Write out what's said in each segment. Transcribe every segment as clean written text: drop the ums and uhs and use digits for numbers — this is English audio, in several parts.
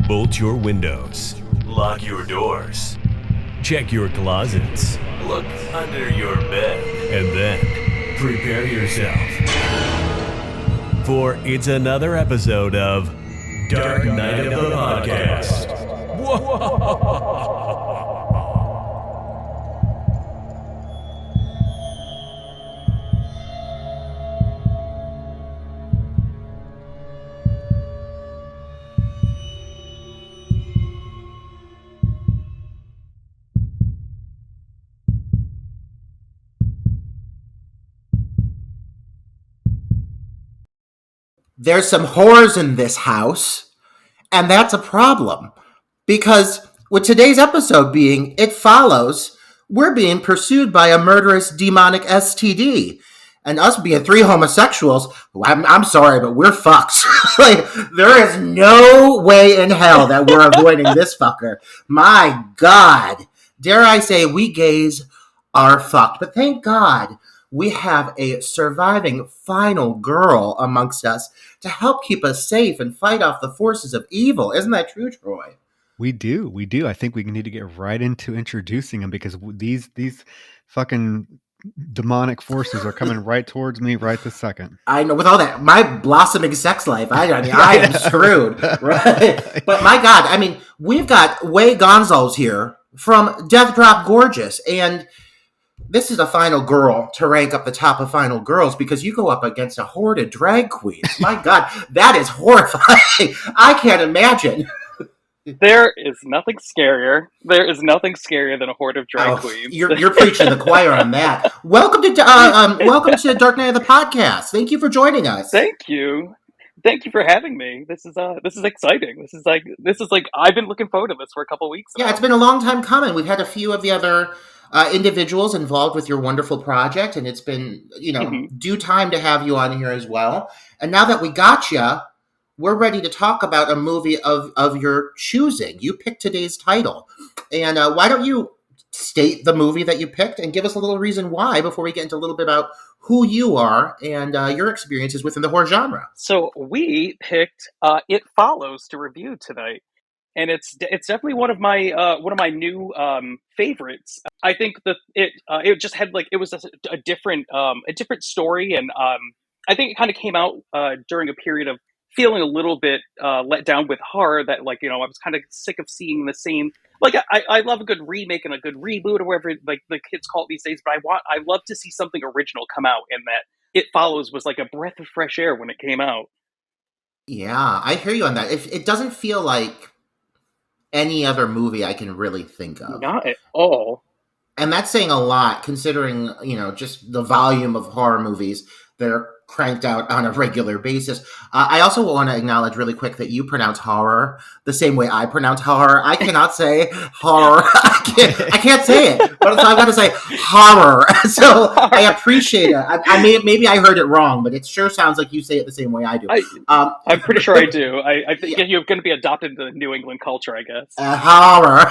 Bolt your windows. Lock your doors. Check your closets. Look under your bed. And then prepare yourself. For it's another episode of Dark Knight of the Podcast. Whoa! There's some whores in this house, and that's a problem. Because with today's episode being It Follows, we're being pursued by a murderous demonic STD. And us being three homosexuals, I'm sorry, but we're fucks. Like, there is no way in hell that we're avoiding this fucker. My God. Dare I say, we gays are fucked. But thank God we have a surviving final girl amongst us to help keep us safe and fight off the forces of evil. Isn't that true, Troy? We do. I think we need to get right into introducing them because these fucking demonic forces are coming right towards me right this second. I know, with all that, my blossoming sex life, I am screwed, right? But my God, I mean, we've got Way Gonsalves here from Death Drop Gorgeous, and this is a final girl to rank up the top of final girls because you go up against a horde of drag queens. My God, that is horrifying. I can't imagine. There is nothing scarier. There is nothing scarier than a horde of drag queens. You're preaching the choir on that. Welcome to Dark Knight of the Podcast. Thank you for joining us. Thank you for having me. This is exciting. This is like I've been looking forward to this for a couple weeks now. Yeah, it's been a long time coming. We've had a few of the other individuals involved with your wonderful project, and it's been due time to have you on here as well. And now that we got you, we're ready to talk about a movie of your choosing. You picked today's title. And why don't you state the movie that you picked and give us a little reason why before we get into a little bit about who you are and your experiences within the horror genre. So we picked It Follows to review tonight. And it's definitely one of my new favorites. I think that it just had it was a different story, and I think it kind of came out during a period of feeling a little bit let down with horror. That I was kind of sick of seeing the same. I love a good remake and a good reboot or whatever the kids call it these days. But I love to see something original come out, and that It Follows was like a breath of fresh air when it came out. Yeah, I hear you on that. It doesn't feel like any other movie I can really think of. Not at all. And that's saying a lot, considering, just the volume of horror movies that are cranked out on a regular basis. I also want to acknowledge really quick that you pronounce horror the same way I pronounce horror. I cannot say horror. I can't say it, but so I've got to say horror. So I appreciate it. Maybe I heard it wrong, but it sure sounds like you say it the same way I do. I'm pretty sure I do. I think you're going to be adopted into the New England culture, I guess. Horror.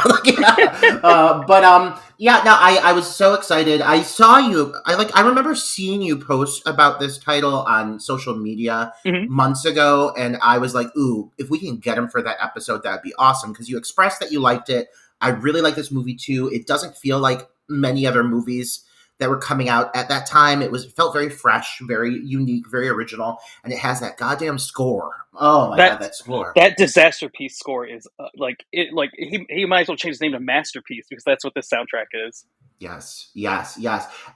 I was so excited. I saw you. I remember seeing you post about this title on social media months ago, and I was like, ooh, if we can get him for that episode, that'd be awesome, because you expressed that you liked it. I really like this movie too. It doesn't feel like many other movies that were coming out at that time. It felt very fresh, very unique, very original, and it has that goddamn score. Oh my God, that score! That Disaster Piece score is he might as well change his name to Masterpiece, because that's what this soundtrack is. Yes.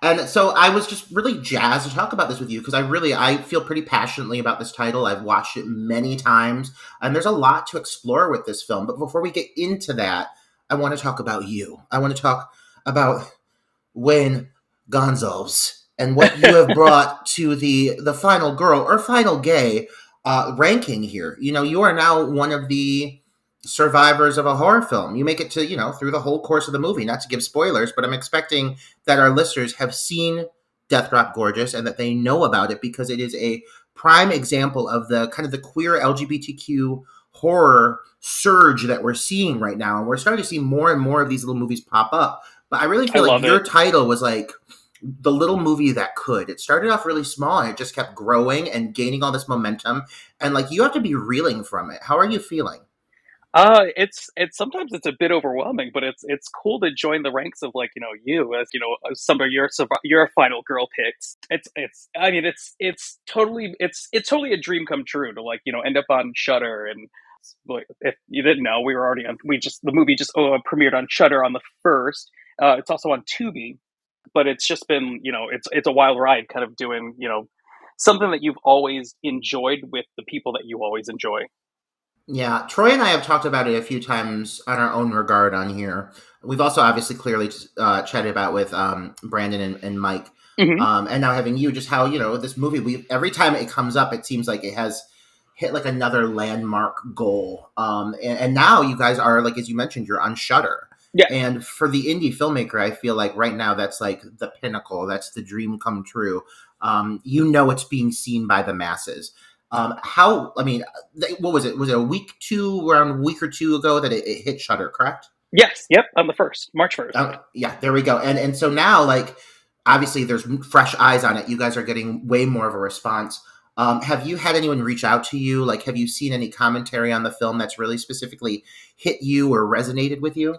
And so I was just really jazzed to talk about this with you because I feel pretty passionately about this title. I've watched it many times, and there's a lot to explore with this film. But before we get into that, I want to talk about you. I want to talk about Wayne Gonsalves and what you have brought to the final girl or final gay ranking here. You are now one of the survivors of a horror film. You make it to, through the whole course of the movie, not to give spoilers, but I'm expecting that our listeners have seen Death Drop Gorgeous and that they know about it because it is a prime example of the kind of the queer LGBTQ horror surge that we're seeing right now. And we're starting to see more and more of these little movies pop up. But I really feel like your title was like the little movie that could. It started off really small and it just kept growing and gaining all this momentum. And you have to be reeling from it. How are you feeling? It's sometimes it's a bit overwhelming, but it's cool to join the ranks of like you as as some of your final girl picks. It's I mean it's totally a dream come true to like end up on Shutter. And like, if you didn't know, we were already on. We just the movie just premiered on Shutter on the first. It's also on Tubi, but it's just been it's a wild ride, kind of doing something that you've always enjoyed with the people that you always enjoy. Yeah, Troy and I have talked about it a few times on our own regard on here. We've also obviously clearly chatted about with Brandon and Mike, Hmm. and now having you, just how this movie. We every time it comes up, it seems like it has hit like another landmark goal. And now you guys are like, as you mentioned, you're on Shutter. Yeah. And for the indie filmmaker, I feel like right now that's like the pinnacle. That's the dream come true. It's being seen by the masses. How? I mean, what was it? Was it around a week or two ago that it hit Shutter? Correct. Yes. Yep. On the first, March 1st. Yeah, there we go. And so now, like, obviously, there's fresh eyes on it. You guys are getting way more of a response. Have you had anyone reach out to you? Like, have you seen any commentary on the film that's really specifically hit you or resonated with you?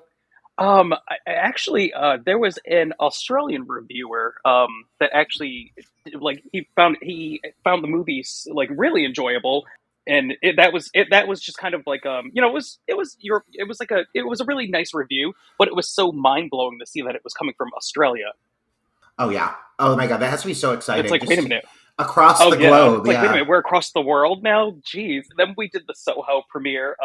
Actually, there was an Australian reviewer that actually like he found the movies like really enjoyable, and that was just kind of like it was a really nice review, but it was so mind blowing to see that it was coming from Australia. Oh yeah. Oh my god, that has to be so It's exciting. like, wait a Just minute. across Oh the yeah, globe. it's like, wait a Yeah. minute, we're across the world now. Jeez. Then we did the Soho premiere.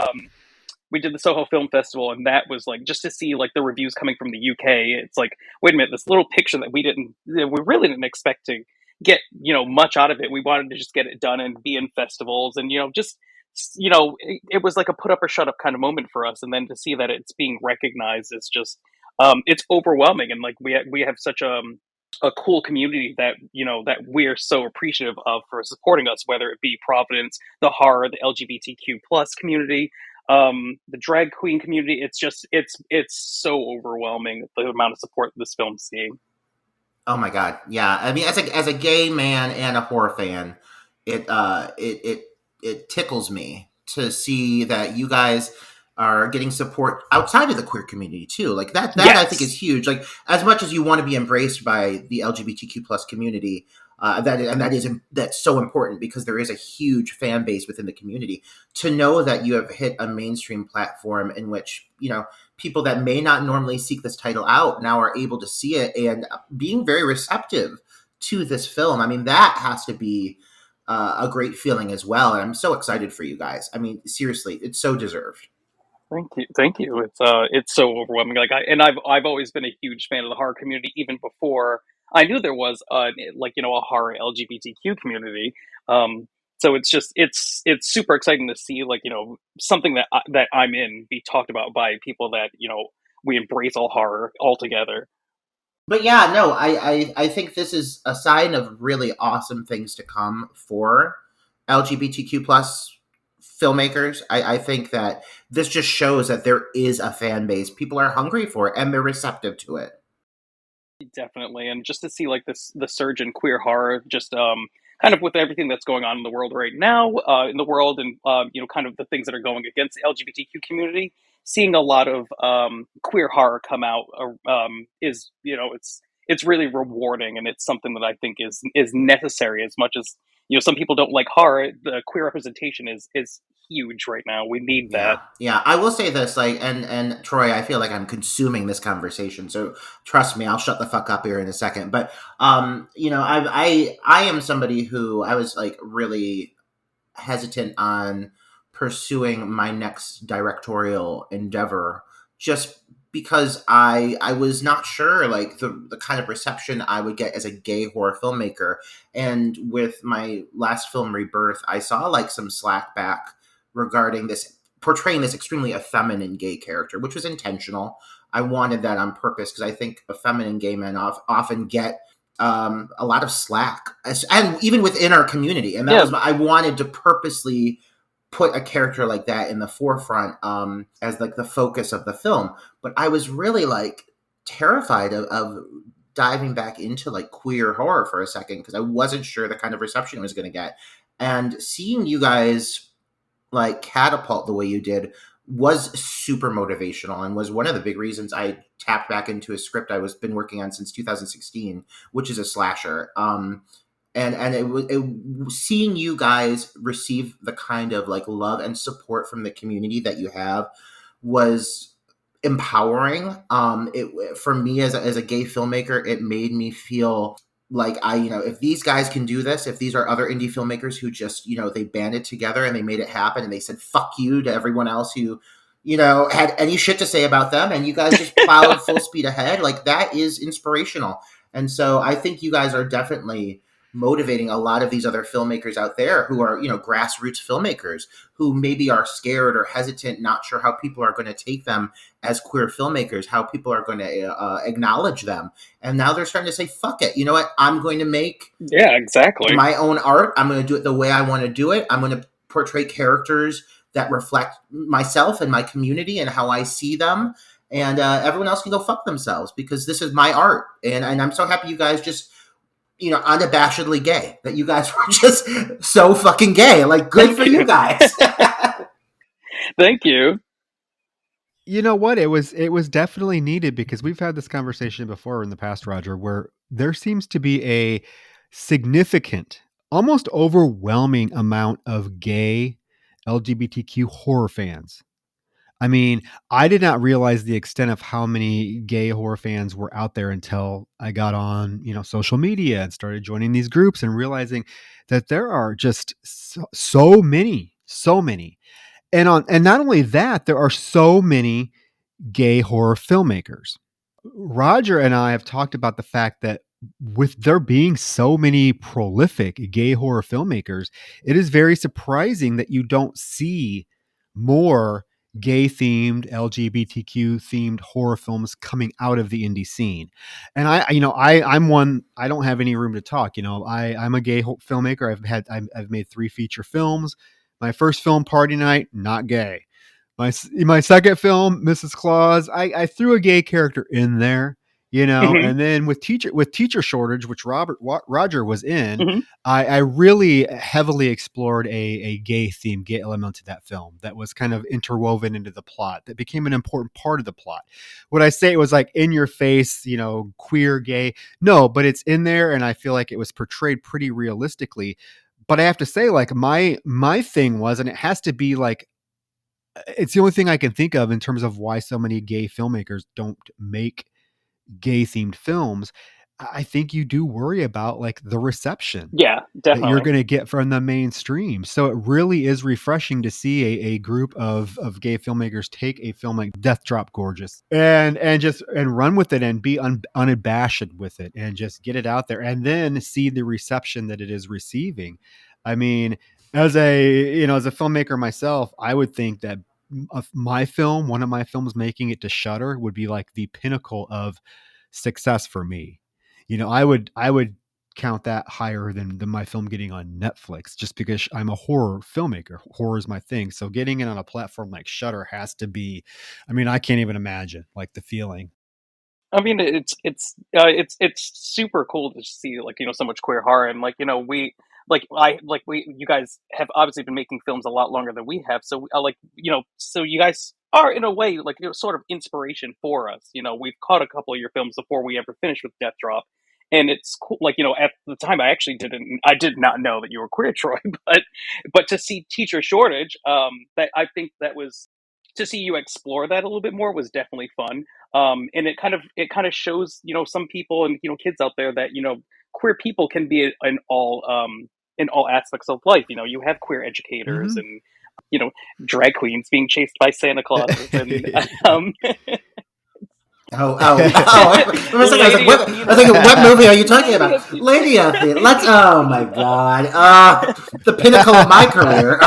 We did the Soho Film Festival, and that was like just to see like the reviews coming from the UK. It's like, wait a minute, this little picture that we really didn't expect to get much out of it. We wanted to just get it done and be in festivals, and just it was like a put up or shut up kind of moment for us. And then to see that it's being recognized is just it's overwhelming. And like we have such a cool community that that we're so appreciative of for supporting us, whether it be Providence, the horror, the LGBTQ plus community, the drag queen community. It's just it's so overwhelming the amount of support this film's seeing. Oh my god. Yeah. I mean, as a gay man and a horror fan, it tickles me to see that you guys are getting support outside of the queer community too. Like that I think Yes. is huge. Like as much as you want to be embraced by the LGBTQ plus community, that's so important because there is a huge fan base within the community. To know that you have hit a mainstream platform in which people that may not normally seek this title out now are able to see it and being very receptive to this film. I mean, that has to be a great feeling as well. And I'm so excited for you guys. I mean, seriously, it's so deserved. Thank you, thank you. It's so overwhelming. I've always been a huge fan of the horror community, even before I knew there was a horror LGBTQ community. Um, so it's just it's super exciting to see like something that I'm in be talked about by people that we embrace all horror altogether. But yeah, no, I think this is a sign of really awesome things to come for LGBTQ plus filmmakers. I think that this just shows that there is a fan base. People are hungry for it and they're receptive to it. Definitely, and just to see like the surge in queer horror, just kind of with everything that's going on in the world right now, in the world, and kind of the things that are going against the LGBTQ community, seeing a lot of queer horror come out is it's really rewarding, and it's something that I think is necessary. As much as some people don't like horror, the queer representation is huge right now. We need that. Yeah, yeah. I will say this, like, and Troy, I feel like I'm consuming this conversation, so trust me, I'll shut the fuck up here in a second. But I am somebody who I was like really hesitant on pursuing my next directorial endeavor just because I was not sure like the kind of reception I would get as a gay horror filmmaker. And with my last film Rebirth, I saw like some slack back regarding this portraying this extremely effeminate gay character, which was intentional. I wanted that on purpose because I think effeminate gay men often get a lot of slack, and even within our community. And that Yeah, was I wanted to purposely put a character like that in the forefront as like the focus of the film. But I was really like terrified of diving back into like queer horror for a second because I wasn't sure the kind of reception it was going to get. And seeing you guys like catapult the way you did was super motivational and was one of the big reasons I tapped back into a script I was been working on since 2016, which is a slasher. And seeing you guys receive the kind of like love and support from the community that you have was empowering. It for me as a gay filmmaker, it made me feel like if these guys can do this, if these are other indie filmmakers who just, they banded together and they made it happen and they said fuck you to everyone else who, had any shit to say about them, and you guys just plowed full speed ahead, like that is inspirational. And so I think you guys are definitely motivating a lot of these other filmmakers out there who are, grassroots filmmakers who maybe are scared or hesitant, not sure how people are going to take them as queer filmmakers, how people are going to acknowledge them. And now they're starting to say, fuck it. You know what? I'm going to make exactly my own art. I'm going to do it the way I want to do it. I'm going to portray characters that reflect myself and my community and how I see them. And everyone else can go fuck themselves because this is my art. And I'm so happy you guys just, unabashedly gay, that you guys were just so fucking gay. Like, good for you guys. Thank you. You know what? It was definitely needed because we've had this conversation before in the past, Roger, where there seems to be a significant, almost overwhelming amount of gay LGBTQ horror fans. I mean, I did not realize the extent of how many gay horror fans were out there until I got on, social media and started joining these groups and realizing that there are just so many. And not only that, there are so many gay horror filmmakers. Roger and I have talked about the fact that with there being so many prolific gay horror filmmakers, it is very surprising that you don't see more gay themed, LGBTQ themed horror films coming out of the indie scene. And I'm one, I don't have any room to talk. I'm a gay filmmaker. I've made 3 feature films. My first film, Party Night, not gay. My second film, Mrs. Claus, I threw a gay character in there, Mm-hmm. and then with teacher shortage, which Roger was in, Mm-hmm. I really heavily explored a gay theme, gay element to that film that was kind of interwoven into the plot that became an important part of the plot. Would I say it was like in your face, queer gay? No, but it's in there, and I feel like it was portrayed pretty realistically. But I have to say, like my thing was, and it has to be like, it's the only thing I can think of in terms of why so many gay filmmakers don't make gay themed films. I think you do worry about like the reception Yeah, that you're definitely. going to get from the mainstream. So it really is refreshing to see a group of gay filmmakers take a film like Death Drop Gorgeous and run with it and be unabashed with it and just get it out there and then see the reception that it is receiving. I mean, as a filmmaker myself, I would think that one of my films making it to Shudder would be like the pinnacle of success for me. I would count that higher than my film getting on Netflix just because I'm a horror filmmaker. Horror is my thing. So getting it on a platform like Shudder has to be, I mean, I can't even imagine like the feeling. I mean, it's super cool to see like so much queer horror, and like you guys have obviously been making films a lot longer than we have, so so you guys are in a way like sort of inspiration for us. We've caught a couple of your films before we ever finished with Death Drop, and it's cool. Like at the time, I did not know that you were queer, Troy, but to see Teacher Shortage, that I think that was to see you explore that a little bit more was definitely fun. And it kind of shows some people and kids out there that queer people can be in all aspects of life. You have queer educators Mm-hmm. and drag queens being chased by Santa Clauses and For a second, I was like, Lady what? I was thinking, what movie are you talking Lady about? Athena. Lady Athena. Oh my god. The pinnacle of my career.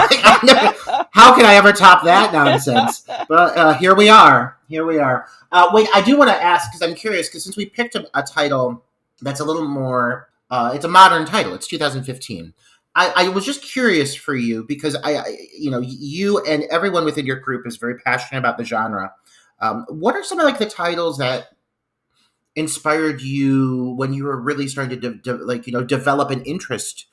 How can I ever top that nonsense? But here we are. Wait, I do want to ask because I'm curious because since we picked a title that's a little more, it's a modern title. It's 2015. I was just curious for you because you and everyone within your group is very passionate about the genre. What are some of like the titles that inspired you when you were really starting to develop an interest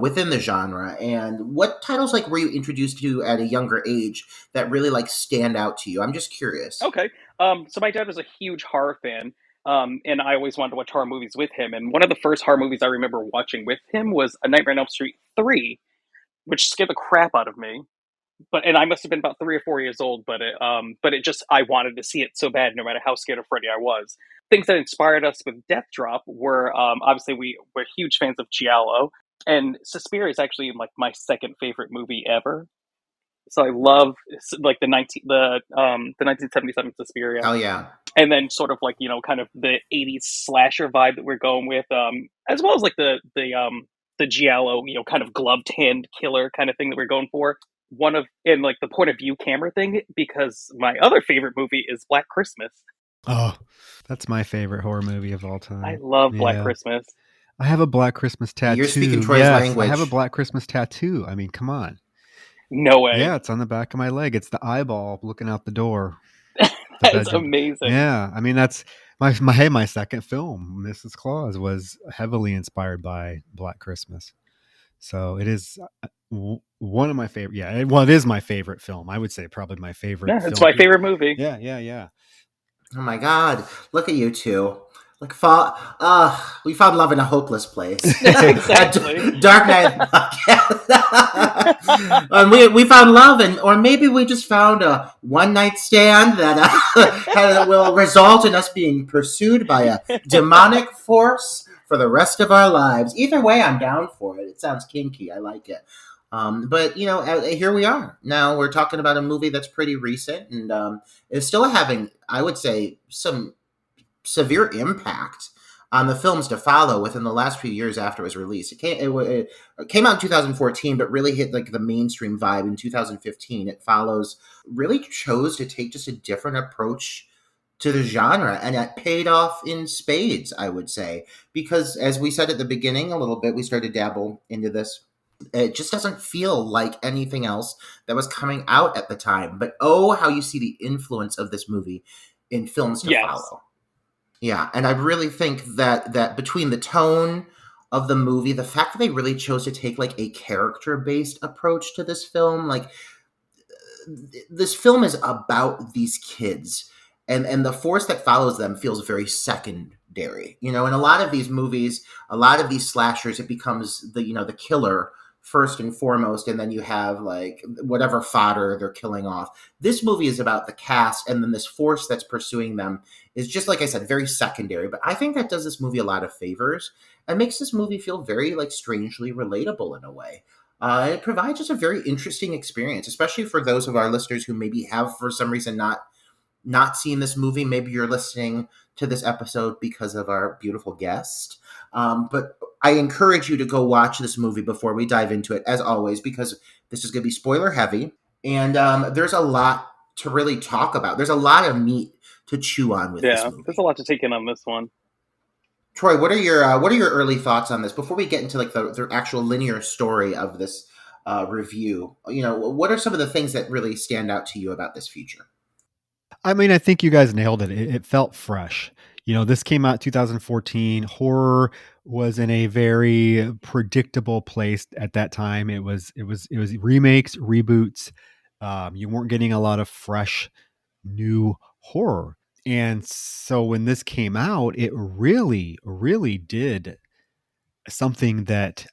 within the genre. And what titles like were you introduced to at a younger age that really like stand out to you? I'm just curious. Okay. So my dad was a huge horror fan, and I always wanted to watch horror movies with him. And one of the first horror movies I remember watching with him was A Nightmare on Elm Street 3, which scared the crap out of me. And I must have been about 3 or 4 years old, but it just I wanted to see it so bad, no matter how scared of Freddy I was. Things that inspired us with Death Drop were obviously we're huge fans of Giallo, and Suspiria is actually like my second favorite movie ever. So I love like the 1977 Suspiria, Hell yeah. and then sort of like kind of the 80s slasher vibe that we're going with, as well as like the giallo, kind of gloved hand killer kind of thing that we're going for, one of in like the point of view camera thing, because my other favorite movie is Black Christmas. Oh, that's my favorite horror movie of all I time. love Black Yeah. Christmas. I have a Black Christmas You're speaking tattoo. Troy's Yes, I have a language. Black Christmas tattoo. I mean, come on. No way. Yeah, it's on the back of my leg. It's the eyeball looking out the door. The That is bedroom. amazing. Yeah, I mean that's my second film, Mrs. Claus, was heavily inspired by Black Christmas. So it is one of my favorite. Yeah, well, it is my favorite film. I would say probably my favorite Yeah, it's film. my favorite movie. Yeah. Oh my God! Look at you two. Like, we found love in a hopeless place. Exactly. Dark Knight podcast. And we found love, or maybe we just found a one night stand that will result in us being pursued by a demonic force for the rest of our lives. Either way, I'm down for it. It sounds kinky. I like it. But here we are. Now we're talking about a movie that's pretty recent and is still having, I would say, some severe impact on the films to follow within the last few years after it was released. It came out in 2014, but really hit like the mainstream vibe in 2015. It follows really chose to take just a different approach to the genre, and it paid off in spades, I would say, because as we said at the beginning a little bit, we started to dabble into this. It just doesn't feel like anything else that was coming out at the time. But oh, how you see the influence of this movie in films to Yes. follow. Yeah, and I really think that between the tone of the movie, the fact that they really chose to take like a character-based approach to this film, like this film is about these kids, and the force that follows them feels very secondary. In a lot of these movies, a lot of these slashers, it becomes the killer first and foremost, and then you have like whatever fodder they're killing off. This movie is about the cast, and then this force that's pursuing them is just, like I said, very secondary. But I think that does this movie a lot of favors and makes this movie feel very like strangely relatable in a way. It provides just a very interesting experience, especially for those of our listeners who maybe have, for some reason, not seen this movie. Maybe you're listening to this episode because of our beautiful guest. But I encourage you to go watch this movie before we dive into it, as always, because this is going to be spoiler heavy, and there's a lot to really talk about. There's a lot of meat to chew on with this Yeah, movie. there's a lot to take in on this one. Troy, what are your early thoughts on this before we get into like the actual linear story of this review? What are some of the things that really stand out to you about this feature? I mean, I think you guys nailed it. It felt fresh. This came out 2014. Horror was in a very predictable place at that time. It was remakes, reboots. You weren't getting a lot of fresh, new horror. And so when this came out, it really, really did something that,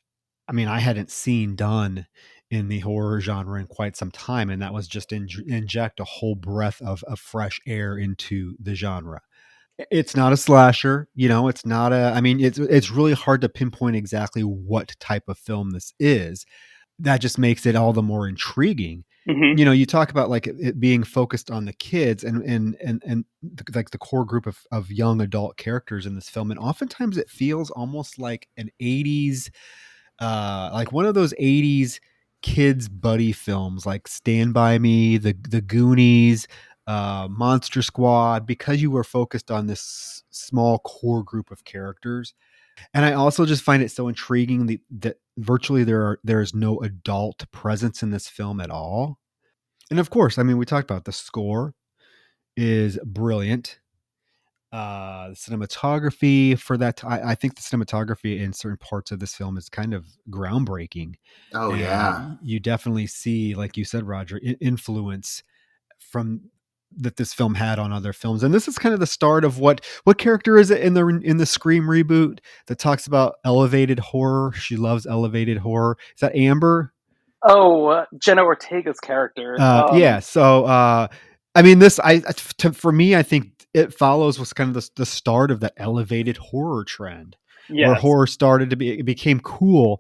I mean, I hadn't seen done in the horror genre in quite some time, and that was just inject a whole breath of fresh air into the genre. It's not a slasher, it's not I mean, it's really hard to pinpoint exactly what type of film this is. That just makes it all the more intriguing. Hmm. You talk about like it being focused on the kids and like the core group of young adult characters in this film, and oftentimes it feels almost like an 80s, like one of those 80s kids buddy films like Stand By Me, the Goonies, Monster Squad, because you were focused on this small core group of characters. And I also just find it so intriguing that virtually there is no adult presence in this film at all. And of course, I mean, we talked about the score is brilliant. The cinematography for that, I think the cinematography in certain parts of this film is kind of groundbreaking, Oh and yeah. you definitely see, like you said, Roger, influence from that this film had on other films. And this is kind of the start of what character is it in the Scream reboot that talks about elevated horror? She loves elevated horror. Is that Amber? Oh, Jenna Ortega's character. Yeah. So, I mean, for me, I think it follows was kind of the start of that elevated horror trend, where Yes. horror started to be, it became cool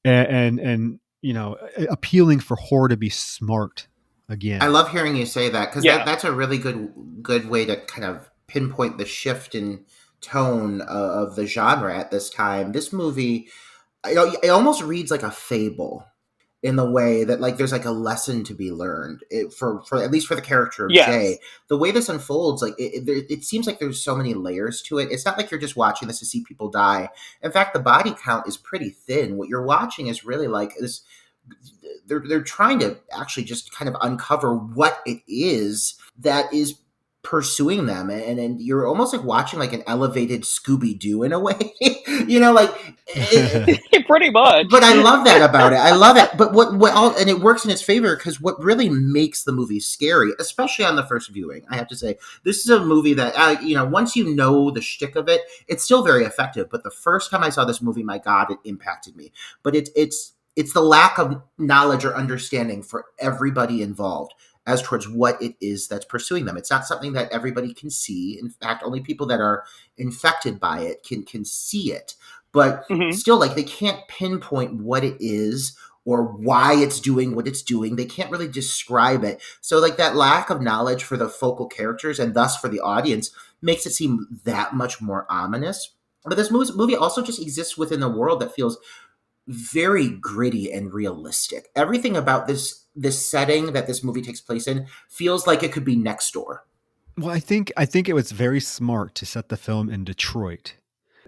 and appealing for horror to be smart I again. love hearing you say that because Yeah. that's a really good way to kind of pinpoint the shift in tone of the genre at this time. This movie, it almost reads like a fable in the way that like there's like a lesson to be learned for at least for the character of Jay. Yes. The way this unfolds, like it seems like there's so many layers to it. It's not like you're just watching this to see people die. In fact, the body count is pretty thin. What you're watching is really like this. They're trying to actually just kind of uncover what it is that is pursuing them, and you're almost like watching like an elevated Scooby-Doo in a way. Like Pretty much. but I love that about it. I love it. But what all, and it works in its favor because what really makes the movie scary, especially on the first viewing, I have to say, this is a movie that once you know the shtick of it, it's still very effective. But the first time I saw this movie, my God, it impacted me. But it's the lack of knowledge or understanding for everybody involved as towards what it is that's pursuing them. It's not something that everybody can see. In fact, only people that are infected by it can see it. But Hmm. still, like, they can't pinpoint what it is or why it's doing what it's doing. They can't really describe it. So like that lack of knowledge for the focal characters and thus for the audience makes it seem that much more ominous. But this movie also just exists within a world that feels very gritty and realistic. Everything about this setting that this movie takes place in feels like it could be next door. Well, I think it was very smart to set the film in Detroit,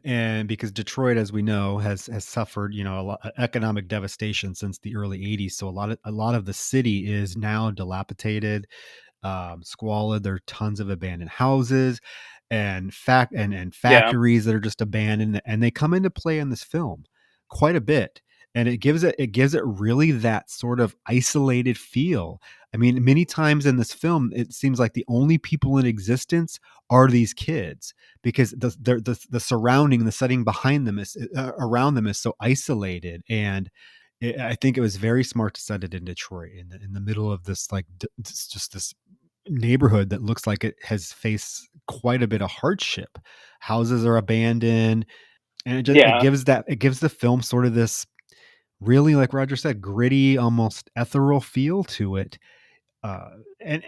and because Detroit, as we know, has suffered a lot economic devastation since the early '80s. So a lot of the city is now dilapidated, squalid. There are tons of abandoned houses and Yeah. factories that are just abandoned, and they come into play in this film quite a bit. And it gives it really that sort of isolated feel. I mean, many times in this film, it seems like the only people in existence are these kids because the surrounding, the setting behind them is around them is so isolated. And I think it was very smart to set it in Detroit in the middle of this just this neighborhood that looks like it has faced quite a bit of hardship. Houses are abandoned, and Yeah. it gives the film sort of this really, like Roger said, gritty, almost ethereal feel to it. Uh, and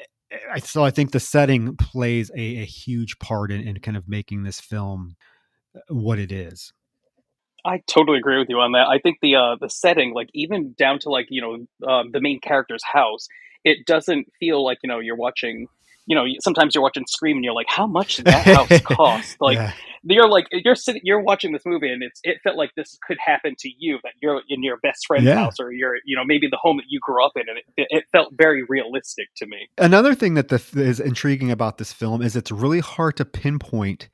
so I think the setting plays a huge part in kind of making this film what it is. I totally agree with you on that. I think the setting, like even down to like the main character's house, it doesn't feel like you're watching. Sometimes you're watching Scream and you're like, how much did that house cost? Like Yeah. you're sitting, you're watching this movie, and it felt like this could happen to you. That you're in your best friend's Yeah. house, or you're maybe the home that you grew up in, and it felt very realistic to me. Another thing that is intriguing about this film is it's really hard to pinpoint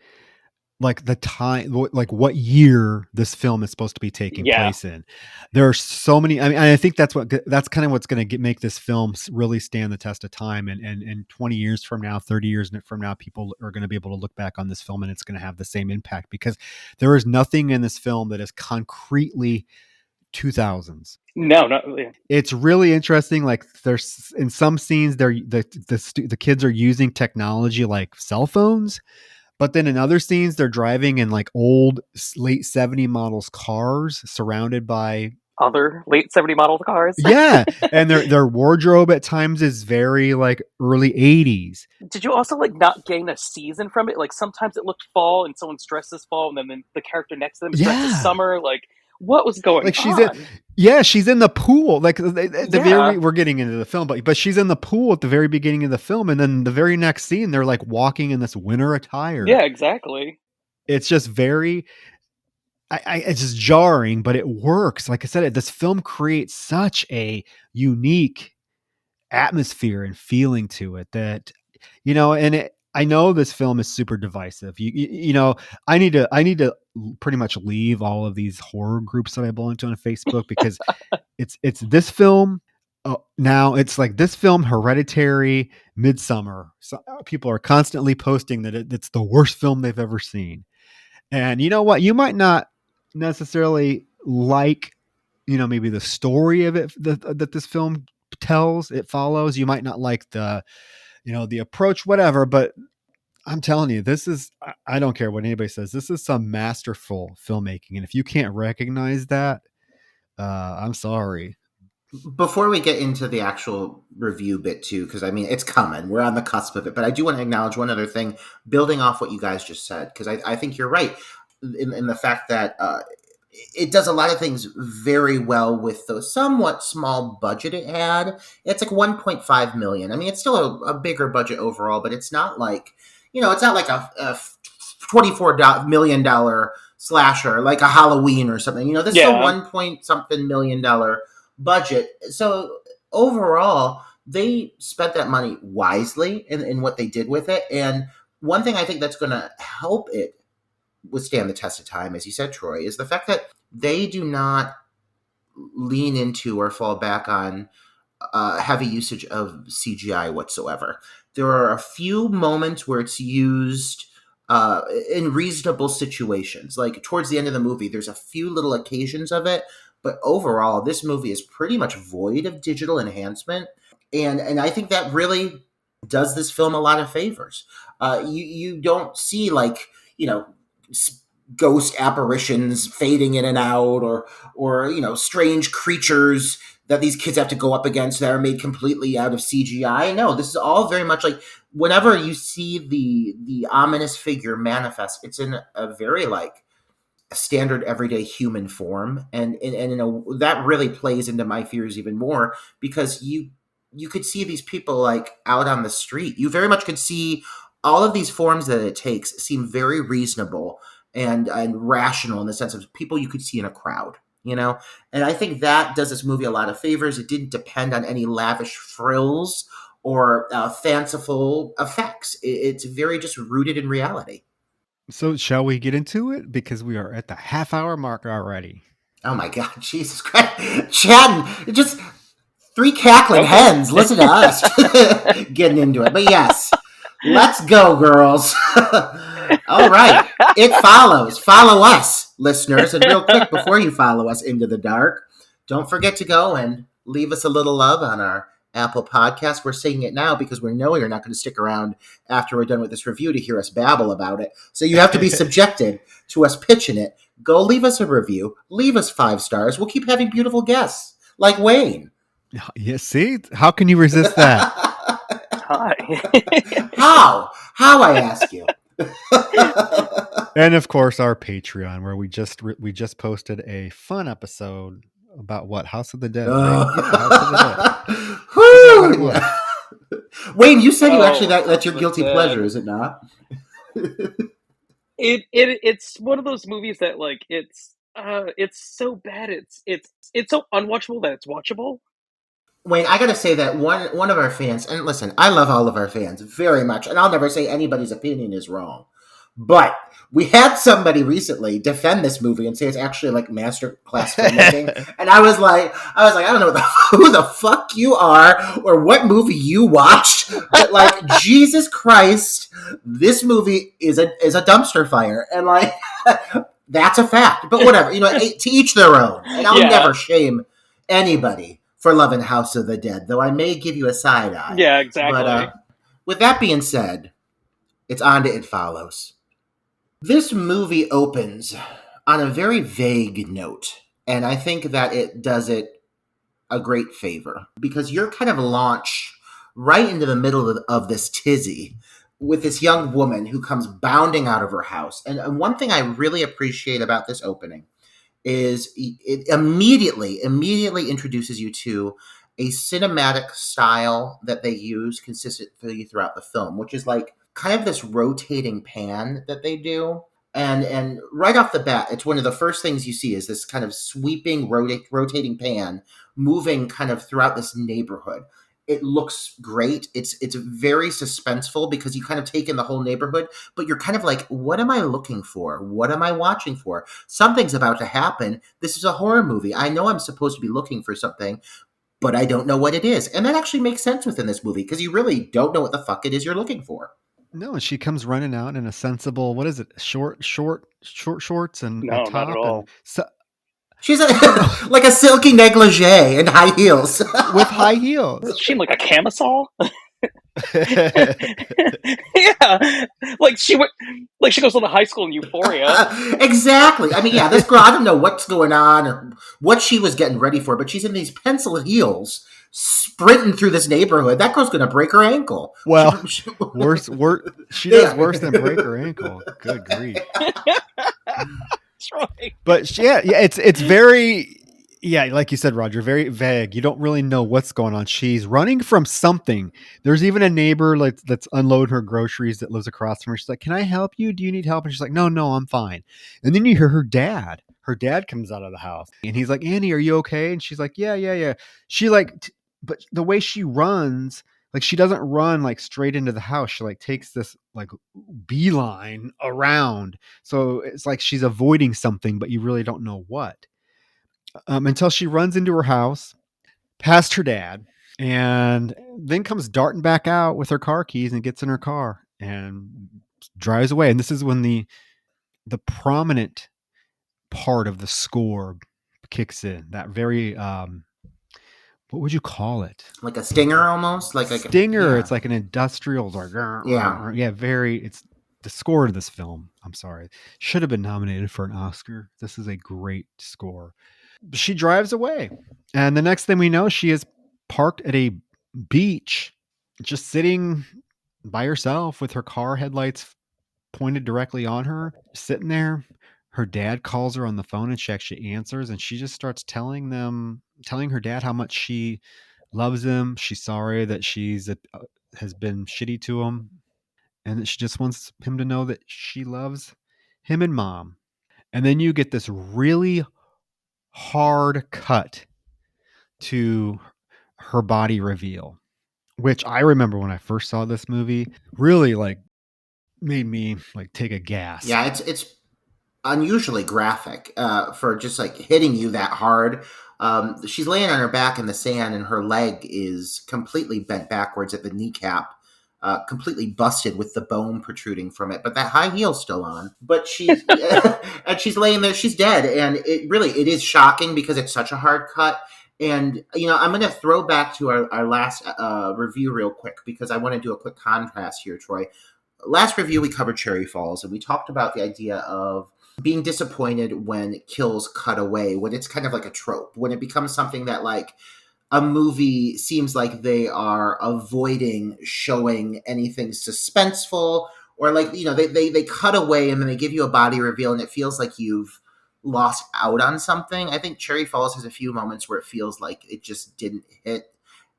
like the time, like what year this film is supposed to be taking Yeah. place in. There are so many. I mean, I think that's kind of what's going to make this film really stand the test of time. And 20 years from now, 30 years from now, people are going to be able to look back on this film and it's going to have the same impact because there is nothing in this film that is concretely 2000s. No, not really. It's really interesting. Like there's in some scenes, the kids are using technology like cell phones, but then in other scenes, they're driving in like old late 70 models cars surrounded by Other late 70 model cars. yeah, and their wardrobe at times is very like early 80s. Did you also like not gain a season from it? Like sometimes it looked fall and someone's dressed as fall, and then the character next to them is dressed as Yeah. summer. Like what was going Like on? she's in the pool. Like the Yeah, very we're getting into the film, but she's in the pool at the very beginning of the film, and then the very next scene they're like walking in this winter attire. yeah, exactly. It's just very it's just jarring, but it works. Like I said, this film creates such a unique atmosphere and feeling to it that and I know this film is super divisive. You know, I need to pretty much leave all of these horror groups that I belong to on Facebook because it's this film. Now it's like this film, Hereditary, Midsummer. So people are constantly posting that it's the worst film they've ever seen. And you know what? You might not necessarily like, you know, maybe the story of it that this film tells, it follows. You might not like the, you know, the approach, whatever. But I'm telling you, this is, I don't care what anybody says. This is some masterful filmmaking. And if you can't recognize that, I'm sorry. Before we get into the actual review bit too, because I mean it's coming, we're on the cusp of it, but I do want to acknowledge one other thing, building off what you guys just said, because I think you're right in the fact that it does a lot of things very well with the somewhat small budget it had. It's like 1.5 million. I mean, it's still a bigger budget overall, but it's not like, you know, it's not like a $24 million slasher like a Halloween or something. You know, this is a 1 point something million dollar budget. So overall, they spent that money wisely in what they did with it. And one thing I think that's going to help it withstand the test of time, as you said, Troy, is the fact that they do not lean into or fall back on heavy usage of CGI whatsoever. There are a few moments where it's used in reasonable situations. Like towards the end of the movie, there's a few little occasions of it, but overall, this movie is pretty much void of digital enhancement. And I think that really does this film a lot of favors. You don't see like, you know, ghost apparitions fading in and out, or you know, strange creatures that these kids have to go up against that are made completely out of CGI. No, this is all very much like whenever you see the ominous figure manifest, it's in a very like a standard everyday human form, and that really plays into my fears even more, because you could see these people like out on the street. You very much could see all of these forms that it takes seem very reasonable and rational in the sense of people you could see in a crowd, you know? And I think that does this movie a lot of favors. It didn't depend on any lavish frills or fanciful effects. It's very just rooted in reality. So shall we get into it? Because we are at the half-hour mark already. Oh my God, Jesus Christ. Chatting, just three cackling hens. Listen to us getting into it. But yes, let's go, girls. All right. It follows. Follow us, listeners. And real quick, before you follow us into the dark, don't forget to go and leave us a little love on our Apple Podcast. We're saying it now because we know you're not going to stick around after we're done with this review to hear us babble about it. So you have to be subjected to us pitching it. Go leave us a review. Leave us 5 stars. We'll keep having beautiful guests like Wayne. Yeah, see? How can you resist that? Hi. How, I ask you? And of course, our Patreon, where we just posted a fun episode about what? House of the Dead, right? Yeah, House of the Dead. Wayne, you said you actually that's your guilty pleasure, is it not? It's one of those movies that like it's so bad it's so unwatchable that it's watchable. Wayne, I gotta say that one of our fans, and listen, I love all of our fans very much, and I'll never say anybody's opinion is wrong. But we had somebody recently defend this movie and say it's actually like masterclass filmmaking, and I was like, I don't know who the fuck you are or what movie you watched, but like Jesus Christ, this movie is a dumpster fire, and like that's a fact. But whatever, you know, to each their own, and I'll never shame anybody for loving House of the Dead, though I may give you a side eye. Yeah, exactly. But with that being said, it's on to It Follows. This movie opens on a very vague note, and I think that it does it a great favor, because you're kind of launched right into the middle of this tizzy with this young woman who comes bounding out of her house. And one thing I really appreciate about this opening is it immediately introduces you to a cinematic style that they use consistently throughout the film, which is like kind of this rotating pan that they do. And right off the bat, it's one of the first things you see is this kind of sweeping rotating pan moving kind of throughout this neighborhood. It looks great. It's very suspenseful because you kind of take in the whole neighborhood, but you're kind of like, what am I looking for? What am I watching for? Something's about to happen. This is a horror movie. I know I'm supposed to be looking for something, but I don't know what it is. And that actually makes sense within this movie because you really don't know what the fuck it is you're looking for. No, and she comes running out in a sensible, what is it? Short shorts and a No, not at top and all. She's I don't know, like a silky negligee and high heels. with high heels. Is she in like a camisole? Yeah, like she goes to the high school in Euphoria. Exactly. I mean, yeah, this girl, I don't know what's going on or what she was getting ready for, but she's in these pencil heels sprinting through this neighborhood. That girl's going to break her ankle. Well, worse. She does worse than break her ankle. Good grief. That's right. But yeah, it's very, yeah, like you said, Roger, very vague. You don't really know what's going on. She's running from something. There's even a neighbor like that's unloading her groceries that lives across from her. She's like, "Can I help you? Do you need help?" And she's like, "No, I'm fine." And then you hear her dad. Her dad comes out of the house and he's like, "Annie, are you okay?" And she's like, "Yeah." She like, but the way she runs, like she doesn't run like straight into the house. She like takes this like beeline around. So it's like she's avoiding something, but you really don't know what. Until she runs into her house, past her dad, and then comes darting back out with her car keys and gets in her car and drives away. And this is when the prominent part of the score kicks in. That very what would you call it? Like a stinger almost? Like Stinger. Yeah. It's like an industrial, like, Yeah. yeah, very. It's the score to this film. I'm sorry, should have been nominated for an Oscar. This is a great score. She drives away, and the next thing we know, she is parked at a beach, just sitting by herself with her car headlights pointed directly on her, sitting there. Her dad calls her on the phone and she actually answers, and she just starts telling her dad how much she loves him. She's sorry that has been shitty to him, and that she just wants him to know that she loves him and mom. And then you get this really hard cut to her body reveal, which I remember when I first saw this movie, really like made me like take a gasp. Yeah, it's unusually graphic for just like hitting you that hard. She's laying on her back in the sand, and her leg is completely bent backwards at the kneecap, completely busted with the bone protruding from it. But that high heel's still on. But she's and she's laying there. She's dead, and it is shocking because it's such a hard cut. And I'm going to throw back to our last review real quick because I want to do a quick contrast here, Troy. Last review we covered Cherry Falls, and we talked about the idea of being disappointed when kills cut away, when it's kind of like a trope, when it becomes something that like a movie seems like they are avoiding showing anything suspenseful, or like they cut away and then they give you a body reveal and it feels like you've lost out on something. I think Cherry Falls has a few moments where it feels like it just didn't hit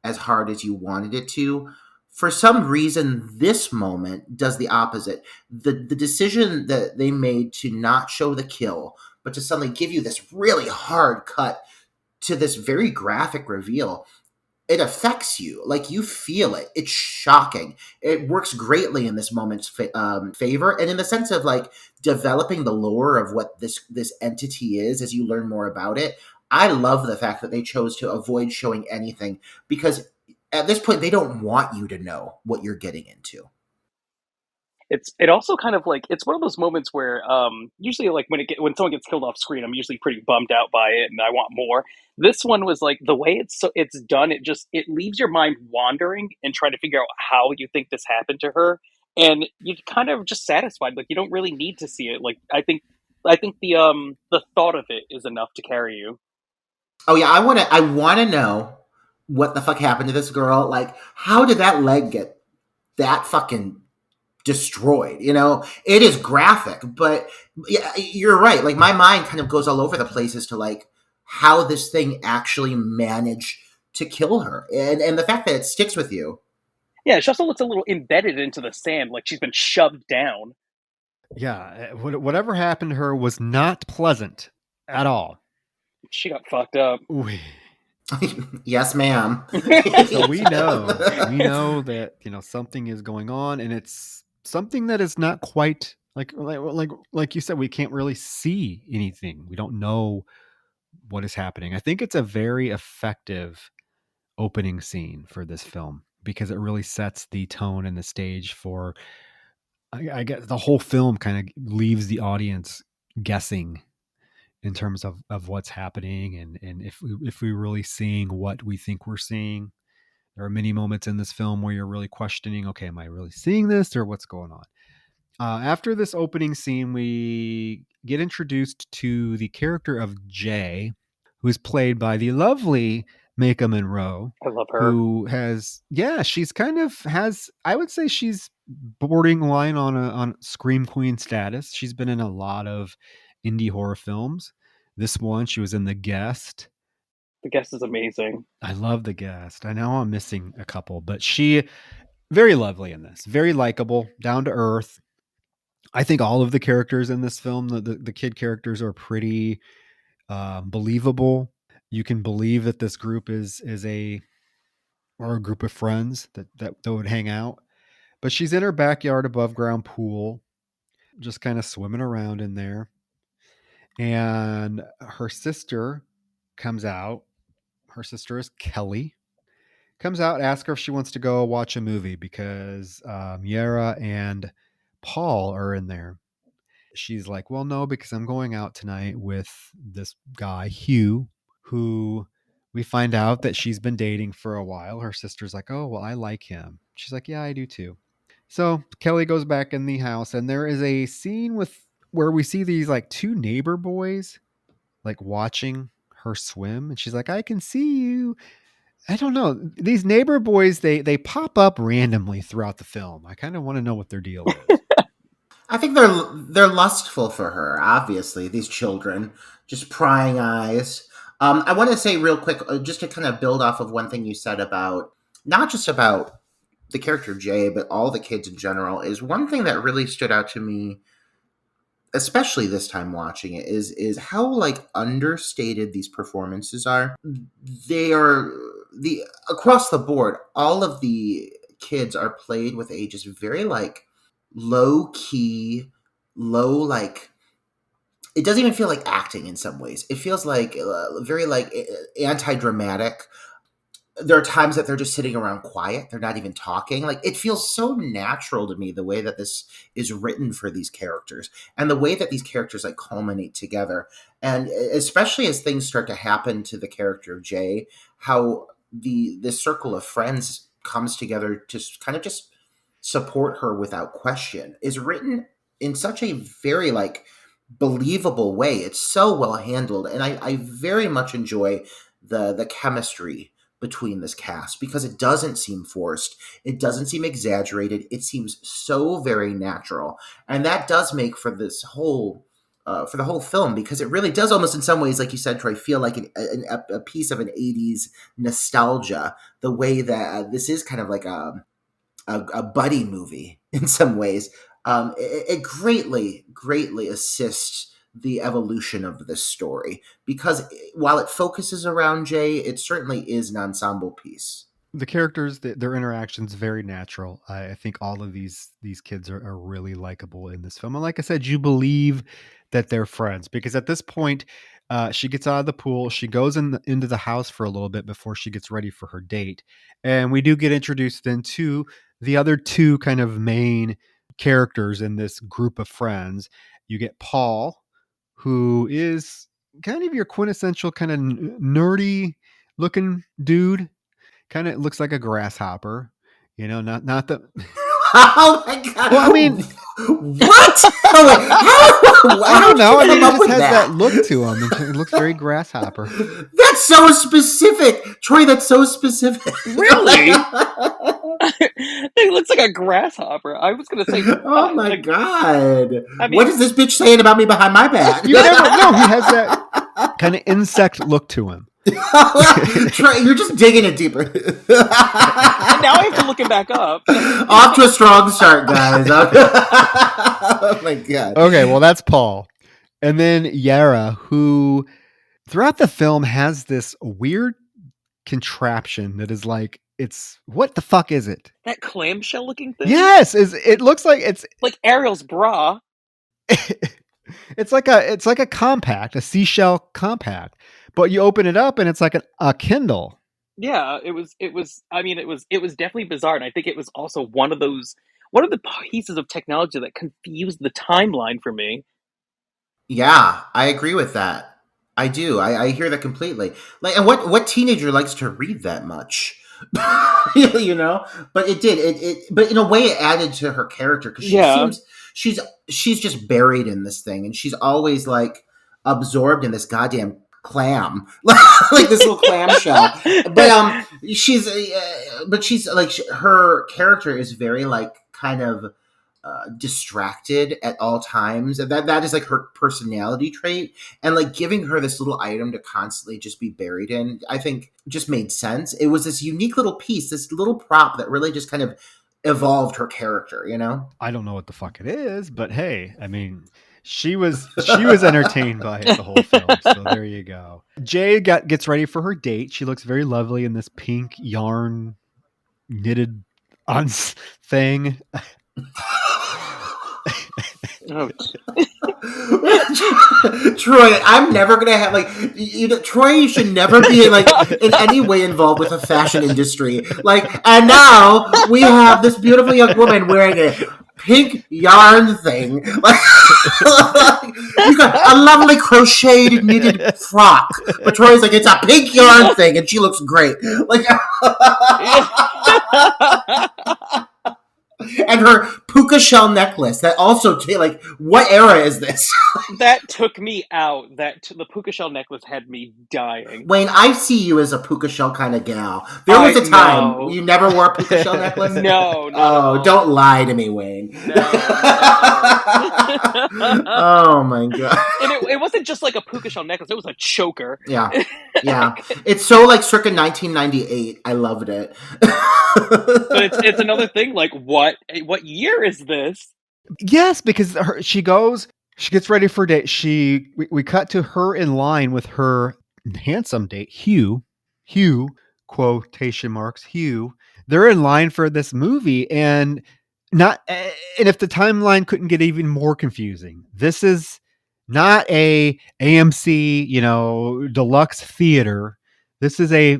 as hard as you wanted it to. For some reason, this moment does the opposite. The decision that they made to not show the kill, but to suddenly give you this really hard cut to this very graphic reveal, it affects you. Like, you feel it. It's shocking. It works greatly in this moment's favor, and in the sense of like developing the lore of what this entity is as you learn more about it. I love the fact that they chose to avoid showing anything because at this point they don't want you to know what you're getting into. It also kind of like it's one of those moments where usually like when someone gets killed off screen, I'm usually pretty bummed out by it and I want more. This one was like the way it's done. It leaves your mind wandering and trying to figure out how you think this happened to her, and you're kind of just satisfied. Like you don't really need to see it. Like I think the thought of it is enough to carry you. Oh yeah, I want to know what the fuck happened to this girl. Like, how did that leg get that fucking destroyed? It is graphic, but yeah, you're right. Like, my mind kind of goes all over the place as to like how this thing actually managed to kill her, and the fact that it sticks with you. Yeah, she also looks a little embedded into the sand, like she's been shoved down. Yeah, whatever happened to her was not pleasant at all. She got fucked up. Ooh. Yes, ma'am. So we know that something is going on, and it's something that is not quite like you said. We can't really see anything. We don't know what is happening. I think it's a very effective opening scene for this film because it really sets the tone and the stage for. I guess the whole film kind of leaves the audience guessing in terms of what's happening and if we're really seeing what we think we're seeing. There are many moments in this film where you're really questioning, okay, am I really seeing this or what's going on? After this opening scene, we get introduced to the character of Jay, who is played by the lovely Maka Monroe, I love her. who she's kind of has, I would say she's borderline on Scream Queen status. She's been in a lot of indie horror films. This one, she was in The Guest. The Guest is amazing. I love The Guest. I know I'm missing a couple, but she very lovely in this, very likable, down to earth. I think all of the characters in this film, the kid characters, are pretty believable. You can believe that this group is a group of friends that would hang out. But she's in her backyard above ground pool, just kind of swimming around in there. And her sister comes out. Her sister is Kelly. Comes out, asks her if she wants to go watch a movie because Yara and Paul are in there. She's like, well, no, because I'm going out tonight with this guy, Hugh, who we find out that she's been dating for a while. Her sister's like, oh, well, I like him. She's like, yeah, I do too. So Kelly goes back in the house, and there is a scene where we see these like two neighbor boys like watching her swim, and she's like, I can see you. I don't know. These neighbor boys, they pop up randomly throughout the film. I kind of want to know what their deal is. I think they're lustful for her. Obviously, these children, just prying eyes. I want to say real quick, just to kind of build off of one thing you said about not just about the character Jay, but all the kids in general. Is one thing that really stood out to me, especially this time watching it, is how like understated these performances are. They are the across the board. All of the kids are played with a just very like low key, low like. It doesn't even feel like acting in some ways. It feels like very like anti dramatic. There are times that they're just sitting around quiet. They're not even talking. Like it feels so natural to me the way that this is written for these characters and the way that these characters like culminate together. And especially as things start to happen to the character of Jay, how this circle of friends comes together to kind of just support her without question is written in such a very like believable way. It's so well handled. And I very much enjoy the chemistry between this cast because it doesn't seem forced. It doesn't seem exaggerated. It seems so very natural. And that does make for this whole for the whole film because it really does almost in some ways, like you said, Troy, feel like a piece of an 80s nostalgia, the way that this is kind of like a buddy movie in some ways. It greatly assists the evolution of this story because while it focuses around Jay, it certainly is an ensemble piece. The characters, their interactions, very natural. I think all of these kids are really likable in this film. And like I said, you believe that they're friends because at this point, she gets out of the pool. She goes into the house for a little bit before she gets ready for her date. And we do get introduced then to the other two kind of main characters in this group of friends. You get Paul, who is kind of your quintessential kind of nerdy looking dude. Kind of looks like a grasshopper, not the. Oh my god! Well, I mean, what? I don't know. I mean, he come up just with has that? that look to him. It looks very grasshopper. That's so specific, Troy. That's so specific. Really? It looks like a grasshopper. I was gonna say. Oh my like, god! I mean, What is this bitch saying about me behind my back? You never know. He has that kind of insect look to him. Troy, you're just digging it deeper. now I have to look him back up. Off to a strong start, guys. Oh my god. Okay, well, that's Paul. And then Yara, who throughout the film has this weird contraption that is like, it's what the fuck is it? That clamshell looking thing? Yes, it looks like it's Like Ariel's bra. it's like a compact, a seashell compact, but you open it up and it's like a Kindle. Yeah, I mean, it was definitely bizarre, and I think it was also one of the pieces of technology that confused the timeline for me. Yeah, I agree with that. I do. I hear that completely. Like, and what teenager likes to read that much? You know, but it did. But in a way, it added to her character because she Yeah. seems she's just buried in this thing, and she's always like absorbed in this goddamn clam, like this little clamshell. But she's like her character is very like kind of distracted at all times, and that is like her personality trait, and like giving her this little item to constantly just be buried in, I think just made sense. It was this unique little piece, this little prop that really just kind of evolved her character, you know. I don't know what the fuck it is, but hey, I mean, she was entertained by it the whole film. So there you go. Jay gets ready for her date. She looks very lovely in this pink yarn knitted on thing. Oh, Troy, I'm never gonna have like Troy. You should never be like in any way involved with the fashion industry. Like, and now we have this beautiful young woman wearing a pink yarn thing. Like, you got a lovely crocheted knitted frock, but Troy's like, it's a pink yarn thing, and she looks great. Like. And her puka shell necklace that also like, what era is this? that took me out. The puka shell necklace had me dying. Wayne, I see you as a puka shell kind of gal. There was a time know. you never wore a puka shell necklace? No, Oh, don't lie to me, Wayne. No. Oh my god. And it wasn't just like a puka shell necklace, it was a choker. Yeah. Yeah. It's so like circa 1998. I loved it. But it's another thing, like what year is this? Yes, because she gets ready for a date. We cut to her in line with her handsome date, Hugh, quotation marks, Hugh. They're in line for this movie, and if the timeline couldn't get even more confusing, this is not a AMC, deluxe theater. This is a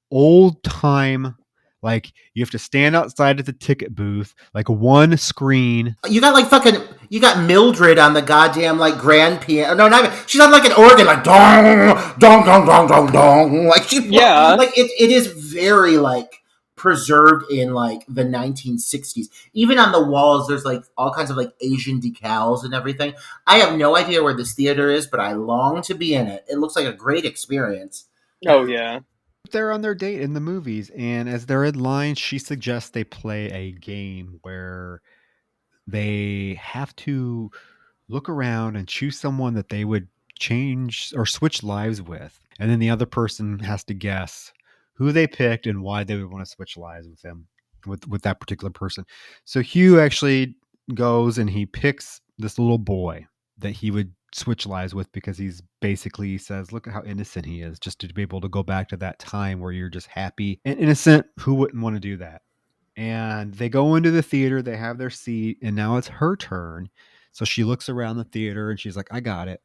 old time, like you have to stand outside at the ticket booth, like one screen. You got Mildred on the goddamn like grand piano. No, not even, she's on like an organ, like dong, dong, dong, dong, dong, dong. Like like it is very like preserved in like the 1960s. Even on the walls, there's like all kinds of like Asian decals and everything. I have no idea where this theater is, but I long to be in it. It looks like a great experience. Oh yeah. They're on their date in the movies, and as they're in line, she suggests they play a game where they have to look around and choose someone that they would change or switch lives with. And then the other person has to guess who they picked and why they would want to switch lives with them, with that particular person. So Hugh actually goes and he picks this little boy that he would switch lives with, because he's basically says, look at how innocent he is, just to be able to go back to that time where you're just happy and innocent. Who wouldn't want to do that? And they go into the theater, they have their seat, and now it's her turn. So she looks around the theater and she's like, I got it.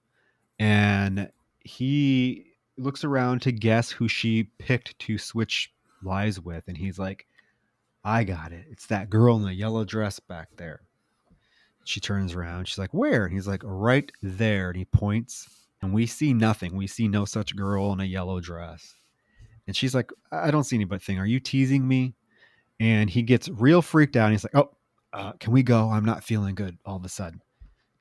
And he looks around to guess who she picked to switch lives with. And he's like, I got it. It's that girl in the yellow dress back there. She turns around. She's like, where? And he's like, right there. And he points, and we see nothing. We see no such girl in a yellow dress. And she's like, I don't see anything. Are you teasing me? And he gets real freaked out. And he's like, can we go? I'm not feeling good all of a sudden.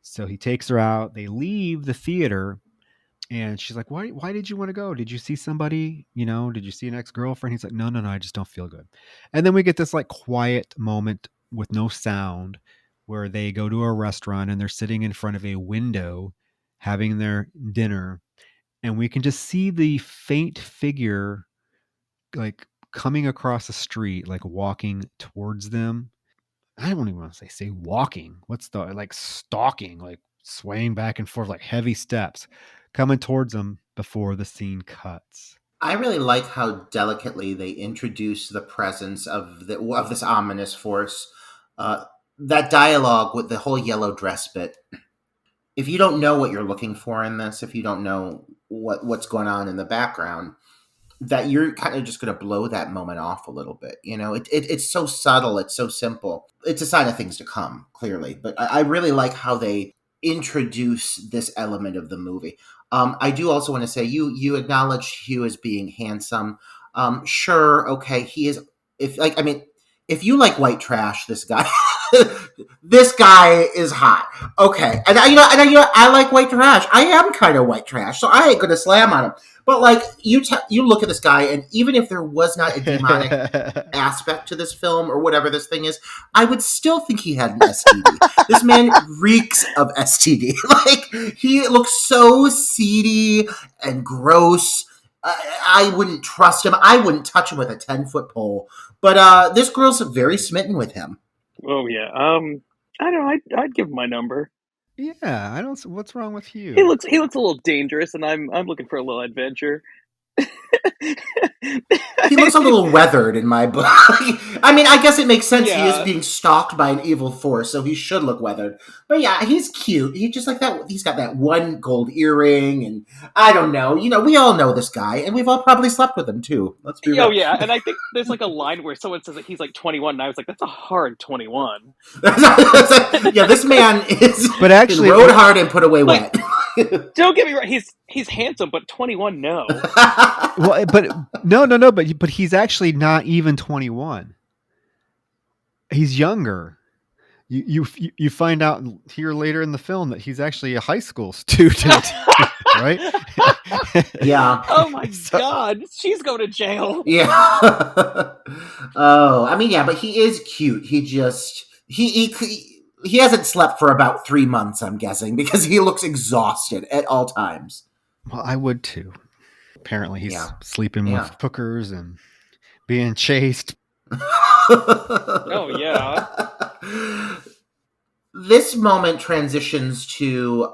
So he takes her out. They leave the theater. And she's like, why did you want to go? Did you see somebody? Did you see an ex-girlfriend? He's like, no, I just don't feel good. And then we get this like quiet moment with no sound where they go to a restaurant and they're sitting in front of a window having their dinner. And we can just see the faint figure like coming across the street, like walking towards them. I don't even want to say walking. What's the, like, stalking, like swaying back and forth, like heavy steps coming towards them before the scene cuts. I really like how delicately they introduce the presence of this ominous force. Uh, that dialogue with the whole yellow dress bit. If you don't know what you're looking for in this, if you don't know what's going on in the background, that you're kind of just going to blow that moment off a little bit. It's so subtle, it's so simple. It's a sign of things to come, clearly. But I really like how they introduce this element of the movie. I do also want to say you acknowledged Hugh as being handsome. Sure, okay, he is. If you like white trash, this guy, this guy is hot. Okay, I like white trash. I am kind of white trash, so I ain't gonna slam on him. But like you look at this guy, and even if there was not a demonic aspect to this film or whatever this thing is, I would still think he had an STD. This man reeks of STD. Like he looks so seedy and gross. I wouldn't trust him. I wouldn't touch him with a 10-foot pole. But this girl's very smitten with him. Oh yeah. I don't know. I'd give him my number. Yeah, I don't. What's wrong with you? He looks a little dangerous, and I'm looking for a little adventure. He looks a little weathered in my book. I mean, I guess it makes sense. Yeah. He is being stalked by an evil force, so he should look weathered. But yeah, he's cute. He just like that. He's got that one gold earring, and I don't know. We all know this guy, and we've all probably slept with him too. Let's be real. Oh yeah, and I think there's like a line where someone says that he's like 21, and I was like, that's a hard 21. Yeah, this man is. But actually, rode hard and put away wet. Don't get me wrong, he's handsome, but 21, no. Well, but no, but he's actually not even 21. He's younger. You find out here later in the film that he's actually a high school student, right? Yeah. Oh my God, she's going to jail. Yeah. Oh, I mean, yeah, but he is cute. He just he hasn't slept for about 3 months, I'm guessing, because he looks exhausted at all times. Well, I would too. Apparently, he's sleeping with hookers and being chased. Oh yeah. This moment transitions to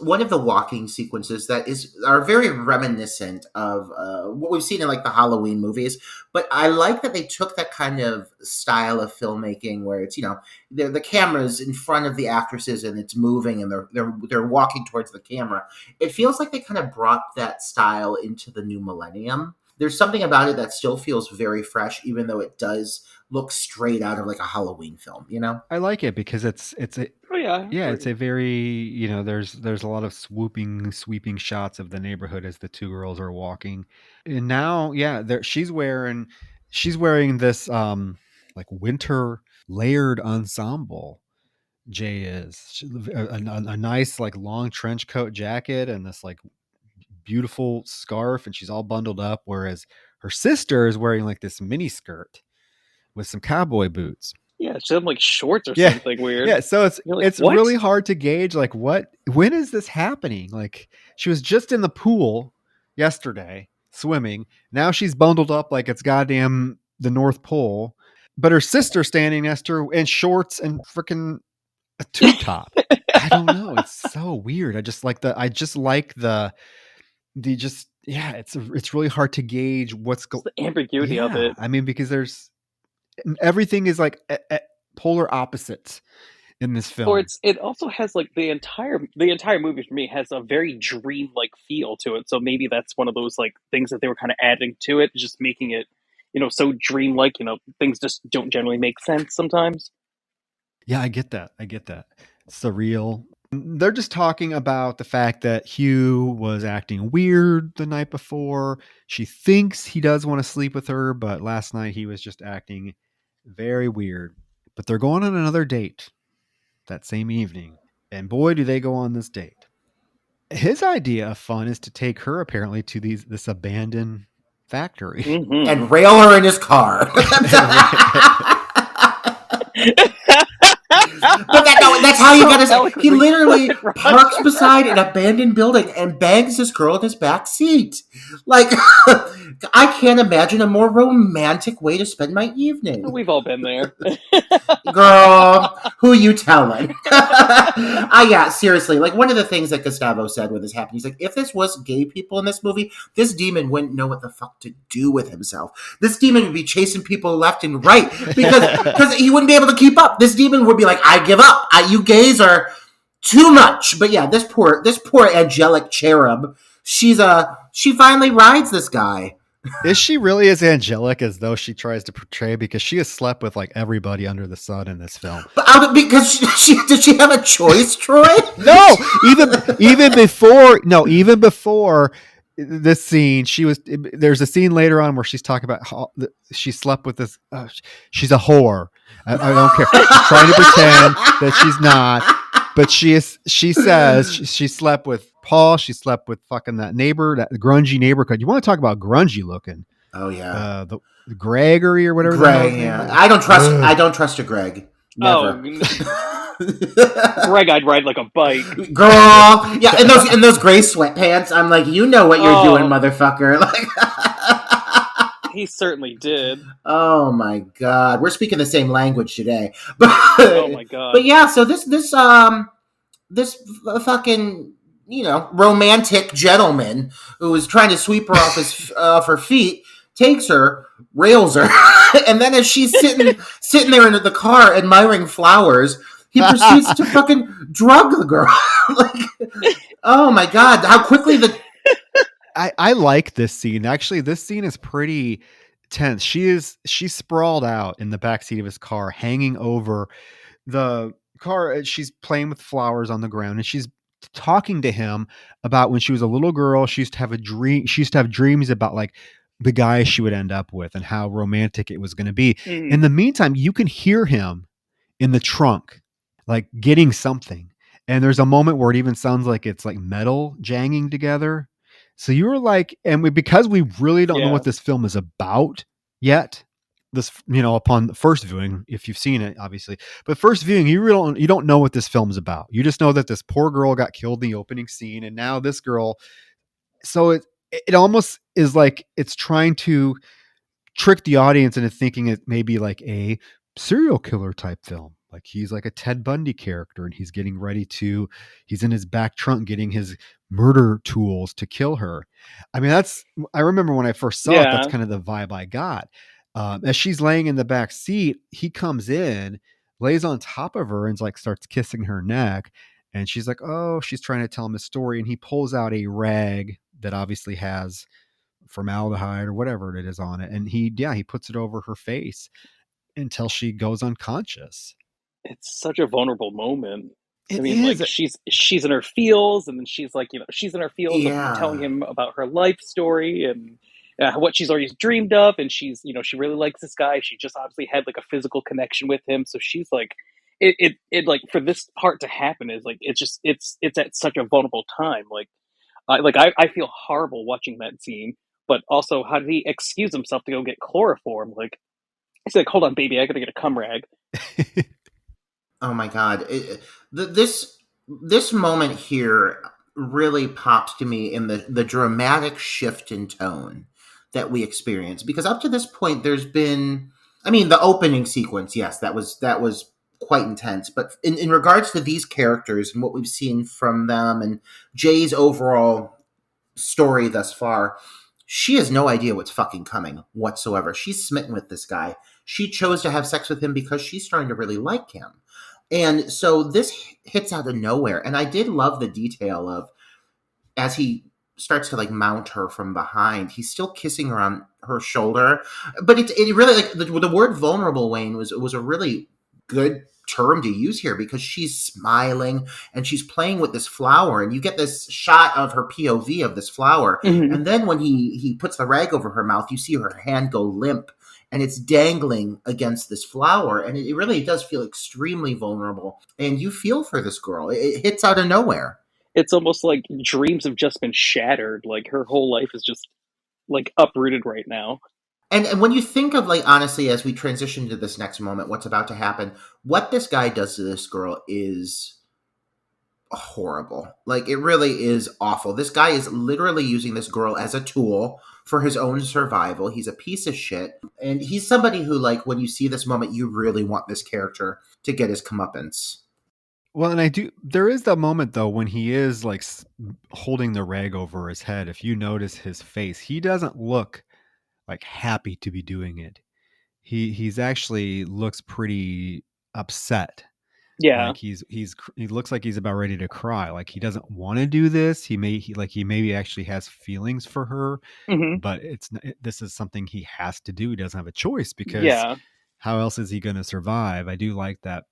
one of the walking sequences that are very reminiscent of what we've seen in like the Halloween movies. But I like that they took that kind of style of filmmaking where it's the camera's in front of the actresses and it's moving and they're walking towards the camera. It feels like they kind of brought that style into the new millennium. There's something about it that still feels very fresh, even though it does look straight out of like a Halloween film, I like it because it's a it's a very there's a lot of sweeping shots of the neighborhood as the two girls are walking, and now she's wearing this like winter layered ensemble. Jay is a nice like long trench coat jacket and this like beautiful scarf, and she's all bundled up, whereas her sister is wearing like this mini skirt with some cowboy boots. Yeah, she had like shorts or something weird. Yeah, so it's what? really hard to gauge like when is this happening? Like she was just in the pool yesterday swimming. Now she's bundled up like it's goddamn the North Pole. But her sister standing next to her in shorts and freaking a tube top. I don't know. It's so weird. It's really hard to gauge what's going. The ambiguity of it. I mean, because everything is like polar opposites in this film. Or it also has like the entire movie for me has a very dream-like feel to it. So maybe that's one of those like things that they were kind of adding to it, just making it, so dream-like. Things just don't generally make sense sometimes. Yeah, I get that. Surreal. They're just talking about the fact that Hugh was acting weird the night before. She thinks he does want to sleep with her, but last night he was just acting very weird. But they're going on another date that same evening. And boy, do they go on this date. His idea of fun is to take her apparently to this abandoned factory. Mm-hmm. And rail her in his car. But that's how you gotta. He literally parks beside an abandoned building and bangs this girl in his back seat. Like, I can't imagine a more romantic way to spend my evening. We've all been there. Girl, who you telling? Yeah, seriously. Like, one of the things that Gustavo said when this happened, he's like, if this was gay people in this movie, this demon wouldn't know what the fuck to do with himself. This demon would be chasing people left and right because he wouldn't be able to keep up. This demon would be like, I give up. You gays are too much. But yeah, this poor angelic cherub, she finally rides this guy. Is she really as angelic as though she tries to portray? Because she has slept with like everybody under the sun in this film. But because did she have a choice, Troy? No, even before this scene, there's a scene later on where she's talking about how she slept with this. She's a whore. I don't care. She's trying to pretend that she's not, but she says she slept with Paul. She slept with fucking that neighbor, that grungy neighborhood. You want to talk about grungy looking? Oh yeah, the Gregory or whatever. Greg, yeah. I don't trust a Greg. Never. Oh, Greg, I'd ride like a bike. Girl, yeah, in those gray sweatpants. I'm like, you know what you're doing, motherfucker. Like, he certainly did. Oh my god, we're speaking the same language today. Oh my god. But yeah, so this fucking romantic gentleman who was trying to sweep her off her feet takes her, rails her, and then as she's sitting there in the car admiring flowers, he proceeds to fucking drug the girl. Like, oh my god, how quickly I like this scene. Actually, this scene is pretty tense. She's sprawled out in the backseat of his car, hanging over the car. She's playing with flowers on the ground, and she's talking to him about when she was a little girl. She used to have dreams about like the guy she would end up with and how romantic it was going to be. Mm. In the meantime, you can hear him in the trunk, like getting something. And there's a moment where it even sounds like it's like metal janging together. So you were like, because we really don't know what this film is about yet. This, upon the first viewing, if you've seen it, obviously, but first viewing, you don't know what this film's about. You just know that this poor girl got killed in the opening scene, and now this girl. So it almost is like it's trying to trick the audience into thinking it may be like a serial killer type film. Like he's like a Ted Bundy character and he's he's in his back trunk getting his murder tools to kill her. I mean, I remember when I first saw it, that's kind of the vibe I got. As she's laying in the back seat, he comes in, lays on top of her and like starts kissing her neck. And she's like, oh, she's trying to tell him a story. And he pulls out a rag that obviously has formaldehyde or whatever it is on it. And he puts it over her face until she goes unconscious. It's such a vulnerable moment. It is. Like she's in her feels, and then she's like, she's in her feels of telling him about her life story and what she's already dreamed of, and she's, she really likes this guy. She just obviously had like a physical connection with him, so she's like, it like for this part to happen is like it's at such a vulnerable time. Like I feel horrible watching that scene, but also how did he excuse himself to go get chloroform? Like he's like, hold on, baby, I gotta get a cum rag. Oh my god, this moment here really pops to me in the dramatic shift in tone that we experience, because up to this point there's been, the opening sequence, yes, that was quite intense, but in regards to these characters and what we've seen from them and Jay's overall story thus far, she has no idea what's fucking coming whatsoever. She's smitten with this guy. She chose to have sex with him because she's starting to really like him. And so this hits out of nowhere. And I did love the detail of, as he starts to like mount her from behind, he's still kissing her on her shoulder. But it really, like, the word vulnerable, Wayne, was a really good term to use here, because she's smiling and she's playing with this flower, and you get this shot of her POV of this flower. Mm-hmm. And then when he puts the rag over her mouth, you see her hand go limp, and it's dangling against this flower, and it really does feel extremely vulnerable, and you feel for this girl. It hits out of nowhere. It's almost like dreams have just been shattered. Like her whole life is just like uprooted right now. And when you think of, like, honestly, as we transition to this next moment, what's about to happen, what this guy does to this girl is horrible. Like, it really is awful. This guy is literally using this girl as a tool for his own survival. He's a piece of shit. And he's somebody who, like, when you see this moment, you really want this character to get his comeuppance. Well, and I do. There is the moment though when he is like holding the rag over his head. If you notice his face, he doesn't look like happy to be doing it. He's actually looks pretty upset. Yeah. Like he looks like he's about ready to cry. Like he doesn't want to do this. He maybe actually has feelings for her, Hmm. but this is something he has to do. He doesn't have a choice because Yeah. how else is he going to survive? I do like that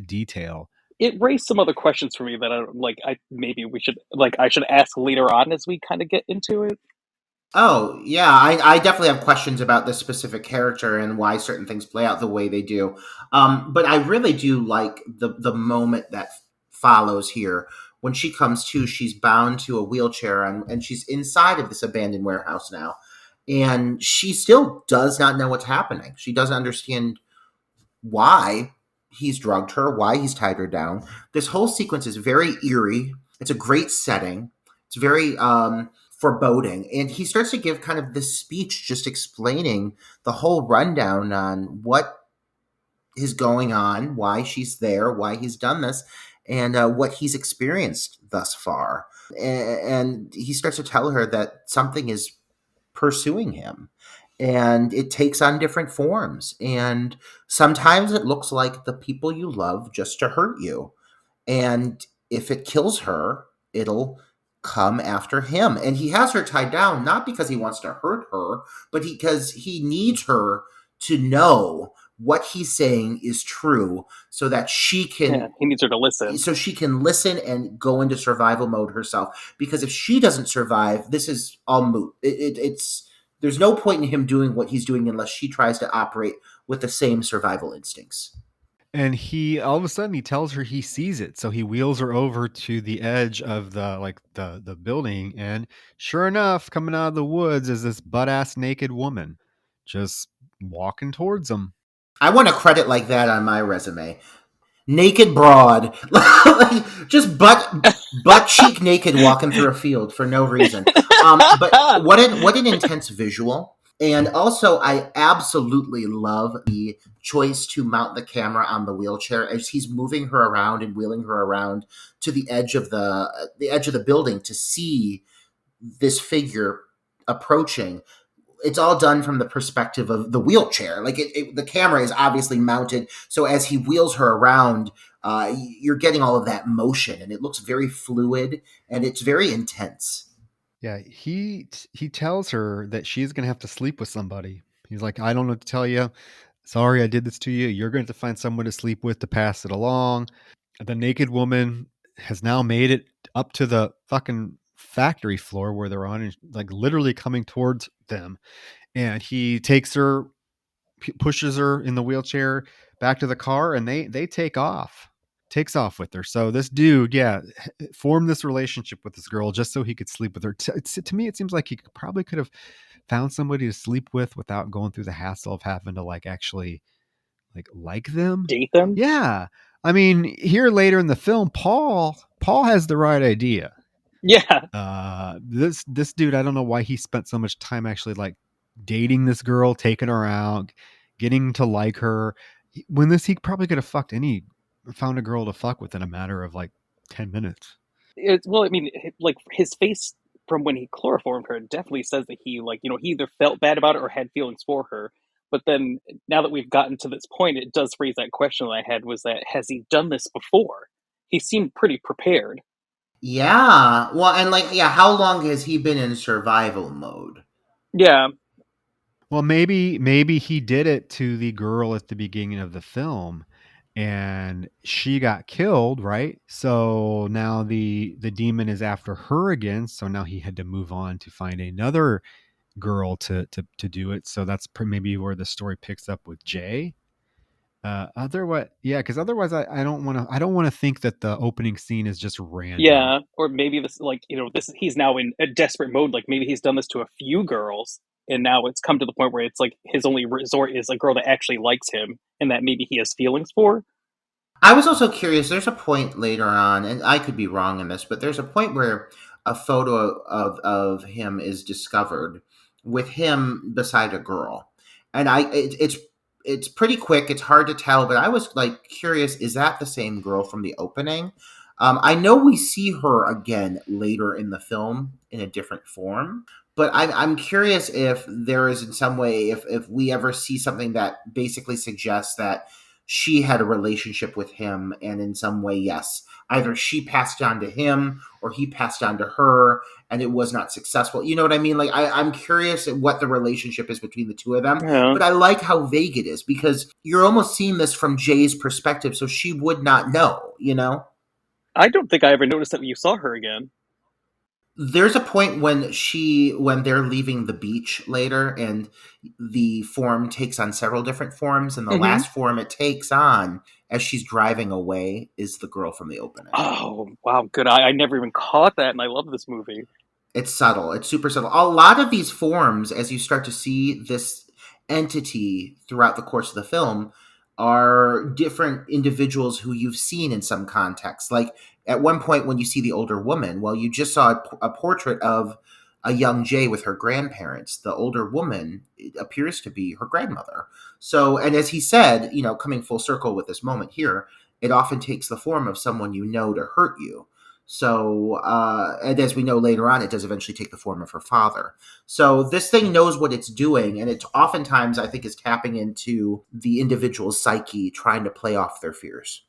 detail. It raised some other questions for me that I maybe we should like I should ask later on as we kind of get into it. Oh, yeah, I definitely have questions about this specific character and why certain things play out the way they do. But I really do like the moment that follows here. When she comes to, she's bound to a wheelchair, and she's inside of this abandoned warehouse now. And she still does not know what's happening. She doesn't understand why he's drugged her, why he's tied her down. This whole sequence is very eerie. It's a great setting. It's very foreboding. And he starts to give kind of this speech just explaining the whole rundown on what is going on, why she's there, why he's done this, and what he's experienced thus far. And he starts to tell her that something is pursuing him, and it takes on different forms, and sometimes it looks like the people you love just to hurt you, and if it kills her, it'll come after him. And he has her tied down not because he wants to hurt her, but because he needs her to know what he's saying is true, so that Yeah, he needs her to listen. she can listen and go into survival mode herself. Because if she doesn't survive, this is all moot. It's there's no point in him doing what he's doing unless she tries to operate with the same survival instincts. And he all of a sudden he tells her he sees it. So he wheels her over to the edge of the building, and sure enough, coming out of the woods is this butt ass naked woman just walking towards him. I want a credit like that on my resume. Naked broad, like, just butt cheek naked, walking through a field for no reason. But what an intense visual. And also, I absolutely love the choice to mount the camera on the wheelchair as he's moving her around and wheeling her around to the edge of the building to see this figure approaching. It's all done from the perspective of the wheelchair. Like, the camera is obviously mounted, so as he wheels her around, you're getting all of that motion, and it looks very fluid, and it's very intense. Yeah, he tells her that she's gonna have to sleep with somebody. He's like, I don't know what to tell you. Sorry, I did this to you. You're going to find someone to sleep with to pass it along. The naked woman has now made it up to the fucking factory floor where they're on, and like literally coming towards them. And he takes her, pushes her in the wheelchair back to the car, and they take off. Takes off with her. So this dude, yeah, formed this relationship with this girl just so he could sleep with her. To me, it seems like he probably could have found somebody to sleep with without going through the hassle of having to like actually like them. Date them? Yeah. I mean, here later in the film, Paul has the right idea. Yeah. This dude, I don't know why he spent so much time actually like dating this girl, taking her out, getting to like her. When he probably could have found a girl to fuck with in a matter of like 10 minutes. Well, I mean, like his face from when he chloroformed her definitely says that he he either felt bad about it or had feelings for her. But then now that we've gotten to this point, it does raise that question that I had: was that has he done this before? He seemed pretty prepared. Yeah. Well, and like, yeah, how long has he been in survival mode? Yeah. Well, maybe he did it to the girl at the beginning of the film and she got killed, right? So now the demon is after her again, so now he had to move on to find another girl to do it. So that's maybe where the story picks up with Jay. Otherwise, yeah, because otherwise I don't want to think that the opening scene is just random. Yeah, or maybe this, this he's now in a desperate mode. Like maybe he's done this to a few girls, and now it's come to the point where it's like his only resort is a girl that actually likes him, and that maybe he has feelings for. I was also curious. There's a point later on, and I could be wrong in this, but there's a point where a photo of him is discovered with him beside a girl, and it's pretty quick. It's hard to tell, but I was like curious: is that the same girl from the opening? I know we see her again later in the film in a different form, but I'm curious if there is in some way if we ever see something that basically suggests that she had a relationship with him, and in some way, yes, either she passed on to him or he passed on to her, and it was not successful. You know what I mean? Like I'm curious at what the relationship is between the two of them, Yeah. but I like how vague it is because you're almost seeing this from Jay's perspective, so she would not know. You know. I don't think I ever noticed that you saw her again. There's a point when they're leaving the beach later, and the form takes on several different forms, and the Hmm. last form it takes on as she's driving away is the girl from the opening. Oh, wow, good. I never even caught that, and I love this movie. It's subtle. It's super subtle. A lot of these forms, as you start to see this entity throughout the course of the film, are different individuals who you've seen in some context. Like at one point, when you see the older woman, well, you just saw a portrait of a young Jay with her grandparents. The older woman appears to be her grandmother. So, and as he said, coming full circle with this moment here, it often takes the form of someone you know to hurt you. So, and as we know later on, it does eventually take the form of her father. So this thing knows what it's doing, and it oftentimes, I think, is tapping into the individual's psyche, trying to play off their fears.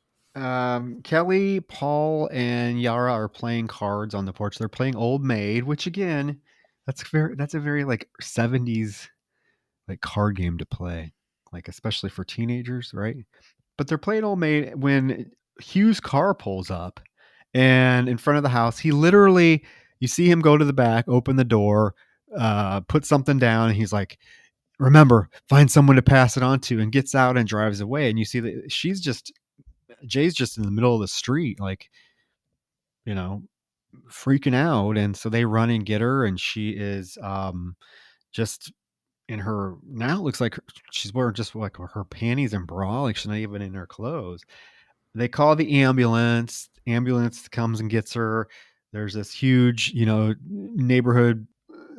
Kelly, Paul, and Yara are playing cards on the porch. They're playing Old Maid, which again, that's a very like 70s like card game to play, like especially for teenagers, right? But they're playing Old Maid when Hugh's car pulls up, and in front of the house, he literally, you see him go to the back, open the door, put something down, and he's like, "Remember, find someone to pass it on to," and gets out and drives away. And you see that Jay's just in the middle of the street, like, you know, freaking out. And so they run and get her, and she is just in her, now it looks like she's wearing just like her panties and bra, like she's not even in her clothes. They call the ambulance. Ambulance comes and gets her. There's this huge, neighborhood.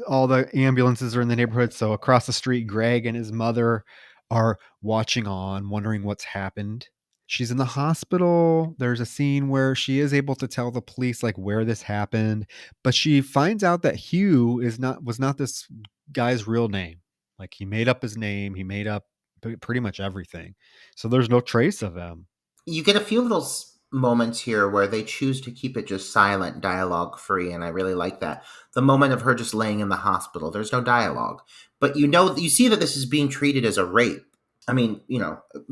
All the ambulances are in the neighborhood. So across the street, Greg and his mother are watching on, wondering what's happened. She's in the hospital. There's a scene where she is able to tell the police like where this happened, but she finds out that Hugh was not this guy's real name. Like he made up his name, he made up pretty much everything. So there's no trace of him. You get a few little moments here where they choose to keep it just silent, dialogue free, and I really like that. The moment of her just laying in the hospital, there's no dialogue, but you see that this is being treated as a rape. I mean,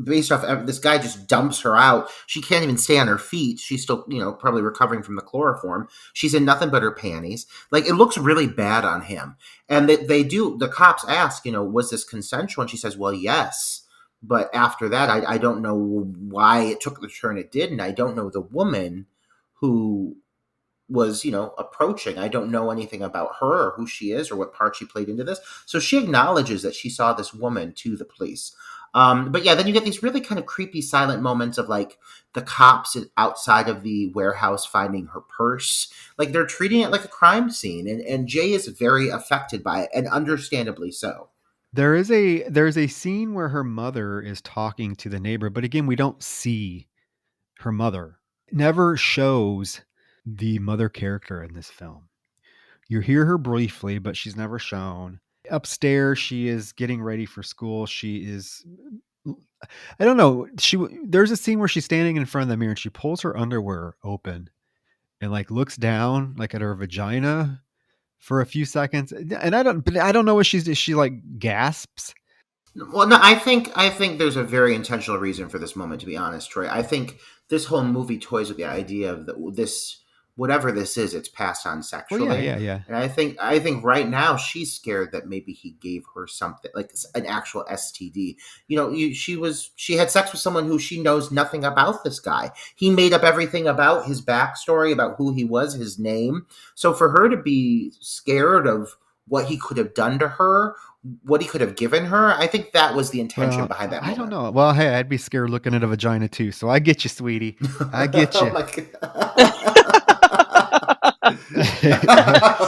based off this guy just dumps her out. She can't even stay on her feet. She's still, probably recovering from the chloroform. She's in nothing but her panties. Like it looks really bad on him. And the cops ask, was this consensual? And she says, well, yes. But after that, I don't know why it took the turn it did. And I don't know the woman who was, approaching. I don't know anything about her or who she is or what part she played into this. So she acknowledges that she saw this woman to the police. But yeah, then you get these really kind of creepy silent moments of like the cops outside of the warehouse finding her purse. Like they're treating it like a crime scene. And Jay is very affected by it, and understandably so. There's a scene where her mother is talking to the neighbor, but again, we don't see her mother. It never shows the mother character in this film. You hear her briefly, but she's never shown. Upstairs, she is getting ready for school. She is, I don't know. There's a scene where she's standing in front of the mirror and she pulls her underwear open and like looks down like at her vagina for a few seconds. And I don't know what she like gasps. Well, no, I think there's a very intentional reason for this moment. To be honest, Troy, I think this whole movie toys with the idea of this, whatever this is, it's passed on Well, yeah, sexually, yeah, yeah. and I think right now she's scared that maybe he gave her something like an actual STD. She had sex with someone who she knows nothing about. This guy, he made up everything about his backstory, about who he was, his name. So for her to be scared of what he could have done to her what he could have given her. I think that was the intention Well, behind that I don't moment. know. Well, hey, I'd be scared looking at a vagina too. So I get you, sweetie. I get Oh you. my god.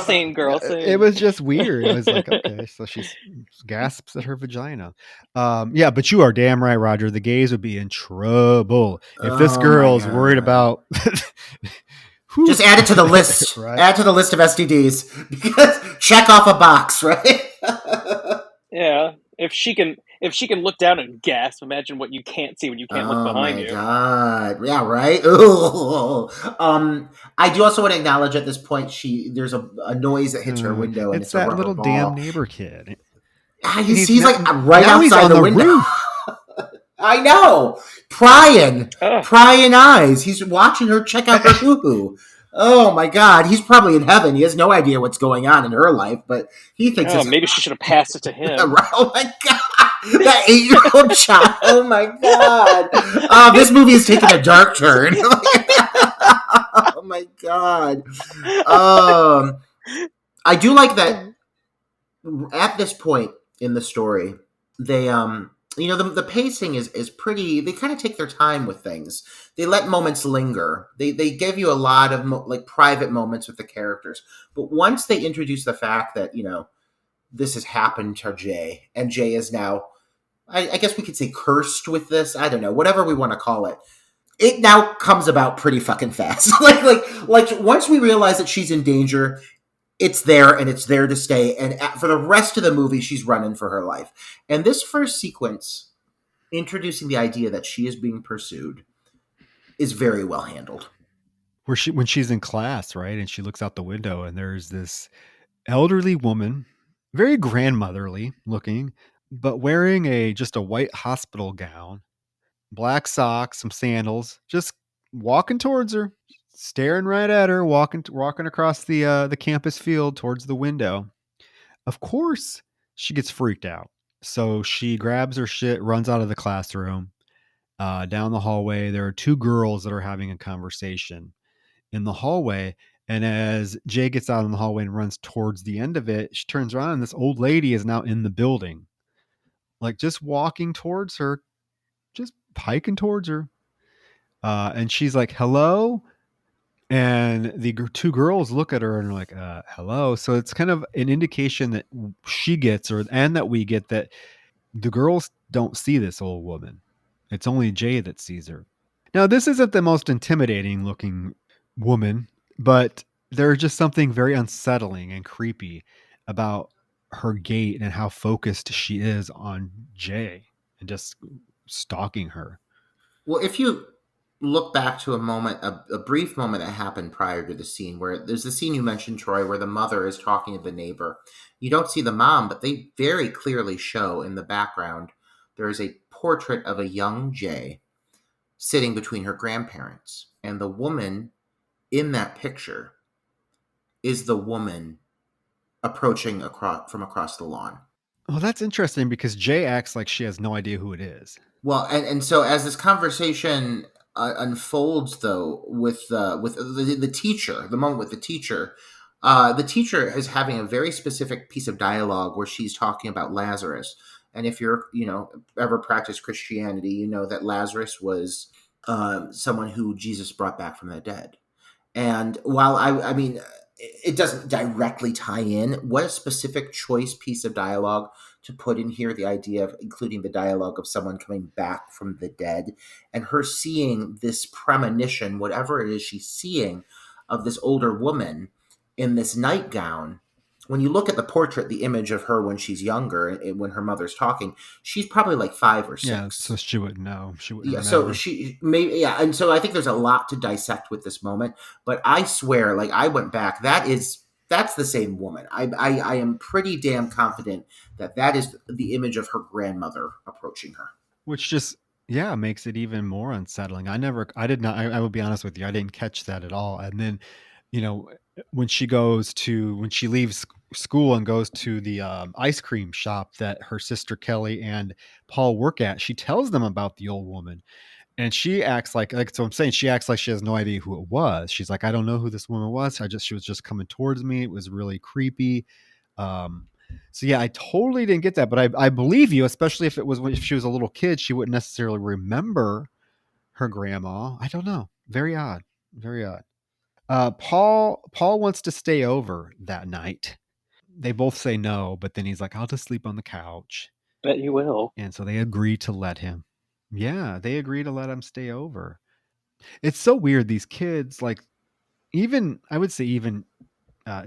Same girl, It same. was just weird. I was like, okay, so she gasps at her vagina. Yeah, but you are damn right, Roger. The gays would be in trouble if this Oh my girl's worried god. about. Whew. Just add it to the list. Right? Add to the list of STDs. Because check off a box, right? Yeah, if she can look down and gasp, imagine what you can't see when you can't look Oh behind my you. god. Yeah, right? Ooh. I do also want to acknowledge at this point there's a noise that hits her window and It's it's a that rubber little damn ball. neighbor kid. Ah, And he's like right now he's outside on the the window. roof. I know. Prying. Ugh. Prying eyes. He's watching her check out her hoo-hoo. Oh my god. He's probably in heaven. He has no idea what's going on in her life, but he thinks Oh, it's maybe she should have passed it to him. oh my god. That 8-year-old child. Oh my god. This movie is taking a dark turn. Oh my god. Um I do like that at this point in the story, they the pacing is pretty. They kind of take their time with things. They let moments linger. They give you a lot of like private moments with the characters. But once they introduce the fact that this has happened to Jay, and Jay is now, I guess we could say, cursed with this. I don't know, whatever we want to call it. It now comes about pretty fucking fast. like once we realize that she's in danger, it's there and it's there to stay. And for the rest of the movie, she's running for her life. And this first sequence, introducing the idea that she is being pursued, is very well handled. When she's in class, right, and she looks out the window, and there's this elderly woman, very grandmotherly looking, but wearing just a white hospital gown, black socks, some sandals, just walking towards her, staring right at her, walking across the campus field towards the window. Of course, she gets freaked out. So she grabs her shit, runs out of the classroom. Down the hallway, there are two girls that are having a conversation in the hallway. And as Jay gets out in the hallway and runs towards the end of it, she turns around and this old lady is now in the building, like just walking towards her, just hiking towards her. And she's like, hello. And the two girls look at her and are like, hello. So it's kind of an indication that she gets, and that we get, that the girls don't see this old woman. It's only Jay that sees her. Now, this isn't the most intimidating looking woman, but there's just something very unsettling and creepy about her gait and how focused she is on Jay and just stalking her. Well, if you look back to a brief moment that happened prior to the scene, where there's the scene you mentioned, Troy, where the mother is talking to the neighbor. You don't see the mom, but they very clearly show in the background there is a portrait of a young Jay sitting between her grandparents. And the woman in that picture is the woman approaching from across the lawn. Well, that's interesting because Jay acts like she has no idea who it is. Well, and so as this conversation unfolds, though, with the teacher, the moment with the teacher is having a very specific piece of dialogue where she's talking about Lazarus. And if you're ever practiced Christianity, you know that Lazarus was someone who Jesus brought back from the dead. And while I mean, it doesn't directly tie in, what a specific choice piece of dialogue to put in here, the idea of including the dialogue of someone coming back from the dead and her seeing this premonition, whatever it is she's seeing, of this older woman in this nightgown. When you look at the portrait, the image of her when she's younger and when her mother's talking, she's probably like 5 or 6. Yeah, so she wouldn't know. She wouldn't Yeah, remember. so she maybe, yeah, and so I think there's a lot to dissect with this moment. But I swear, like, I went back. That's the same woman. I am pretty damn confident that is the image of her grandmother approaching her. Which just, yeah, makes it even more unsettling. I did not, I will be honest with you, I didn't catch that at all. And then, when she leaves school and goes to the ice cream shop that her sister Kelly and Paul work at, she tells them about the old woman. And she acts like, so I'm saying, she acts like she has no idea who it was. She's like, I don't know who this woman was. She was just coming towards me. It was really creepy. So yeah, I totally didn't get that, but I believe you, especially if she was a little kid, she wouldn't necessarily remember her grandma. I don't know. Very odd. Very odd. Paul wants to stay over that night. They both say no, but then he's like, I'll just sleep on the couch. Bet you will. And so they agree to let him. Yeah, they agree to let him stay over. It's so weird. These kids, like, even, I would say, even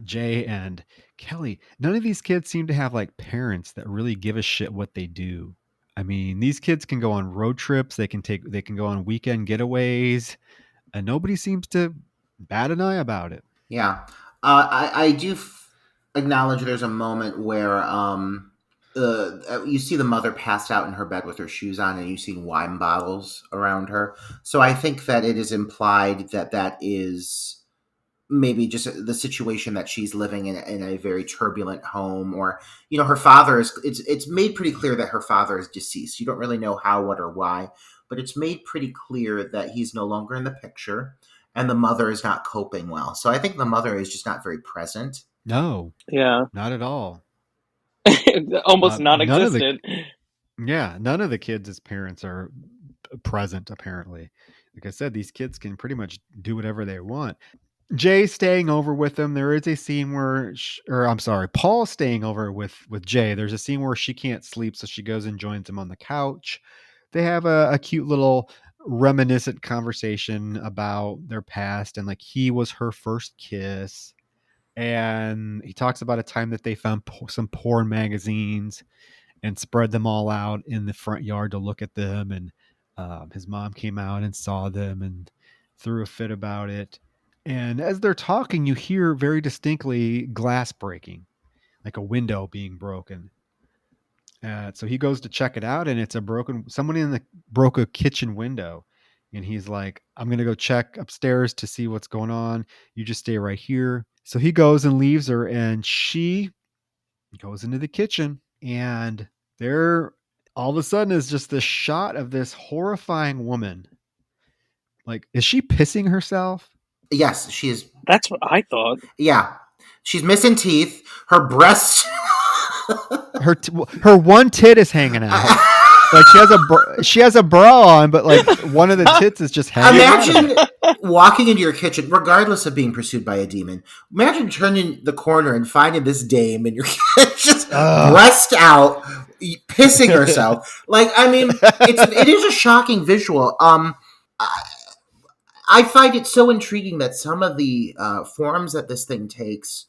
Jay and Kelly, none of these kids seem to have like parents that really give a shit what they do. I mean, these kids can go on road trips, they can go on weekend getaways, and nobody seems to bat an eye about it. Yeah. I do acknowledge there's a moment where you see the mother passed out in her bed with her shoes on, and you see wine bottles around her. So I think that it is implied that that is maybe just the situation that she's living in a very turbulent home, or her father is. It's made pretty clear that her father is deceased. You don't really know how, what, or why, but it's made pretty clear that he's no longer in the picture, and the mother is not coping well. So I think the mother is just not very present. No, Yeah. not at all. Almost None of the non-existent. none of the kids' parents are present. Apparently, like I said, these kids can pretty much do whatever they want. Jay staying over with them. There is a scene where, or I'm sorry, Paul's staying over with Jay. There's a scene where she can't sleep, so she goes and joins him on the couch. They have a cute little reminiscent conversation about their past, and like he was her first kiss. And he talks about a time that they found some porn magazines and spread them all out in the front yard to look at them. And his mom came out and saw them and threw a fit about it. And as they're talking, you hear very distinctly glass breaking, like a window being broken. So he goes to check it out, and it's someone broke a kitchen window. And he's like, I'm going to go check upstairs to see what's going on. You just stay right here. So he goes and leaves her, and she goes into the kitchen, and there all of a sudden is just this shot of this horrifying woman. Like, is she pissing herself? Yes, she is. That's what I thought. Yeah, she's missing teeth. Her breasts. Her one tit is hanging out. Like she has a bra on, but like one of the tits is just hanging out. Imagine walking into your kitchen, regardless of being pursued by a demon. Imagine turning the corner and finding this dame in your kitchen, just breast out, pissing herself. Like, I mean, it is a shocking visual. I find it so intriguing that some of the forms that this thing takes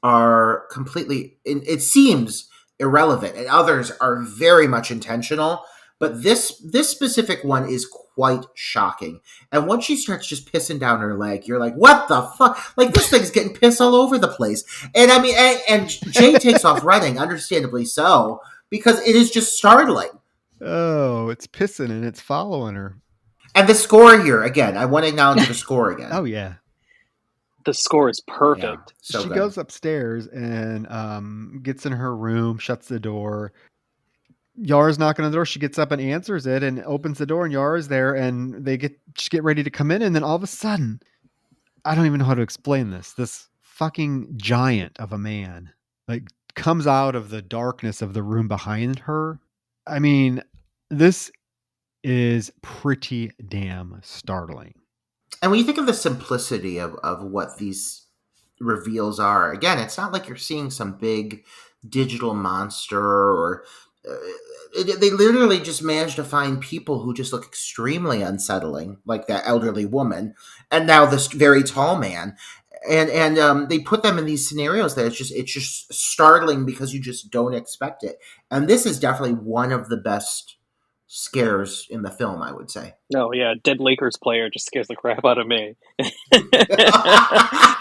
are completely, it seems irrelevant, and others are very much intentional. But this specific one is quite shocking. And once she starts just pissing down her leg, you're like, what the fuck? Like, this thing's getting piss all over the place. And I mean, and Jay takes off running, understandably so, because it is just startling. Oh, it's pissing and it's following her. And the score here, again, I want to acknowledge the score again. Oh, yeah. The score is perfect. Yeah, so she good. goes upstairs and gets in her room, shuts the door. Yara's knocking on the door. She gets up and answers it and opens the door, and Yara's there, and they get ready to come in, and then all of a sudden, I don't even know how to explain this. This fucking giant of a man like comes out of the darkness of the room behind her. I mean, this is pretty damn startling. And when you think of the simplicity of what these reveals are, again, it's not like you're seeing some big digital monster, or they literally just managed to find people who just look extremely unsettling, like that elderly woman, and now this very tall man. And they put them in these scenarios that it's just startling because you just don't expect it. And this is definitely one of the best scares in the film, I would say. Oh yeah, dead Lakers player just scares the crap out of me. He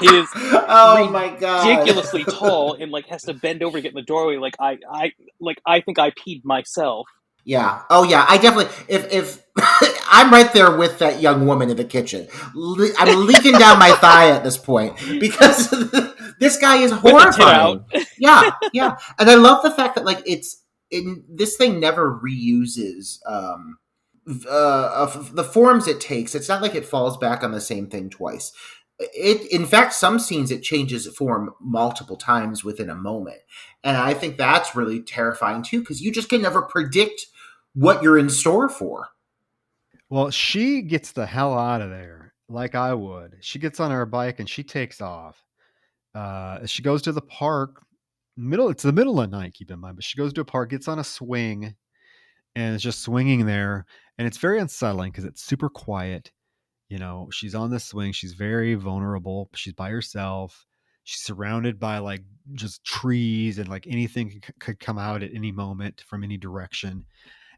is my god, ridiculously tall and like has to bend over to get in the doorway. Like I think I peed myself. Yeah. Oh yeah. I definitely. If I'm right there with that young woman in the kitchen, I'm leaking down my thigh at this point because this guy is horrifying. Yeah. Yeah. And I love the fact that like this thing never reuses of the forms it takes. It's not like it falls back on the same thing twice. In fact, some scenes it changes form multiple times within a moment, and I think that's really terrifying too, because you just can never predict what you're in store for. Well, she gets the hell out of there like I would. She gets on her bike and she takes off. She goes to the park. It's the middle of the night, keep in mind, but she goes to a park, gets on a swing, and is just swinging there. And it's very unsettling because it's super quiet. She's on the swing. She's very vulnerable. She's by herself. She's surrounded by like just trees and like anything could come out at any moment from any direction.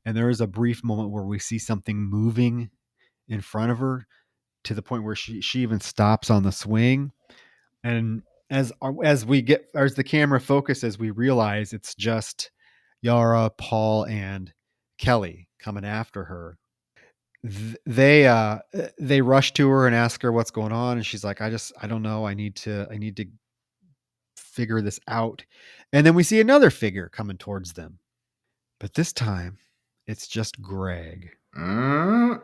And there is a brief moment where we see something moving in front of her to the point where she even stops on the swing. And as the camera focuses, we realize it's just Yara, Paul, and Kelly coming after her. They rush to her and ask her what's going on, and she's like, I don't know. I need to figure this out. And then we see another figure coming towards them, but this time it's just Greg. Hey,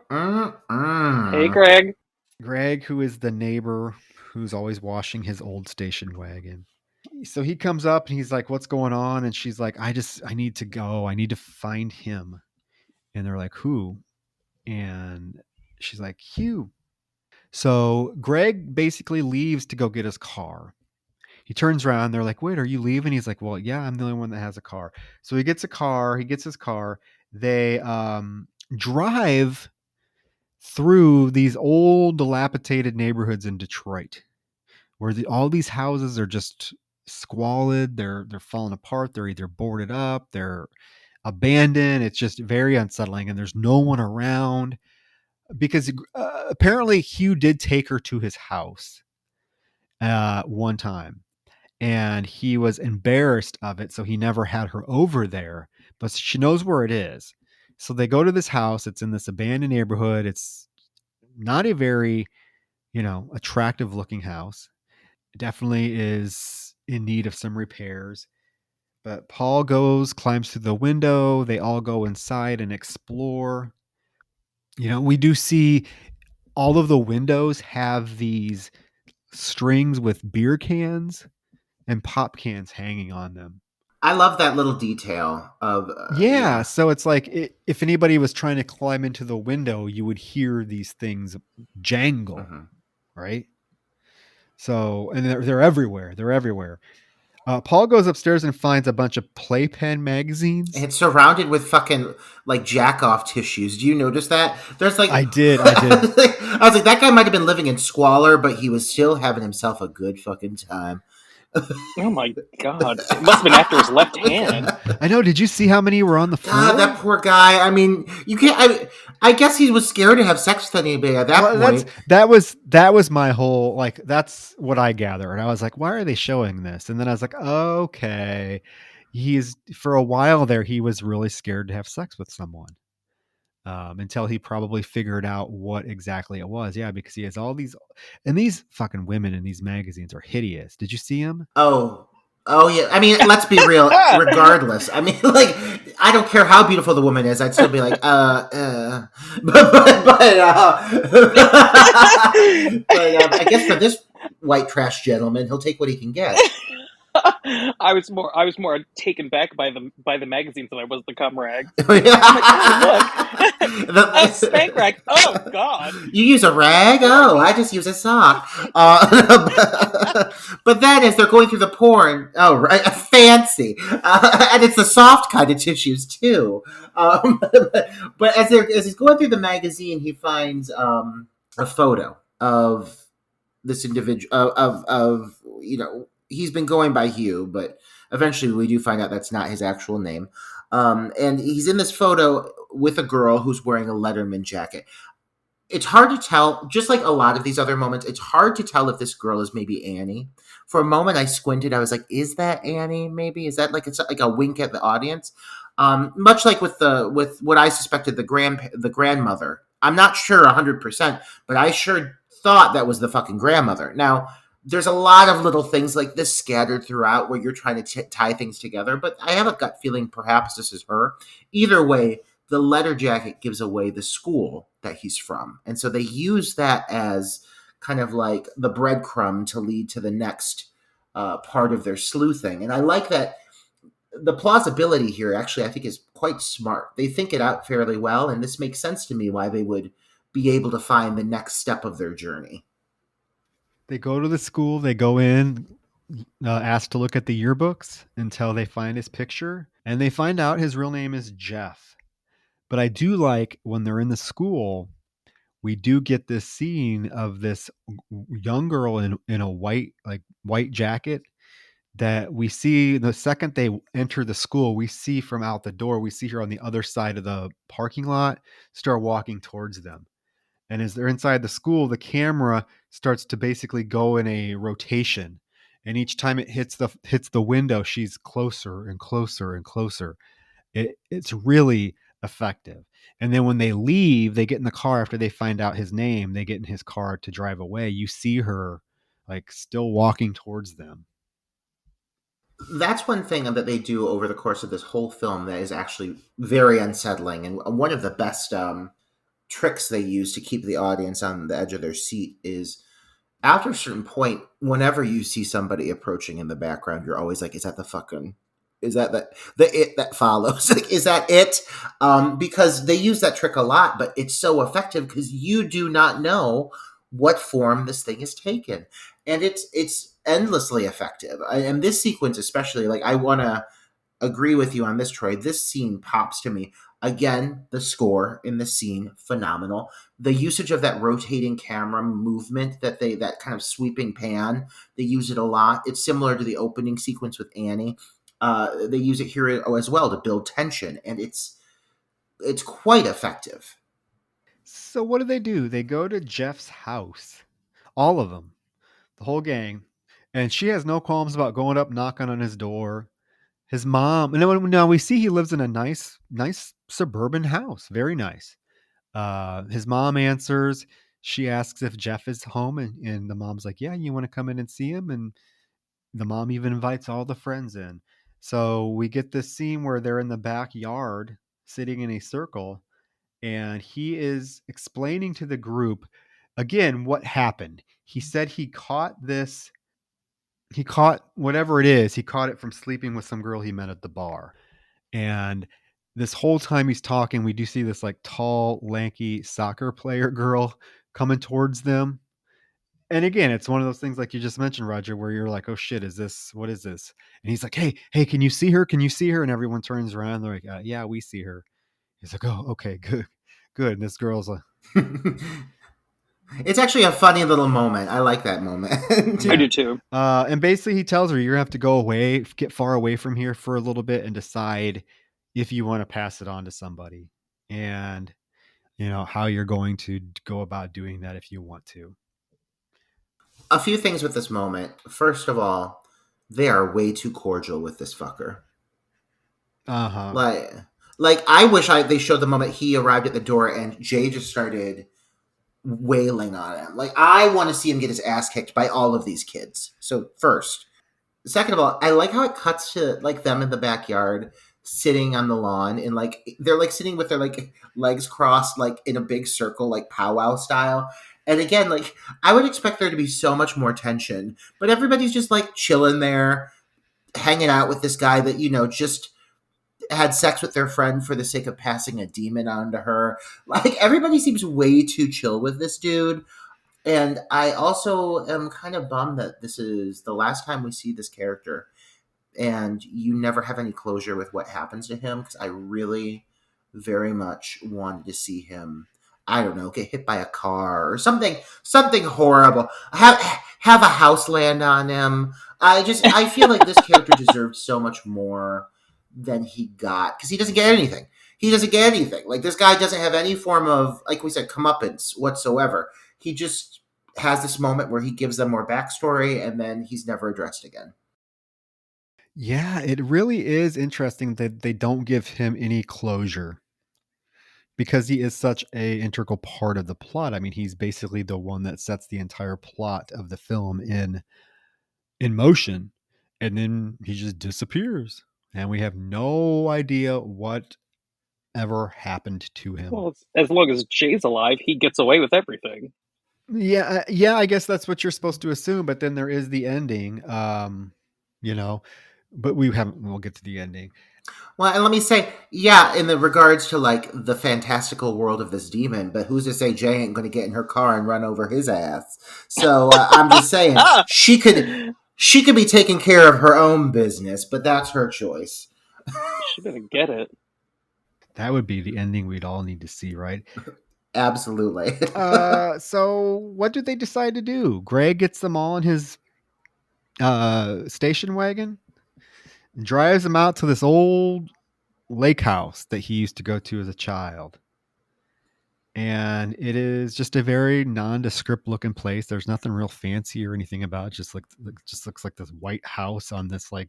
Greg. Greg, who is the neighbor who's always washing his old station wagon. So he comes up and he's like, "What's going on?" And she's like, I need to go. I need to find him." And they're like, "Who?" And she's like, "Hugh." So Greg basically leaves to go get his car. He turns around. They're like, "Wait, are you leaving?" He's like, "Well, yeah, I'm the only one that has a car." So he gets a car. He gets his car. They drive through these old, dilapidated neighborhoods in Detroit, where all these houses are just squalid. They're falling apart. They're either boarded up. They're abandoned. It's just very unsettling, and there's no one around because apparently Hugh did take her to his house one time, and he was embarrassed of it, so he never had her over there. But she knows where it is, so they go to this house. It's in this abandoned neighborhood. It's not a very attractive looking house. It definitely is in need of some repairs. But Paul climbs through the window. They all go inside and explore. We do see all of the windows have these strings with beer cans and pop cans hanging on them. I love that little detail of Yeah, so it's like if anybody was trying to climb into the window, you would hear these things jangle, right? So, and they're everywhere. They're everywhere. Paul goes upstairs and finds a bunch of playpen magazines. And it's surrounded with fucking like jack off tissues. Do you notice that? There's like I did. I was like, that guy might have been living in squalor, but he was still having himself a good fucking time. Oh my god! It must have been after his left hand. I know. Did you see how many were on the floor? God, that poor guy. I mean, you can't. I guess he was scared to have sex with anybody at that point. That was my whole like. That's what I gathered. And I was like, why are they showing this? And then I was like, okay, for a while there, he was really scared to have sex with someone. Until he probably figured out what exactly it was. Yeah, because he has all these, and these fucking women in these magazines are hideous. Did you see them? Oh yeah. I mean, let's be real. Regardless, I mean, like, I don't care how beautiful the woman is. I'd still be like, but I guess for this white trash gentleman, he'll take what he can get. I was more taken back by the magazines than I was the cum rag. I'm like, oh, look, a spank rag. Oh God! You use a rag? Oh, I just use a sock. But then, as they're going through the porn, oh right, fancy, and it's the soft kind of tissues too. But as he's going through the magazine, he finds a photo of this individual of he's been going by Hugh, but eventually we do find out that's not his actual name. And he's in this photo with a girl who's wearing a Letterman jacket. It's hard to tell, just like a lot of these other moments, it's hard to tell if this girl is maybe Annie. For a moment, I squinted. I was like, is that Annie, maybe? Is that like, it's like a wink at the audience? Much like with what I suspected the grandmother. I'm not sure 100%, but I sure thought that was the fucking grandmother. Now, there's a lot of little things like this scattered throughout where you're trying to tie things together, but I have a gut feeling perhaps this is her. Either way, the letter jacket gives away the school that he's from. And so they use that as kind of like the breadcrumb to lead to the next part of their sleuthing. And I like that the plausibility here actually I think is quite smart. They think it out fairly well, and this makes sense to me why they would be able to find the next step of their journey. They go to the school, they go in, asked to look at the yearbooks until they find his picture, and they find out his real name is Jeff. But I do like when they're in the school, we do get this scene of this young girl in a white jacket that we see the second they enter the school. We see from out the door, we see her on the other side of the parking lot start walking towards them. And as they're inside the school, the camera starts to basically go in a rotation. And each time it hits the window, she's closer and closer and closer. It's really effective. And then when they leave, they get in the car after they find out his name, they get in his car to drive away. You see her like still walking towards them. That's one thing that they do over the course of this whole film that is actually very unsettling, and one of the best tricks they use to keep the audience on the edge of their seat is after a certain point, whenever you see somebody approaching in the background, you're always like, is that the fucking is that the it that follows? Like, is that it? Because they use that trick a lot, but it's so effective because you do not know what form this thing is taken, and it's endlessly effective. And this sequence, especially, like I want to agree with you on this, Troy. This scene pops to me. Again, the score in the scene, phenomenal. The usage of that rotating camera movement that kind of sweeping pan, they use it a lot. It's similar to the opening sequence with Annie. They use it here as well to build tension, and it's quite effective. So what do? They go to Jeff's house. All of them, the whole gang. And she has no qualms about going up knocking on his door. His mom, and then now we see he lives in a nice suburban house, very nice. His mom answers. She asks if Jeff is home, and the mom's like, "Yeah, you want to come in and see him?" And the mom even invites all the friends in. So we get this scene where they're in the backyard, sitting in a circle, and he is explaining to the group again what happened. He said he caught whatever it is. He caught it from sleeping with some girl he met at the bar. And this whole time he's talking, we do see this like tall, lanky soccer player girl coming towards them. And again, it's one of those things like you just mentioned, Roger, where you're like, oh shit, what is this? And he's like, hey, can you see her? Can you see her? And everyone turns around. They're like, yeah, we see her. He's like, oh, okay, good, good. And this girl's like, It's actually a funny little moment. I like that moment. I yeah. do too. And basically he tells her, you're gonna have to go away, get far away from here for a little bit and decide if you want to pass it on to somebody. And how you're going to go about doing that if you want to. A few things with this moment. First of all, they are way too cordial with this fucker. Uh-huh. Like I wish they showed the moment he arrived at the door and Jay just started wailing on him. Like I want to see him get his ass kicked by all of these kids. So first, second of all, I like how it cuts to like them in the backyard sitting on the lawn and like they're like sitting with their like legs crossed like in a big circle like powwow style. And again, like I would expect there to be so much more tension, but everybody's just like chilling there, hanging out with this guy that just had sex with their friend for the sake of passing a demon on to her. Like everybody seems way too chill with this dude. And I also am kind of bummed that this is the last time we see this character and you never have any closure with what happens to him because I really very much wanted to see him, I don't know, get hit by a car or something horrible. Have a house land on him. I feel like this character deserved so much more than he got because he doesn't get anything. He doesn't get anything. Like this guy doesn't have any form of, like we said, comeuppance whatsoever. He just has this moment where he gives them more backstory and then he's never addressed again. Yeah, it really is interesting that they don't give him any closure because he is such a integral part of the plot. I mean, he's basically the one that sets the entire plot of the film in motion, and then he just disappears, and we have no idea what ever happened to him. Well, as long as Jay's alive, he gets away with everything. Yeah, I guess that's what you're supposed to assume, but then there is the ending, you know, but we'll get to the ending. Well, and let me say, yeah, in the regards to like the fantastical world of this demon, but who's to say Jay ain't going to get in her car and run over his ass? So I'm just saying she could be taking care of her own business, but that's her choice. She better get it. That would be the ending we'd all need to see, right? Absolutely. So what do they decide to do? Greg gets them all in his station wagon, drives them out to this old lake house that he used to go to as a child. And it is just a very nondescript looking place. There's nothing real fancy or anything about it. Just looks like this white house on this like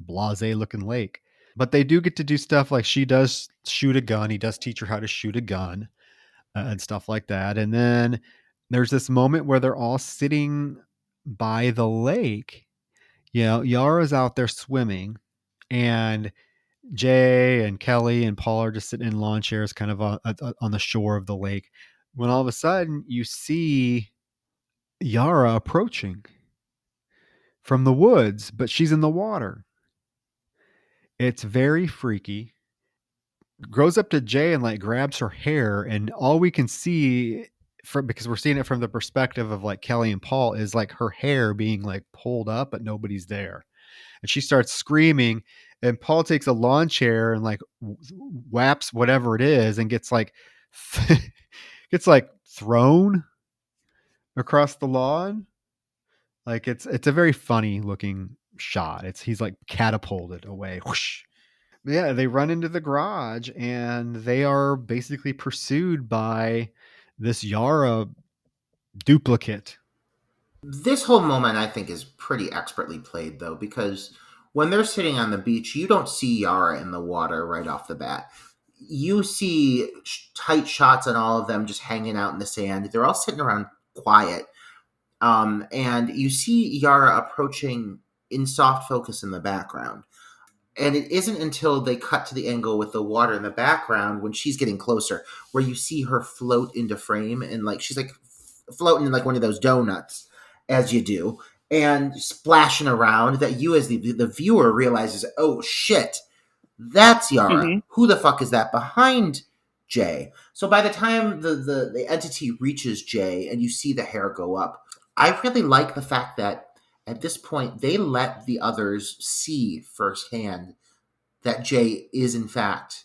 blasé looking lake. But they do get to do stuff like she does shoot a gun. He does teach her how to shoot a gun and stuff like that. And then there's this moment where they're all sitting by the lake. You know, Yara's out there swimming, and Jay and Kelly and Paul are just sitting in lawn chairs kind of on the shore of the lake. When all of a sudden you see Yara approaching from the woods, but she's in the water. It's very freaky. Grows up to Jay and like grabs her hair, and all we can see because we're seeing it from the perspective of like Kelly and Paul is like her hair being like pulled up, but nobody's there. And she starts screaming, and Paul takes a lawn chair and like whaps whatever it is and gets like gets like thrown across the lawn. Like it's a very funny looking shot. He's like catapulted away. Whoosh. Yeah, they run into the garage and they are basically pursued by this Yara duplicate. This whole moment, I think, is pretty expertly played, though, because when they're sitting on the beach, you don't see Yara in the water right off the bat. You see tight shots on all of them just hanging out in the sand. They're all sitting around quiet. And you see Yara approaching in soft focus in the background. And it isn't until they cut to the angle with the water in the background when she's getting closer where you see her float into frame, and like she's like floating in like one of those donuts as you do, and splashing around, that you as the viewer realizes, oh shit, that's Yara. Hmm. Who the fuck is that behind Jay? So by the time the entity reaches Jay and you see the hair go up, I really like the fact that at this point they let the others see firsthand that Jay is in fact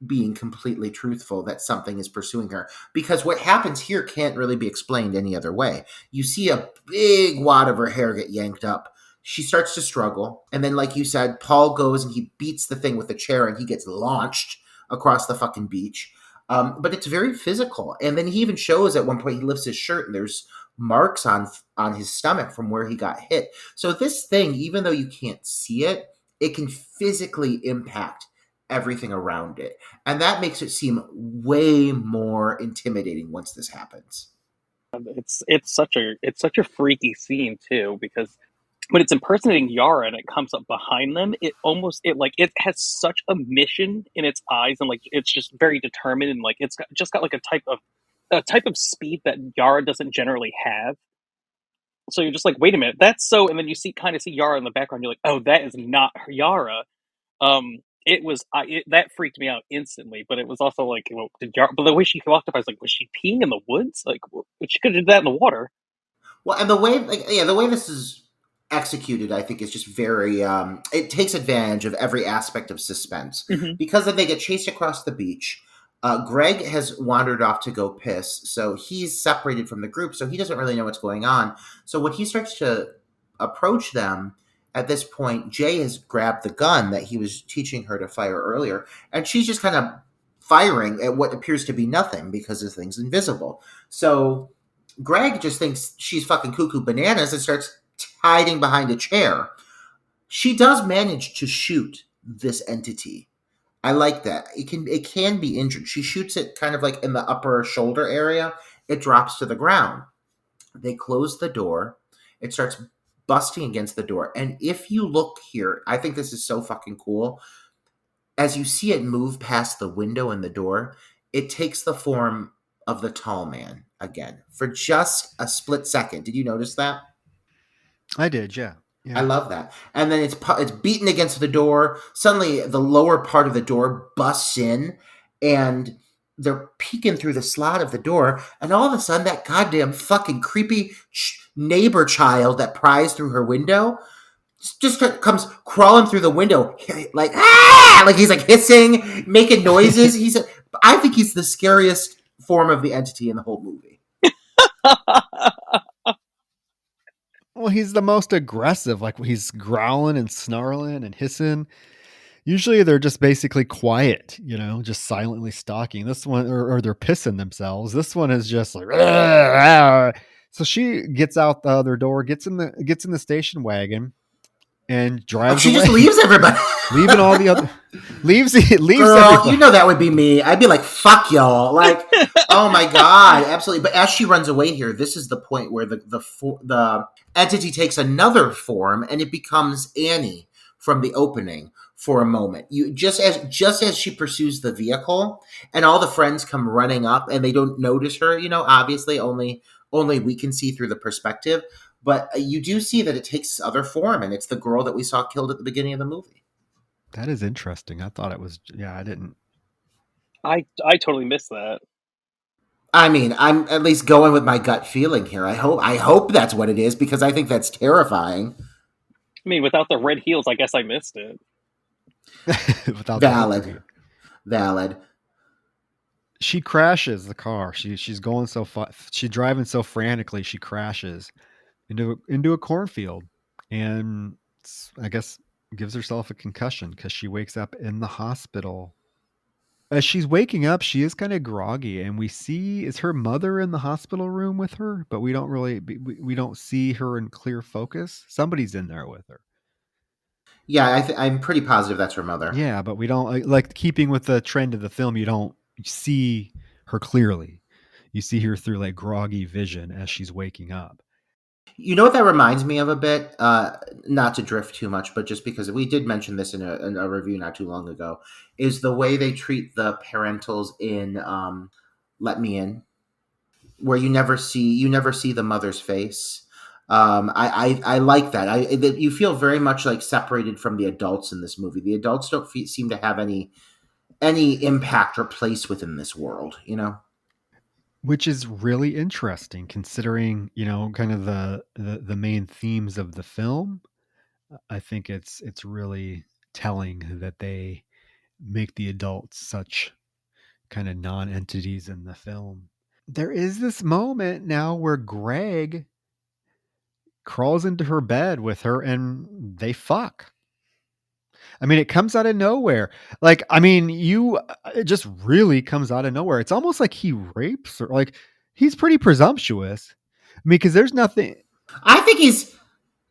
being completely truthful, that something is pursuing her. Because what happens here can't really be explained any other way. You see a big wad of her hair get yanked up. She starts to struggle. And then, like you said, Paul goes and he beats the thing with the chair and he gets launched across the fucking beach. But it's very physical. And then he even shows at one point, he lifts his shirt and there's marks on his stomach from where he got hit. So this thing, even though you can't see it, it can physically impact everything around it. And that makes it seem way more intimidating once this happens. It's such a freaky scene too, because when it's impersonating Yara and it comes up behind them, it has such a mission in its eyes, and like it's just very determined, and like just got like a type of speed that Yara doesn't generally have. So you're just like, wait a minute, that's so, and then you see Yara in the background. You're like, oh, that is not Yara. That freaked me out instantly, but it was also like, well, but the way she walked up, I was like, was she peeing in the woods? Like, she could have did that in the water. Well, and the way, like, yeah, the way this is executed, I think, is just very. It takes advantage of every aspect of suspense Hmm. because then they get chased across the beach. Greg has wandered off to go piss, so he's separated from the group, so he doesn't really know what's going on. So when he starts to approach them, at this point, Jay has grabbed the gun that he was teaching her to fire earlier, and she's just kind of firing at what appears to be nothing because the thing's invisible. So Greg just thinks she's fucking cuckoo bananas and starts hiding behind a chair. She does manage to shoot this entity. I like that. It can be injured. She shoots it kind of like in the upper shoulder area. It drops to the ground. They close the door. It starts busting against the door. And if you look here, I think this is so fucking cool. As you see it move past the window and the door, it takes the form of the tall man again for just a split second. Did you notice that? I did, yeah. I Yeah. love that. And then it's beaten against the door. Suddenly, the lower part of the door busts in, and they're peeking through the slot of the door. And all of a sudden, that goddamn fucking creepy neighbor child that pries through her window just comes crawling through the window, like like he's like hissing, making noises. I think he's the scariest form of the entity in the whole movie. Well, he's the most aggressive. Like he's growling and snarling and hissing. Usually they're just basically quiet, just silently stalking. This one, or they're pissing themselves. This one is just like, "Arr, arr." So she gets out the other door, gets in the station wagon, and drives She away, just leaves everybody. leaving all the other leaves Girl, everybody. you know that would be me. I'd be like, fuck y'all. Like, oh my God, absolutely. But as she runs away here, this is the point where the entity takes another form and it becomes Annie from the opening for a moment. You just as she pursues the vehicle and all the friends come running up and they don't notice her, obviously only we can see through the perspective. But you do see that it takes other form, and it's the girl that we saw killed at the beginning of the movie. That is interesting. I thought it was. Yeah, I didn't. I totally missed that. I mean, I'm at least going with my gut feeling here. I hope that's what it is because I think that's terrifying. I mean, without the red heels, I guess I missed it. Without Valid. She crashes the car. She's going so she's driving so frantically. She crashes into a cornfield, and I guess gives herself a concussion because she wakes up in the hospital. As she's waking up, she is kind of groggy, and we see is her mother in the hospital room with her, but we don't see her in clear focus. Somebody's in there with her. Yeah, I'm pretty positive that's her mother. Yeah, but we don't like keeping with the trend of the film. You don't see her clearly. You see her through like groggy vision as she's waking up. You know what that reminds me of a bit? Not to drift too much, but just because we did mention this in a review not too long ago, is the way they treat the parentals in Let Me In, where you never see the mother's face. I like that. You feel very much like separated from the adults in this movie. The adults don't seem to have any impact or place within this world. Which is really interesting considering, kind of the main themes of the film. I think it's really telling that they make the adults such kind of non-entities in the film. There is this moment now where Greg crawls into her bed with her and they fuck. I mean, it comes out of nowhere. Like, I mean, it just really comes out of nowhere. It's almost like he rapes her. Like, he's pretty presumptuous. I mean, because there's nothing. I think isn't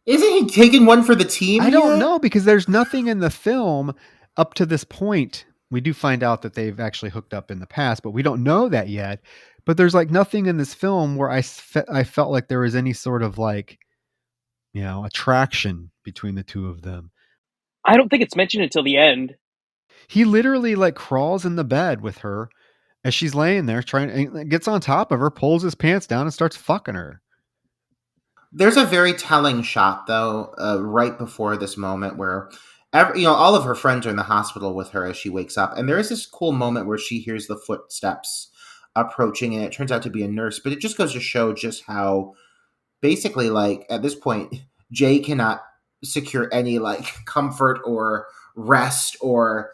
he taking one for the team? I don't here? know, because there's nothing in the film up to this point. We do find out that they've actually hooked up in the past, but we don't know that yet. But there's like nothing in this film where I felt like there was any sort of like, attraction between the two of them. I don't think it's mentioned until the end. He literally like crawls in the bed with her as she's laying there gets on top of her, pulls his pants down and starts fucking her. There's a very telling shot though, right before this moment where all of her friends are in the hospital with her as she wakes up, and there is this cool moment where she hears the footsteps approaching, and it turns out to be a nurse. But it just goes to show just how basically, like, at this point, Jay cannot secure any like comfort or rest or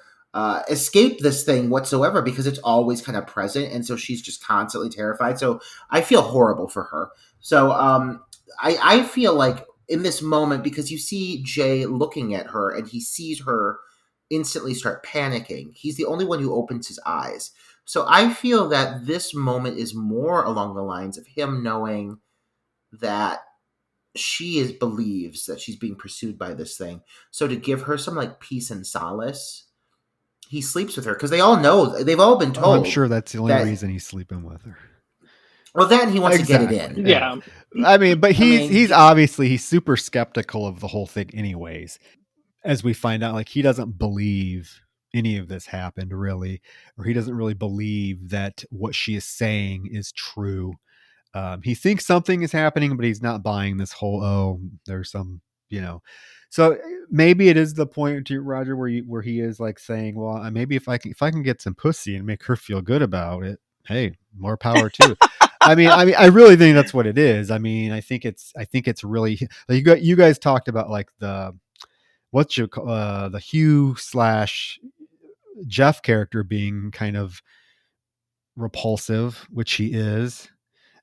escape this thing whatsoever because it's always kind of present, and so she's just constantly terrified. So I feel horrible for her. So I feel like in this moment, because you see Jay looking at her and he sees her instantly start panicking, he's the only one who opens his eyes. So I feel that this moment is more along the lines of him knowing that she believes that she's being pursued by this thing. So to give her some like peace and solace, he sleeps with her because they've all been told. I'm sure that's the only reason he's sleeping with her. Well, then he wants to get it in. Yeah. I mean, but he's obviously super skeptical of the whole thing anyways. As we find out, like he doesn't believe any of this happened really, or he doesn't really believe that what she is saying is true. He thinks something is happening, but he's not buying this whole, oh, there's some, you know. So maybe it is the point to Roger where he is like saying, well, maybe if I can get some pussy and make her feel good about it, hey, more power too. I really think that's what it is. I think it's really, like, you guys talked about like the the Hugh slash Jeff character being kind of repulsive, which he is.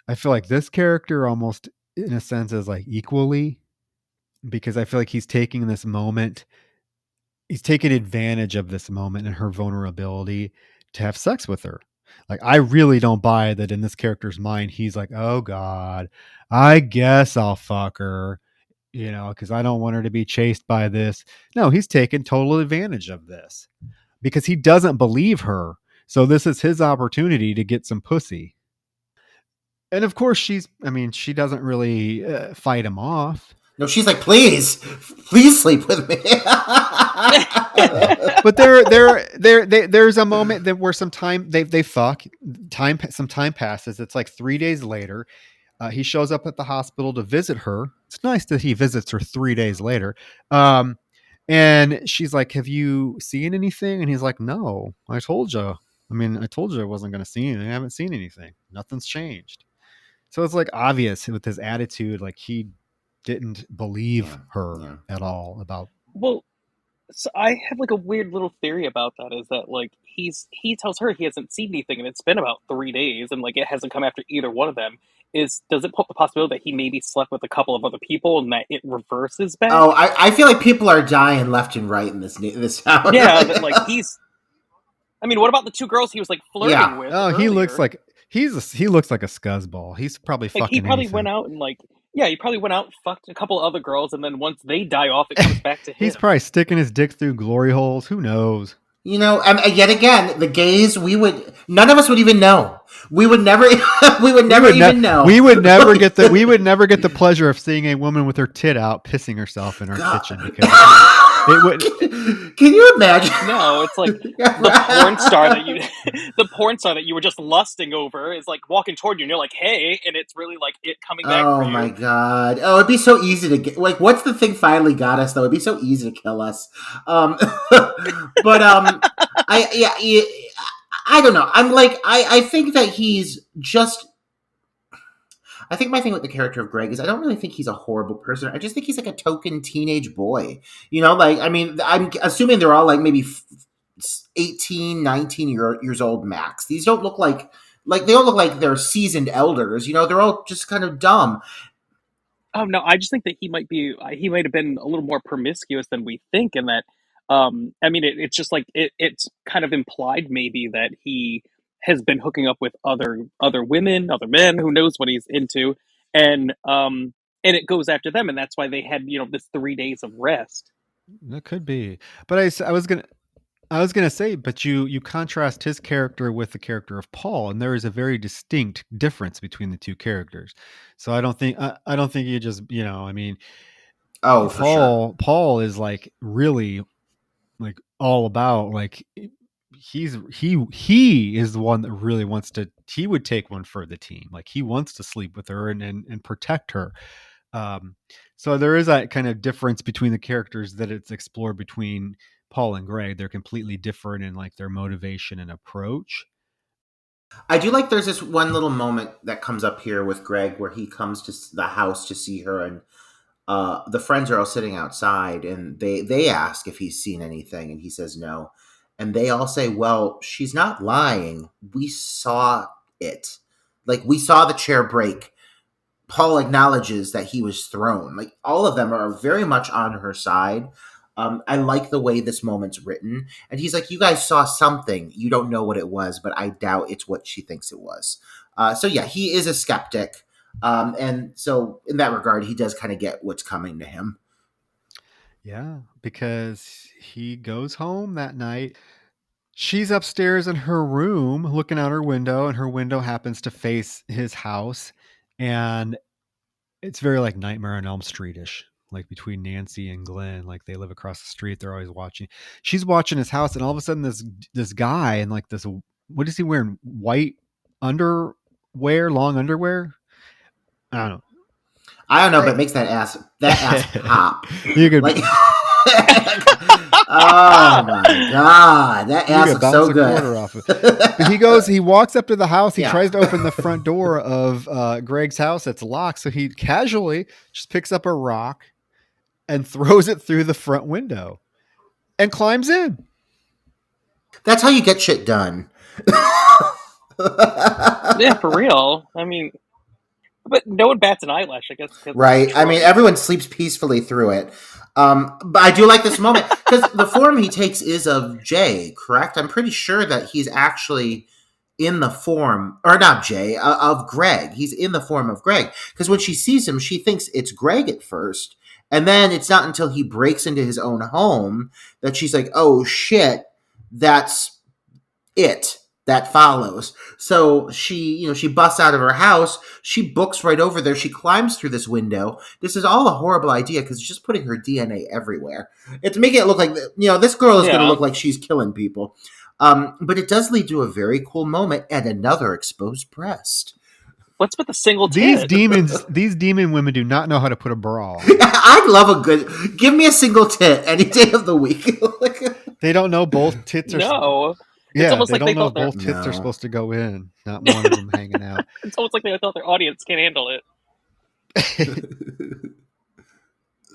I feel like this character almost in a sense is like equally, because I feel like he's taking advantage of this moment and her vulnerability to have sex with her. Like, I really don't buy that in this character's mind. He's like, oh God, I guess I'll fuck her, because I don't want her to be chased by this. No, he's taking total advantage of this because he doesn't believe her. So this is his opportunity to get some pussy. And of course, she doesn't really fight him off. No, she's like, please sleep with me. But there's a moment that where some time they fuck. Some time passes. It's like 3 days later. He shows up at the hospital to visit her. It's nice that he visits her 3 days later. And she's like, "Have you seen anything?" And he's like, "No, I told you. I told you I wasn't going to see anything. I haven't seen anything. Nothing's changed." So it's like obvious with his attitude, like he didn't believe her at all about. Well, so I have like a weird little theory about that is that like he tells her he hasn't seen anything and it's been about 3 days and like it hasn't come after either one of them. Does it put the possibility that he maybe slept with a couple of other people and that it reverses back? Oh, I feel like people are dying left and right in this town. Yeah, that like what about the two girls he was like flirting with? Oh, earlier? he looks like he looks like a scuzzball. He's probably like fucking. He probably anything. went out and he probably went out and fucked a couple other girls, and then once they die off, it comes back to him. He's probably sticking his dick through glory holes. Who knows? Yet again, the gays, none of us would even know. We would never know. We would never get the pleasure of seeing a woman with her tit out pissing herself in our kitchen because it would. Can you imagine? No, it's like the porn star that you were just lusting over is like walking toward you, and you're like, "Hey," and it's really like it coming back. Oh my God! Oh, it'd be so easy to get. Like, what's the thing finally got us though? It'd be so easy to kill us. But I don't know. I think that he's just. I think my thing with the character of Greg is I don't really think he's a horrible person. I just think he's like a token teenage boy. I'm assuming they're all like maybe 18, 19 years old max. These don't look like they don't look like they're seasoned elders. They're all just kind of dumb. Oh no, I just think that he might have been a little more promiscuous than we think, and that it's just like it's kind of implied maybe that he has been hooking up with other women, other men, who knows what he's into, and it goes after them, and that's why they had this 3 days of rest. That could be, but I was gonna say, but you contrast his character with the character of Paul, and there is a very distinct difference between the two characters. So I don't think you just Oh, for sure. Paul is like really like all about like he is the one that really wants to. He would take one for the team. Like he wants to sleep with her and protect her. So there is that kind of difference between the characters that it's explored between Paul and Greg. They're completely different in like their motivation and approach. I do like there's this one little moment that comes up here with Greg where he comes to the house to see her, and the friends are all sitting outside, and they ask if he's seen anything, and he says no. And they all say, well, she's not lying. We saw it. Like, we saw the chair break. Paul acknowledges that he was thrown. Like, all of them are very much on her side. I like the way this moment's written. And he's like, you guys saw something. You don't know what it was, but I doubt it's what she thinks it was. So yeah, he is a skeptic. And so in that regard, he does kind of get what's coming to him. Yeah, because he goes home that night. She's upstairs in her room looking out her window, and her window happens to face his house. And it's very like Nightmare on Elm Street-ish. like between Nancy and Glenn. Like they live across the street. They're always watching. She's watching his house, and all of a sudden, this guy in like this, what is he wearing? White underwear, long underwear. I don't know. I don't know, but it makes that ass pop. You could Like, oh my god, that ass looks so good. Off of. But he walks up to the house. He Yeah. tries to open the front door of Greg's house. It's locked, so he casually just picks up a rock and throws it through the front window and climbs in. That's how you get shit done. Yeah, for real. I mean, but no one bats an eyelash, I guess. Right. I mean, everyone sleeps peacefully through it. But I do like this moment because the form he takes is of Jay, correct? I'm pretty sure that he's actually in the form, or not Jay, of Greg. He's in the form of Greg because when she sees him, she thinks it's Greg at first. And then it's not until he breaks into his own home that she's like, oh shit, that's it. That follows. So she busts out of her house. She books right over there. She climbs through this window. This is all a horrible idea because it's just putting her DNA everywhere. It's making it look like, this girl is going to look like she's killing people. But it does lead to a very cool moment and another exposed breast. What's with the single tit? These demon women do not know how to put a bra on. I'd love a good, give me a single tit any day of the week. They don't know both tits are. No. Yeah, it's almost they like don't they know thought both tits are supposed to go in, not one of them hanging out. It's almost like they thought their audience can't handle it.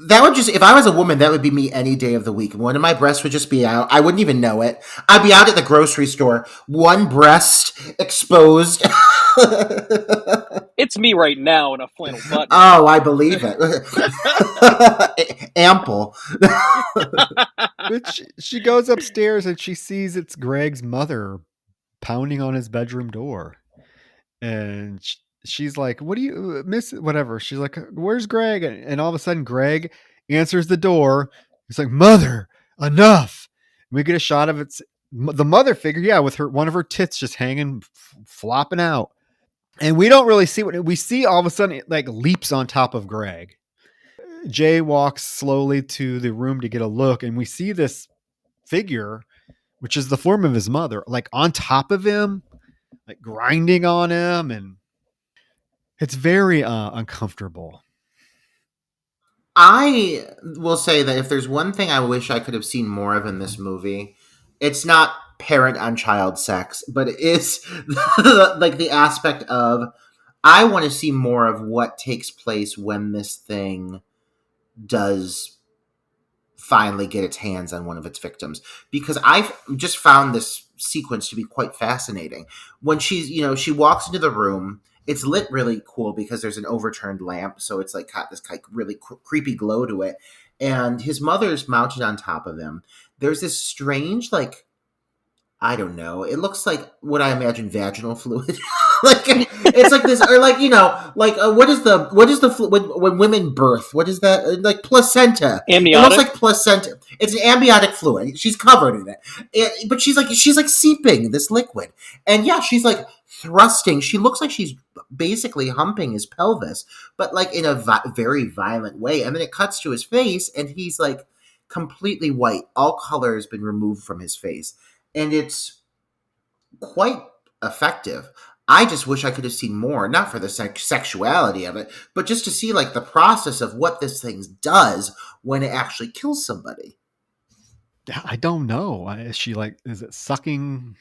That would just, if I was a woman, that would be me any day of the week. One of my breasts would just be out. I wouldn't even know it. I'd be out at the grocery store, one breast exposed. It's me right now in a flannel button. Oh, I believe it. Ample. But she goes upstairs and she sees it's Greg's mother pounding on his bedroom door. And she's like, what do you miss? Whatever. She's like, where's Greg? And all of a sudden, Greg answers the door. He's like, mother, enough. And we get a shot of the mother figure, with one of her tits just hanging, flopping out. And we don't really see what we see. All of a sudden, it like leaps on top of Greg. Jay walks slowly to the room to get a look, and we see this figure, which is the form of his mother, like on top of him, like grinding on him, and it's very uncomfortable. I will say that if there's one thing I wish I could have seen more of in this movie, it's not parent on child sex, but it is like the aspect of, I want to see more of what takes place when this thing does finally get its hands on one of its victims, because I've just found this sequence to be quite fascinating. When she walks into the room, it's lit really cool because there's an overturned lamp, so it's like got this like really creepy glow to it, and his mother's mounted on top of him. There's this strange, like, I don't know, it looks like what I imagine vaginal fluid. Like, it's like this, or like, what is the when women birth? What is that? Like placenta. Amniotic? It looks like placenta. It's an amniotic fluid. She's covered in it, but she's like seeping this liquid, and she's like thrusting. She looks like she's basically humping his pelvis, but like in a very violent way. And then it cuts to his face, and he's like completely white. All color has been removed from his face, and it's quite effective. I just wish I could have seen more, not for the sexuality of it, but just to see like the process of what this thing does when it actually kills somebody. I don't know. Is it sucking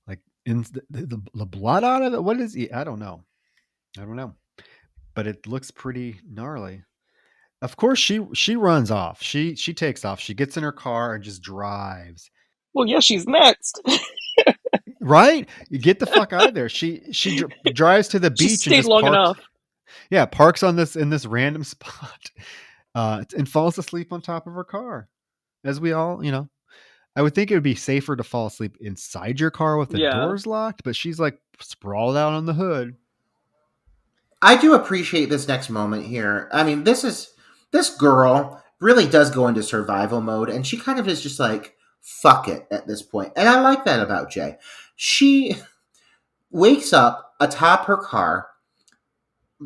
like in the blood out of it? What is it? I don't know. But it looks pretty gnarly. Of course, she runs off. She takes off. She gets in her car and just drives. Well, yeah, she's next. Right? You get the fuck out of there. She drives to the beach. She stayed and just long parks, enough. Yeah, parks in this random spot, and falls asleep on top of her car. As we all, I would think it would be safer to fall asleep inside your car with the doors locked, but she's like sprawled out on the hood. I do appreciate this next moment here. I mean, this girl really does go into survival mode, and she kind of is just like, fuck it at this point. And I like that about Jay. She wakes up atop her car,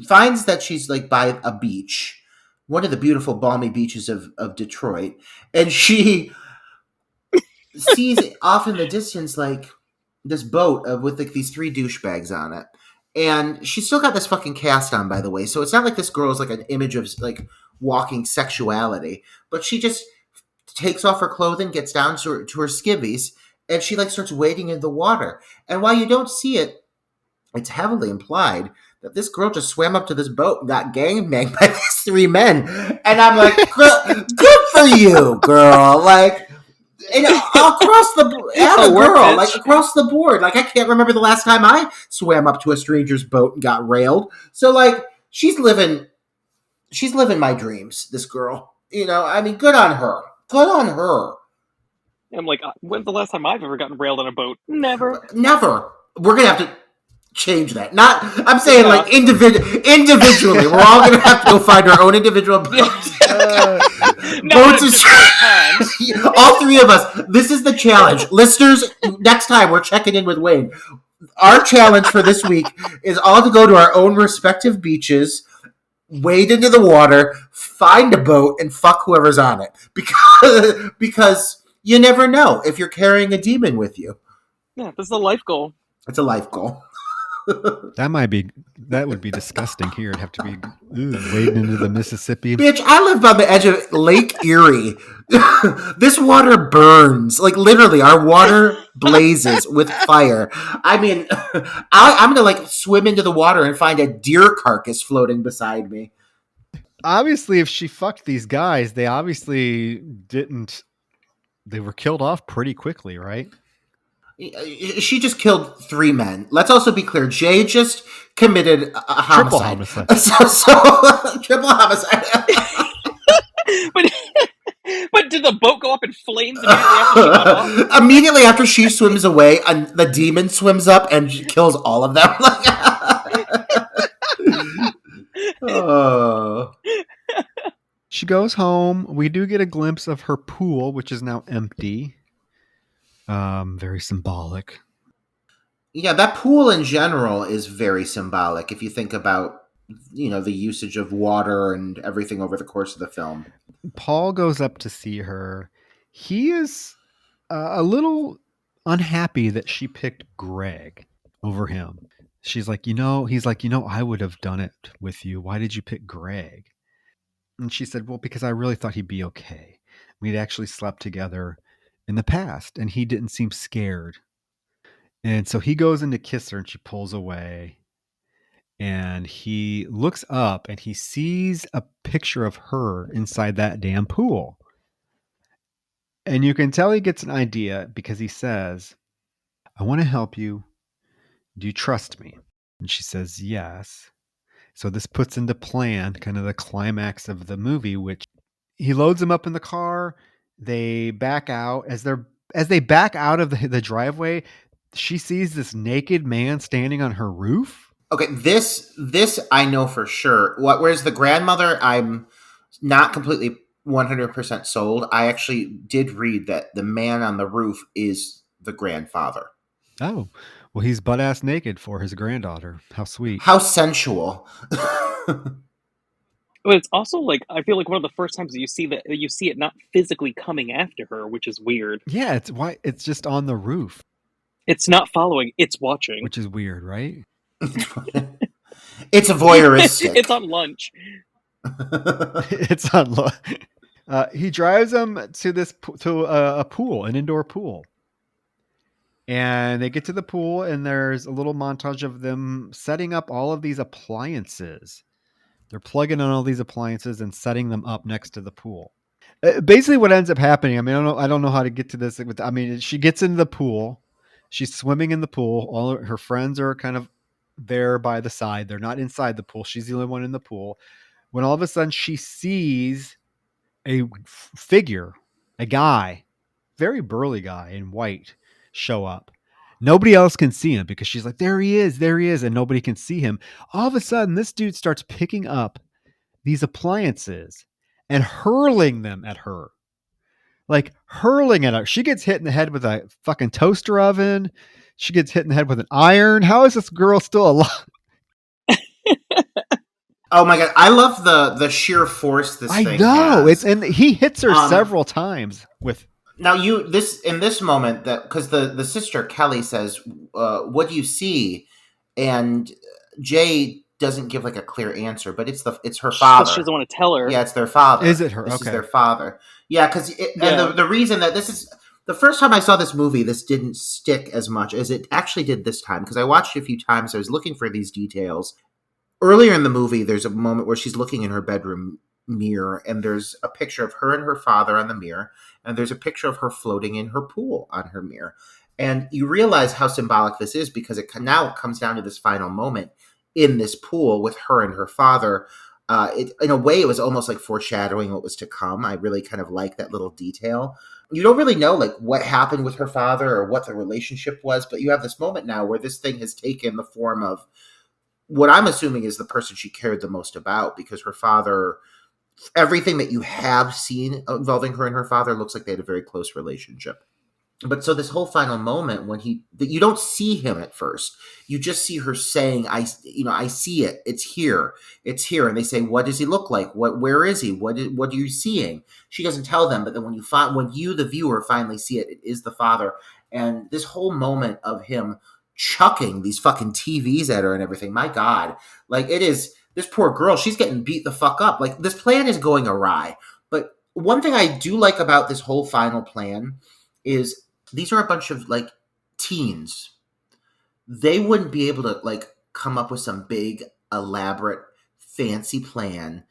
finds that she's like by a beach, one of the beautiful balmy beaches of Detroit, and she sees off in the distance like this boat with like these three douchebags on it. And she's still got this fucking cast on, by the way. So it's not like this girl is like an image of like walking sexuality, but she just takes off her clothing, gets down to her skivvies, and she like starts wading in the water. And while you don't see it, it's heavily implied that this girl just swam up to this boat and got gangbanged by these three men. And I'm like, good for you, girl. Like, and across the girl, like across the board. Like, I can't remember the last time I swam up to a stranger's boat and got railed. So like, she's living my dreams. This girl, I mean, good on her. Good on her. I'm like, when's the last time I've ever gotten railed on a boat? Never. We're gonna have to change that. I'm saying like individually. We're all gonna have to go find our own individual boats. All three of us. This is the challenge, listeners. Next time we're checking in with Wayne. Our challenge for this week is all to go to our own respective beaches, wade into the water, find a boat, and fuck whoever's on it. Because you never know if you're carrying a demon with you. Yeah, this is a life goal. It's a life goal. That would be disgusting here. It'd have to be wading into the Mississippi. Bitch, I live by the edge of Lake Erie. This water burns. Like, literally, our water blazes with fire. I mean, I'm going to, like, swim into the water and find a deer carcass floating beside me. Obviously, if she fucked these guys, they obviously didn't. They were killed off pretty quickly, right? She just killed three men. Let's also be clear. Jay just committed a homicide. Triple homicide. Triple homicide. But did the boat go up in flames immediately after she got off? Immediately after she swims away, the demon swims up and kills all of them. Oh. She goes home. We do get a glimpse of her pool, which is now empty. Very symbolic. Yeah, that pool in general is very symbolic if you think about, the usage of water and everything over the course of the film. Paul goes up to see her. He is a little unhappy that she picked Greg over him. She's like, he's like, I would have done it with you. Why did you pick Greg? And she said, well, because I really thought he'd be okay. We'd actually slept together in the past, and he didn't seem scared. And so he goes in to kiss her, and she pulls away. And he looks up, and he sees a picture of her inside that damn pool. And you can tell he gets an idea because he says, I want to help you. Do you trust me? And she says, yes. So this puts into plan kind of the climax of the movie, which he loads them up in the car. They back out. As they back out of the driveway, she sees this naked man standing on her roof. Okay, this I know for sure. Whereas the grandmother, I'm not completely 100% sold. I actually did read that the man on the roof is the grandfather. Oh, well, he's butt-ass naked for his granddaughter. How sweet. How sensual. But it's also like, I feel like one of the first times that you see it not physically coming after her, which is weird. Yeah, it's just on the roof. It's not following, it's watching. Which is weird, right? It's voyeuristic. It's on lunch. It's on lunch. He drives them to a pool, an indoor pool. And they get to the pool, and there's a little montage of them setting up all of these appliances. They're plugging in all these appliances and setting them up next to the pool. Basically, what ends up happening, I mean, I don't know how to get to this. I mean, she gets into the pool. She's swimming in the pool. All her friends are kind of there by the side. They're not inside the pool. She's the only one in the pool. When all of a sudden she sees a figure, a guy, very burly guy in white, show up. Nobody else can see him because she's like, there he is, and nobody can see him. All of a sudden, this dude starts picking up these appliances and hurling them at her. Like, hurling at her. She gets hit in the head with a fucking toaster oven. She gets hit in the head with an iron. How is this girl still alive? Oh my god, I love the sheer force this I thing know has. and he hits her Um, several times with. Now you this in this moment that because the sister Kelly says, "What do you see?" and Jay doesn't give like a clear answer, but it's her She says she father. doesn't want to tell her. Yeah, it's their father. Is it her? This is Okay. their father. Yeah, because and Yeah. the reason that this is the first time I saw this movie, this didn't stick as much as it actually did this time because I watched it a few times. I was looking for these details. Earlier in the movie, there's a moment where she's looking in her bedroom mirror, and there's a picture of her and her father on the mirror, and there's a picture of her floating in her pool on her mirror. And you realize how symbolic this is because now it comes down to this final moment in this pool with her and her father. In a way, it was almost like foreshadowing what was to come. I really kind of like that little detail. You don't really know like what happened with her father or what the relationship was, but you have this moment now where this thing has taken the form of what I'm assuming is the person she cared the most about because her father, everything that you have seen involving her and her father looks like they had a very close relationship. But so this whole final moment when that you don't see him at first, you just see her saying, I see it. It's here. And they say, what does he look like? Where is he? What are you seeing? She doesn't tell them. But then when you, the viewer, finally see it, it is the father. And this whole moment of him chucking these fucking TVs at her and everything. My God, like it is this poor girl. She's getting beat the fuck up. Like this plan is going awry. But one thing I do like about this whole final plan is these are a bunch of like teens. They wouldn't be able to like come up with some big, elaborate, fancy plan.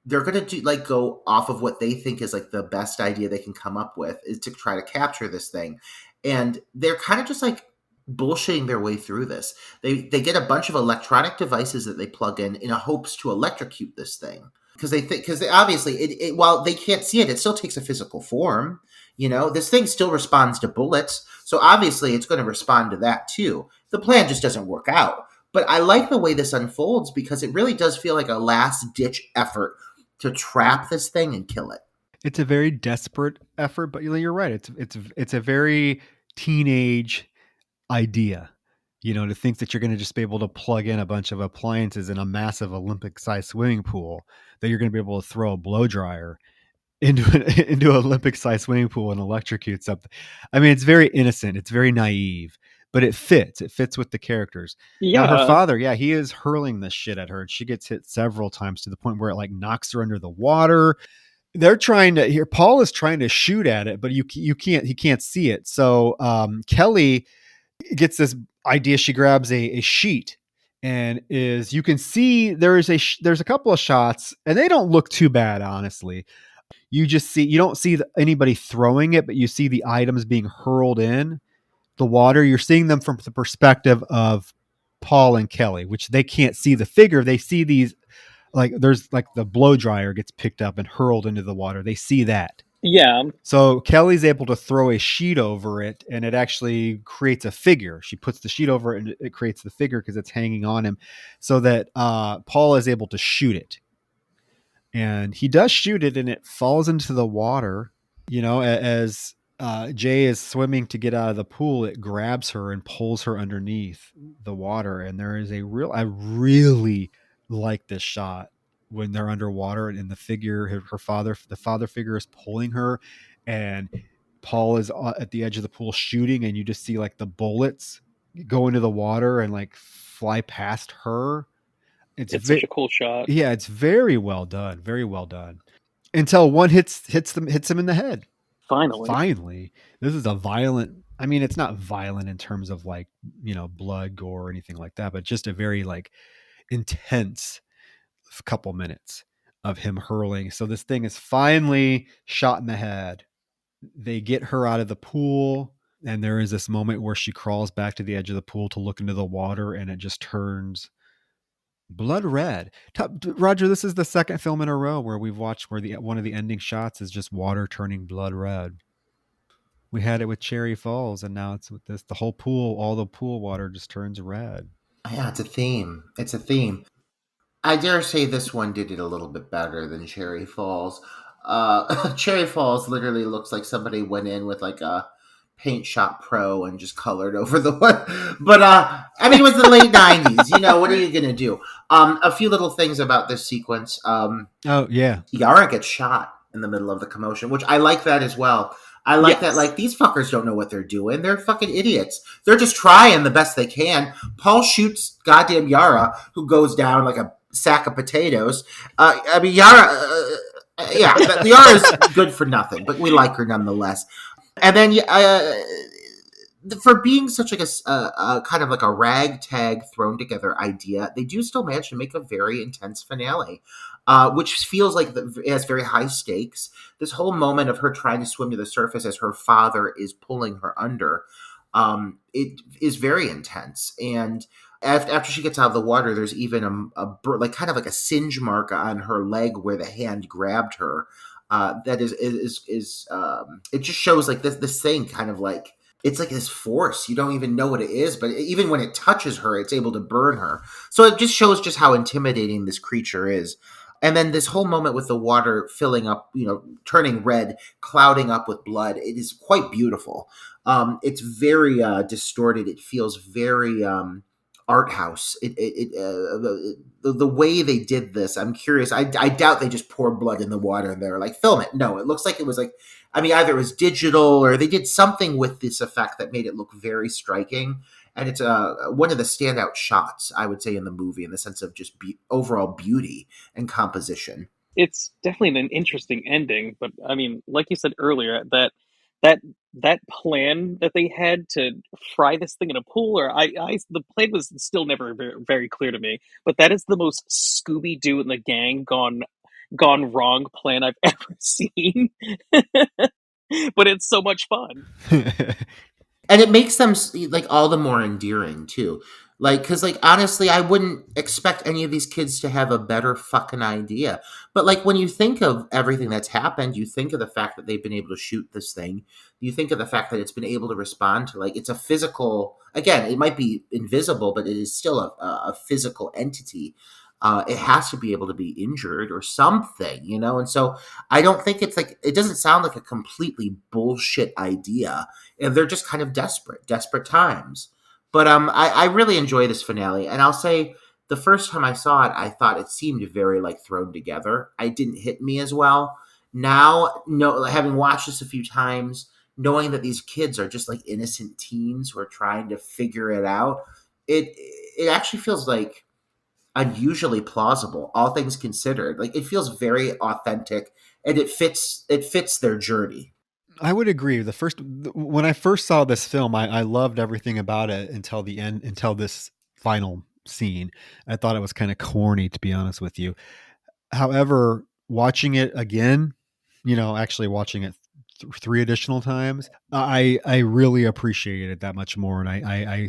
They're gonna do like go off of what they think is like the best idea they can come up with is to try to capture this thing. And they're kind of just like bullshitting their way through this. They get a bunch of electronic devices that they plug in a hopes to electrocute this thing because they think because obviously while they can't see it, it still takes a physical form. You know, this thing still responds to bullets, so obviously it's going to respond to that too. The plan just doesn't work out. But I like the way this unfolds because it really does feel like a last ditch effort to trap this thing and kill it. It's a very desperate effort, but you're right. It's a very teenage idea. You know, to think that you're going to just be able to plug in a bunch of appliances in a massive Olympic-sized swimming pool, that you're going to be able to throw a blow dryer into an Olympic-sized swimming pool and electrocute something. I mean, it's very innocent. It's very naive, but it fits. It fits with the characters. Now, her Yeah. father, yeah, he is hurling this shit at her, and she gets hit several times to the point where it like knocks her under the water. They're trying to here. Paul is trying to shoot at it, but he can't see it. So Kelly gets this idea. She grabs a sheet and is you can see there's a couple of shots and they don't look too bad, honestly. You don't see anybody throwing it, but you see the items being hurled in the water. You're seeing them from the perspective of Paul and Kelly, which they can't see the figure. They see these like there's like the blow dryer gets picked up and hurled into the water. They see that. Yeah. So Kelly's able to throw a sheet over it and it actually creates a figure. She puts the sheet over it and it creates the figure because it's hanging on him so that Paul is able to shoot it. And he does shoot it and it falls into the water. You know, as Jay is swimming to get out of the pool, it grabs her and pulls her underneath the water. And there is I really like this shot when they're underwater and the figure, the father figure is pulling her and Paul is at the edge of the pool shooting and you just see like the bullets go into the water and like fly past her. It's such a cool shot. Yeah, it's very well done. Very well done. Until one hits him in the head. Finally, this is a violent. I mean, it's not violent in terms of like blood, gore, or anything like that, but just a very like intense couple minutes of him hurling. So this thing is finally shot in the head. They get her out of the pool, and there is this moment where she crawls back to the edge of the pool to look into the water, and it just turns blood red. Roger, this is the second film in a row where we've watched where one of the ending shots is just water turning blood red. We had it with Cherry Falls, and now it's with this. The whole pool, all the pool water just turns red. Yeah, it's a theme. It's a theme. I dare say this one did it a little bit better than Cherry Falls. Cherry Falls literally looks like somebody went in with like a paint shop pro and just colored over the one. But I mean, it was the late '90s. You know, what are you gonna do? A few little things about this sequence. Oh yeah. Yara gets shot in the middle of the commotion, which I like that as well. I like that, Yes. like, these fuckers don't know what they're doing. They're fucking idiots. They're just trying the best they can. Paul shoots goddamn Yara, who goes down like a sack of potatoes. I mean, Yara, Yara's good for nothing, but we like her nonetheless. And then for being such like a kind of like a ragtag thrown together idea, they do still manage to make a very intense finale, which feels like it has very high stakes. This whole moment of her trying to swim to the surface as her father is pulling her under, it is very intense. And after she gets out of the water, there's even like kind of like a singe mark on her leg where the hand grabbed her. That is it just shows like this thing kind of like, it's like this force. You don't even know what it is, but even when it touches her, it's able to burn her. So it just shows just how intimidating this creature is. And then this whole moment with the water filling up, turning red, clouding up with blood, it is quite beautiful. It's very distorted. It feels very art house. The way they did this, I'm curious. I doubt they just poured blood in the water and they're like, film it. No, it looks like it was like, I mean, either it was digital or they did something with this effect that made it look very striking. And it's one of the standout shots, I would say, in the movie in the sense of just overall beauty and composition. It's definitely an interesting ending, but I mean, like you said earlier, that that plan that they had to fry this thing in a pool, or the plan was still never very clear to me. But that is the most Scooby Doo and the gang gone wrong plan I've ever seen. But it's so much fun. And it makes them like all the more endearing too, like, because like honestly I wouldn't expect any of these kids to have a better fucking idea, but like when you think of everything that's happened, you think of the fact that they've been able to shoot this thing, you think of the fact that it's been able to respond to, like, it's a physical, again, it might be invisible, but it is still a physical entity. It has to be able to be injured or something, and so I don't think it's like, it doesn't sound like a completely bullshit idea, and they're just kind of desperate times. But I really enjoy this finale, and I'll say the first time I saw it, I thought it seemed very like thrown together. It didn't hit me as well. Now, no, having watched this a few times, knowing that these kids are just like innocent teens who are trying to figure it out, it actually feels like unusually plausible, all things considered. Like, it feels very authentic, and it fits their journey. I would agree. When I first saw this film, I loved everything about it until the end, until this final scene. I thought it was kind of corny, to be honest with you. However, watching it again, actually watching it three additional times, I really appreciate it that much more, and I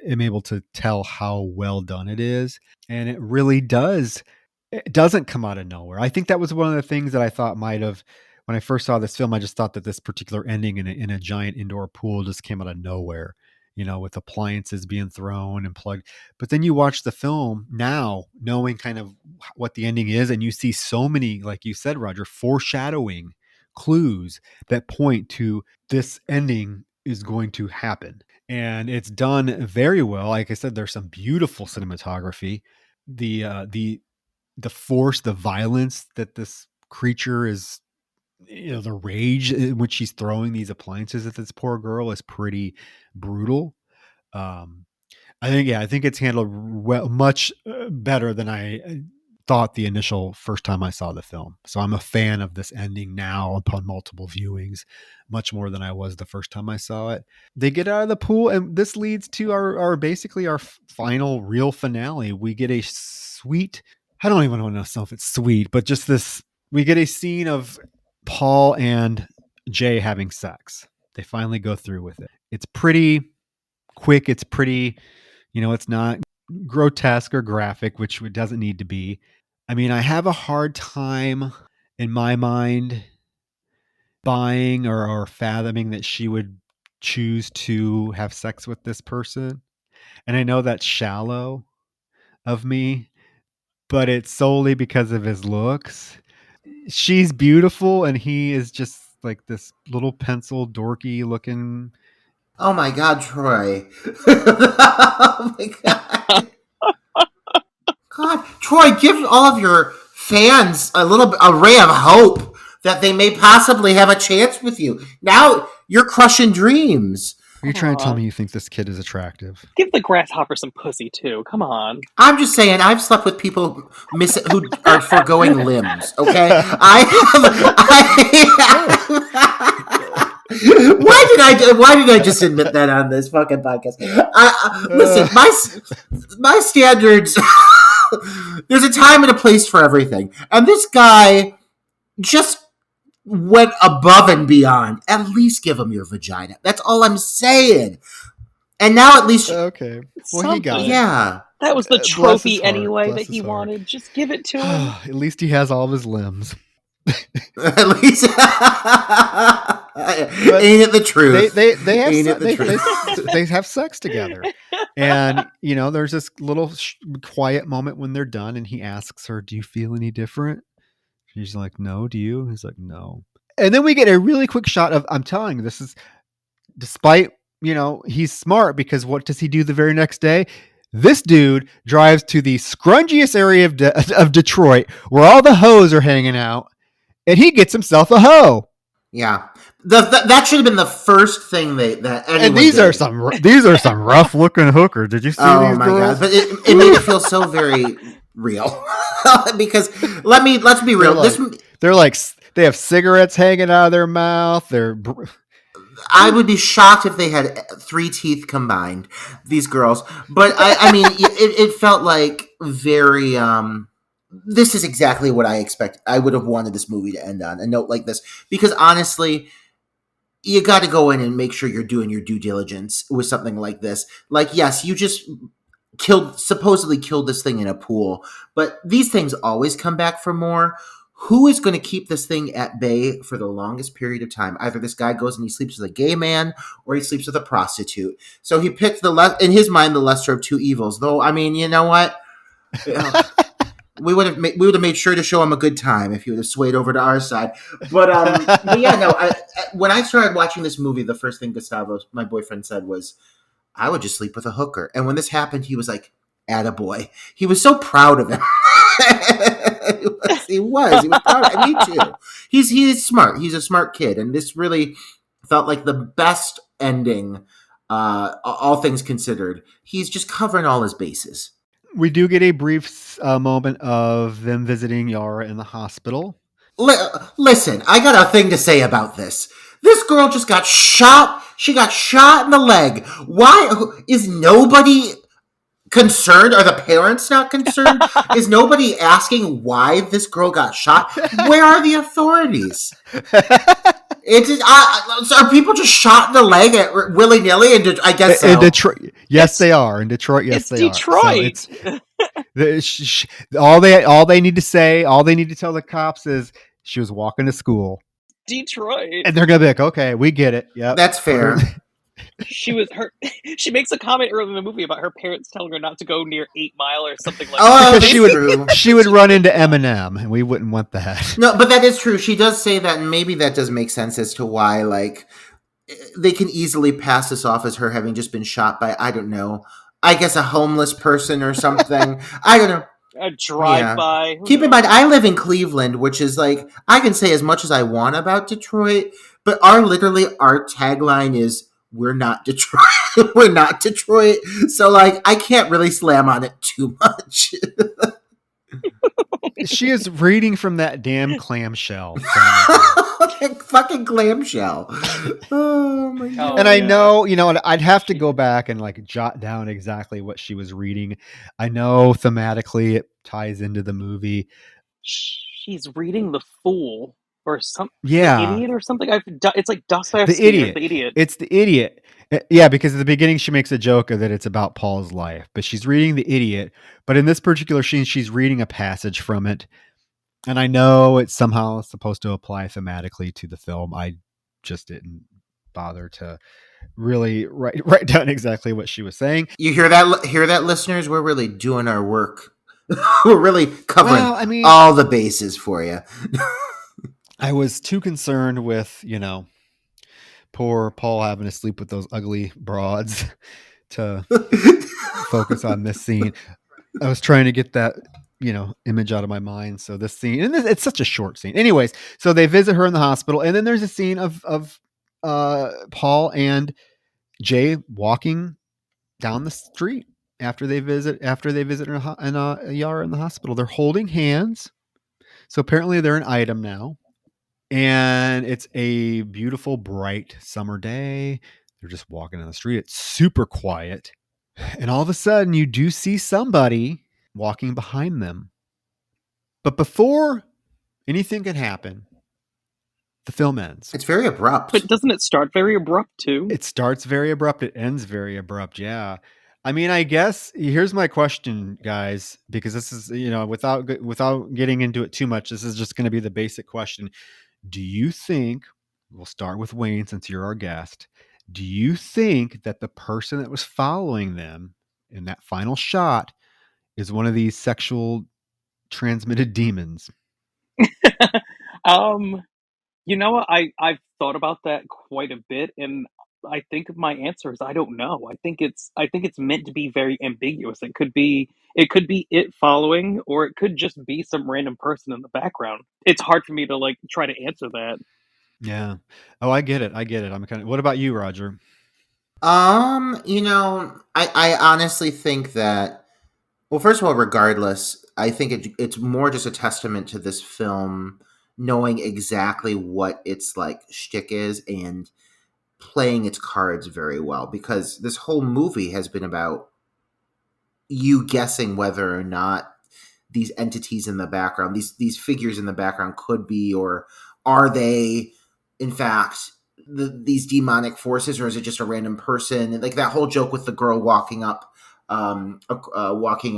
am able to tell how well done it is, and it really does. It doesn't come out of nowhere. I think that was one of the things that I thought might have, when I first saw this film. I just thought that this particular ending in a giant indoor pool just came out of nowhere, with appliances being thrown and plugged. But then you watch the film now, knowing kind of what the ending is, and you see so many, like you said, Roger, foreshadowing clues that point to this ending is going to happen. And it's done very well. Like I said, there's some beautiful cinematography. The force, the violence that this creature is, the rage in which she's throwing these appliances at this poor girl is pretty brutal. Um, I think it's handled well, much better than I thought the initial first time I saw the film. So I'm a fan of this ending now upon multiple viewings, much more than I was the first time I saw it. They get out of the pool, and this leads to our basically our final real finale. We get a sweet, I don't even want to know if it's sweet, but just this, we get a scene of Paul and Jay having sex. They finally go through with it. It's pretty quick. It's pretty, it's not grotesque or graphic, which it doesn't need to be. I mean, I have a hard time in my mind buying or fathoming that she would choose to have sex with this person. And I know that's shallow of me, but it's solely because of his looks. She's beautiful, and he is just like this little pencil dorky looking Oh my God, Troy. Oh my God. God, Troy, give all of your fans a ray of hope that they may possibly have a chance with you. Now you're crushing dreams. Are you trying to tell Aw. me you think this kid is attractive? Give the grasshopper some pussy too. Come on. I'm just saying, I've slept with people who are foregoing limbs. Okay, Why did I just admit that on this fucking podcast? Listen, my standards. There's a time and a place for everything, and this guy just went above and beyond. At least give him your vagina. That's all I'm saying. And now at least, Okay. Well, he got Something. it. yeah. That was the Bless his trophy heart. anyway Bless that he his heart. wanted. Just give it to him. At least he has all of his limbs. At least, ain't it the truth? They have Ain't it the truth? they have sex together, and there's this little quiet moment when they're done, and he asks her, "Do you feel any different?" She's like, "No." Do you? He's like, "No." And then we get a really quick shot of. I'm telling you, this is despite he's smart, because what does he do the very next day? This dude drives to the scrungiest area of Detroit where all the hoes are hanging out, and he gets himself a hoe. Yeah, that should have been the first thing that anyone And these did. are some rough looking hookers. Did you see Oh these my girls? God! But it made it feel so very real. Because let's be real. They have cigarettes hanging out of their mouth. I would be shocked if they had 3 teeth combined. These girls, but I mean, it felt like very. This is exactly what I expect. I would have wanted this movie to end on a note like this, because honestly, you got to go in and make sure you're doing your due diligence with something like this. Like, yes, you just supposedly killed this thing in a pool, but these things always come back for more. Who is going to keep this thing at bay for the longest period of time? Either this guy goes and he sleeps with a gay man, or he sleeps with a prostitute. So he picked in his mind, the lesser of two evils. Though, I mean, you know what? We would have made sure to show him a good time if he would have swayed over to our side. But yeah, no. When I started watching this movie, the first thing Gustavo, my boyfriend, said was, "I would just sleep with a hooker." And when this happened, he was like, "Attaboy." He was so proud of him. He was proud of me too. He's smart. He's a smart kid, and this really felt like the best ending. All things considered, he's just covering all his bases. We do get a brief moment of them visiting Yara in the hospital. Listen, I got a thing to say about this. This girl just got shot. She got shot in the leg. Why is nobody concerned? Are the parents not concerned? Is nobody asking why this girl got shot? Where are the authorities? Are people just shot in the leg willy nilly? I guess so. In Detroit, yes, they are. In Detroit, yes, they Detroit. are. So all they need to say, all they need to tell the cops is she was walking to school. Detroit. And they're gonna be like, "Okay, we get it. Yeah, that's fair." She makes a comment early in the movie about her parents telling her not to go near 8 Mile or something like that. Because she would run into Eminem, and we wouldn't want that. No, but that is true. She does say that, and maybe that does make sense as to why, like, they can easily pass this off as her having just been shot by, I don't know, I guess a homeless person or something. I don't know. A drive-by. Keep in mind, I live in Cleveland, which is like, I can say as much as I want about Detroit, but our tagline is, "We're not Detroit." We're not Detroit. So, like, I can't really slam on it too much. She is reading from that damn clamshell. Fucking clamshell. Oh my God. And I know, and I'd have to go back and like jot down exactly what she was reading. I know thematically it ties into the movie. She's reading The Fool or something. Yeah. The Idiot or something. It's like Dostoevsky. The Idiot. It's The Idiot. Yeah, because at the beginning she makes a joke that it's about Paul's life, but she's reading The Idiot. But in this particular scene, she's reading a passage from it. And I know it's somehow supposed to apply thematically to the film. I just didn't bother to really write down exactly what she was saying. You hear that, listeners? We're really doing our work. We're really covering all the bases for you. I was too concerned with, Poor Paul having to sleep with those ugly broads to focus on this scene. I was trying to get that, image out of my mind. So this scene, and it's such a short scene. Anyways, so they visit her in the hospital, and then there's a scene of Paul and Jay walking down the street after they visit Yara in the hospital. They're holding hands. So apparently they're an item now. And it's a beautiful, bright summer day. They're just walking down the street. It's super quiet. And all of a sudden, you do see somebody walking behind them. But before anything can happen, the film ends. It's very abrupt. But doesn't it start very abrupt too? It starts very abrupt. It ends very abrupt. Yeah. I mean, I guess here's my question, guys, because this is, without getting into it too much, this is just going to be the basic question. Do you think, we'll start with Wayne since you're our guest, do you think that the person that was following them in that final shot is one of these sexual transmitted demons? You know what? I've thought about that quite a bit, and I think my answer is I don't know. I think it's meant to be very ambiguous. It could be it following, or it could just be some random person in the background. It's hard for me to like try to answer that. Yeah. Oh, I get it. I'm kind of, what about you, Roger? I honestly think that, well, first of all, regardless, I think it's more just a testament to this film knowing exactly what its like shtick is and playing its cards very well, because this whole movie has been about you guessing whether or not these entities in the background, these figures in the background, could be, or are they in fact these demonic forces, or is it just a random person? And like that whole joke with the girl walking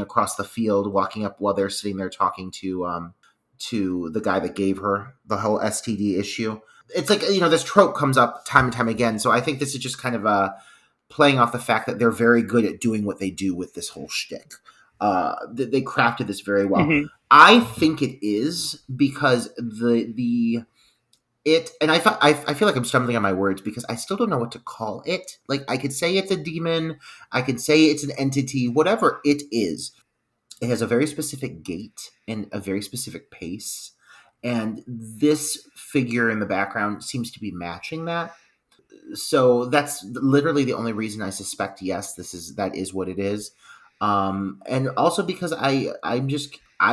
across the field, walking up while they're sitting there talking to the guy that gave her the whole STD issue. It's like, this trope comes up time and time again. So I think this is just kind of playing off the fact that they're very good at doing what they do with this whole shtick. They crafted this very well. Mhm. I think it is because I feel like I'm stumbling on my words because I still don't know what to call it. Like, I could say it's a demon, I could say it's an entity, whatever it is. It has a very specific gait and a very specific pace, and this figure in the background seems to be matching that. So that's literally the only reason I suspect, yes, that is what it is. And also because I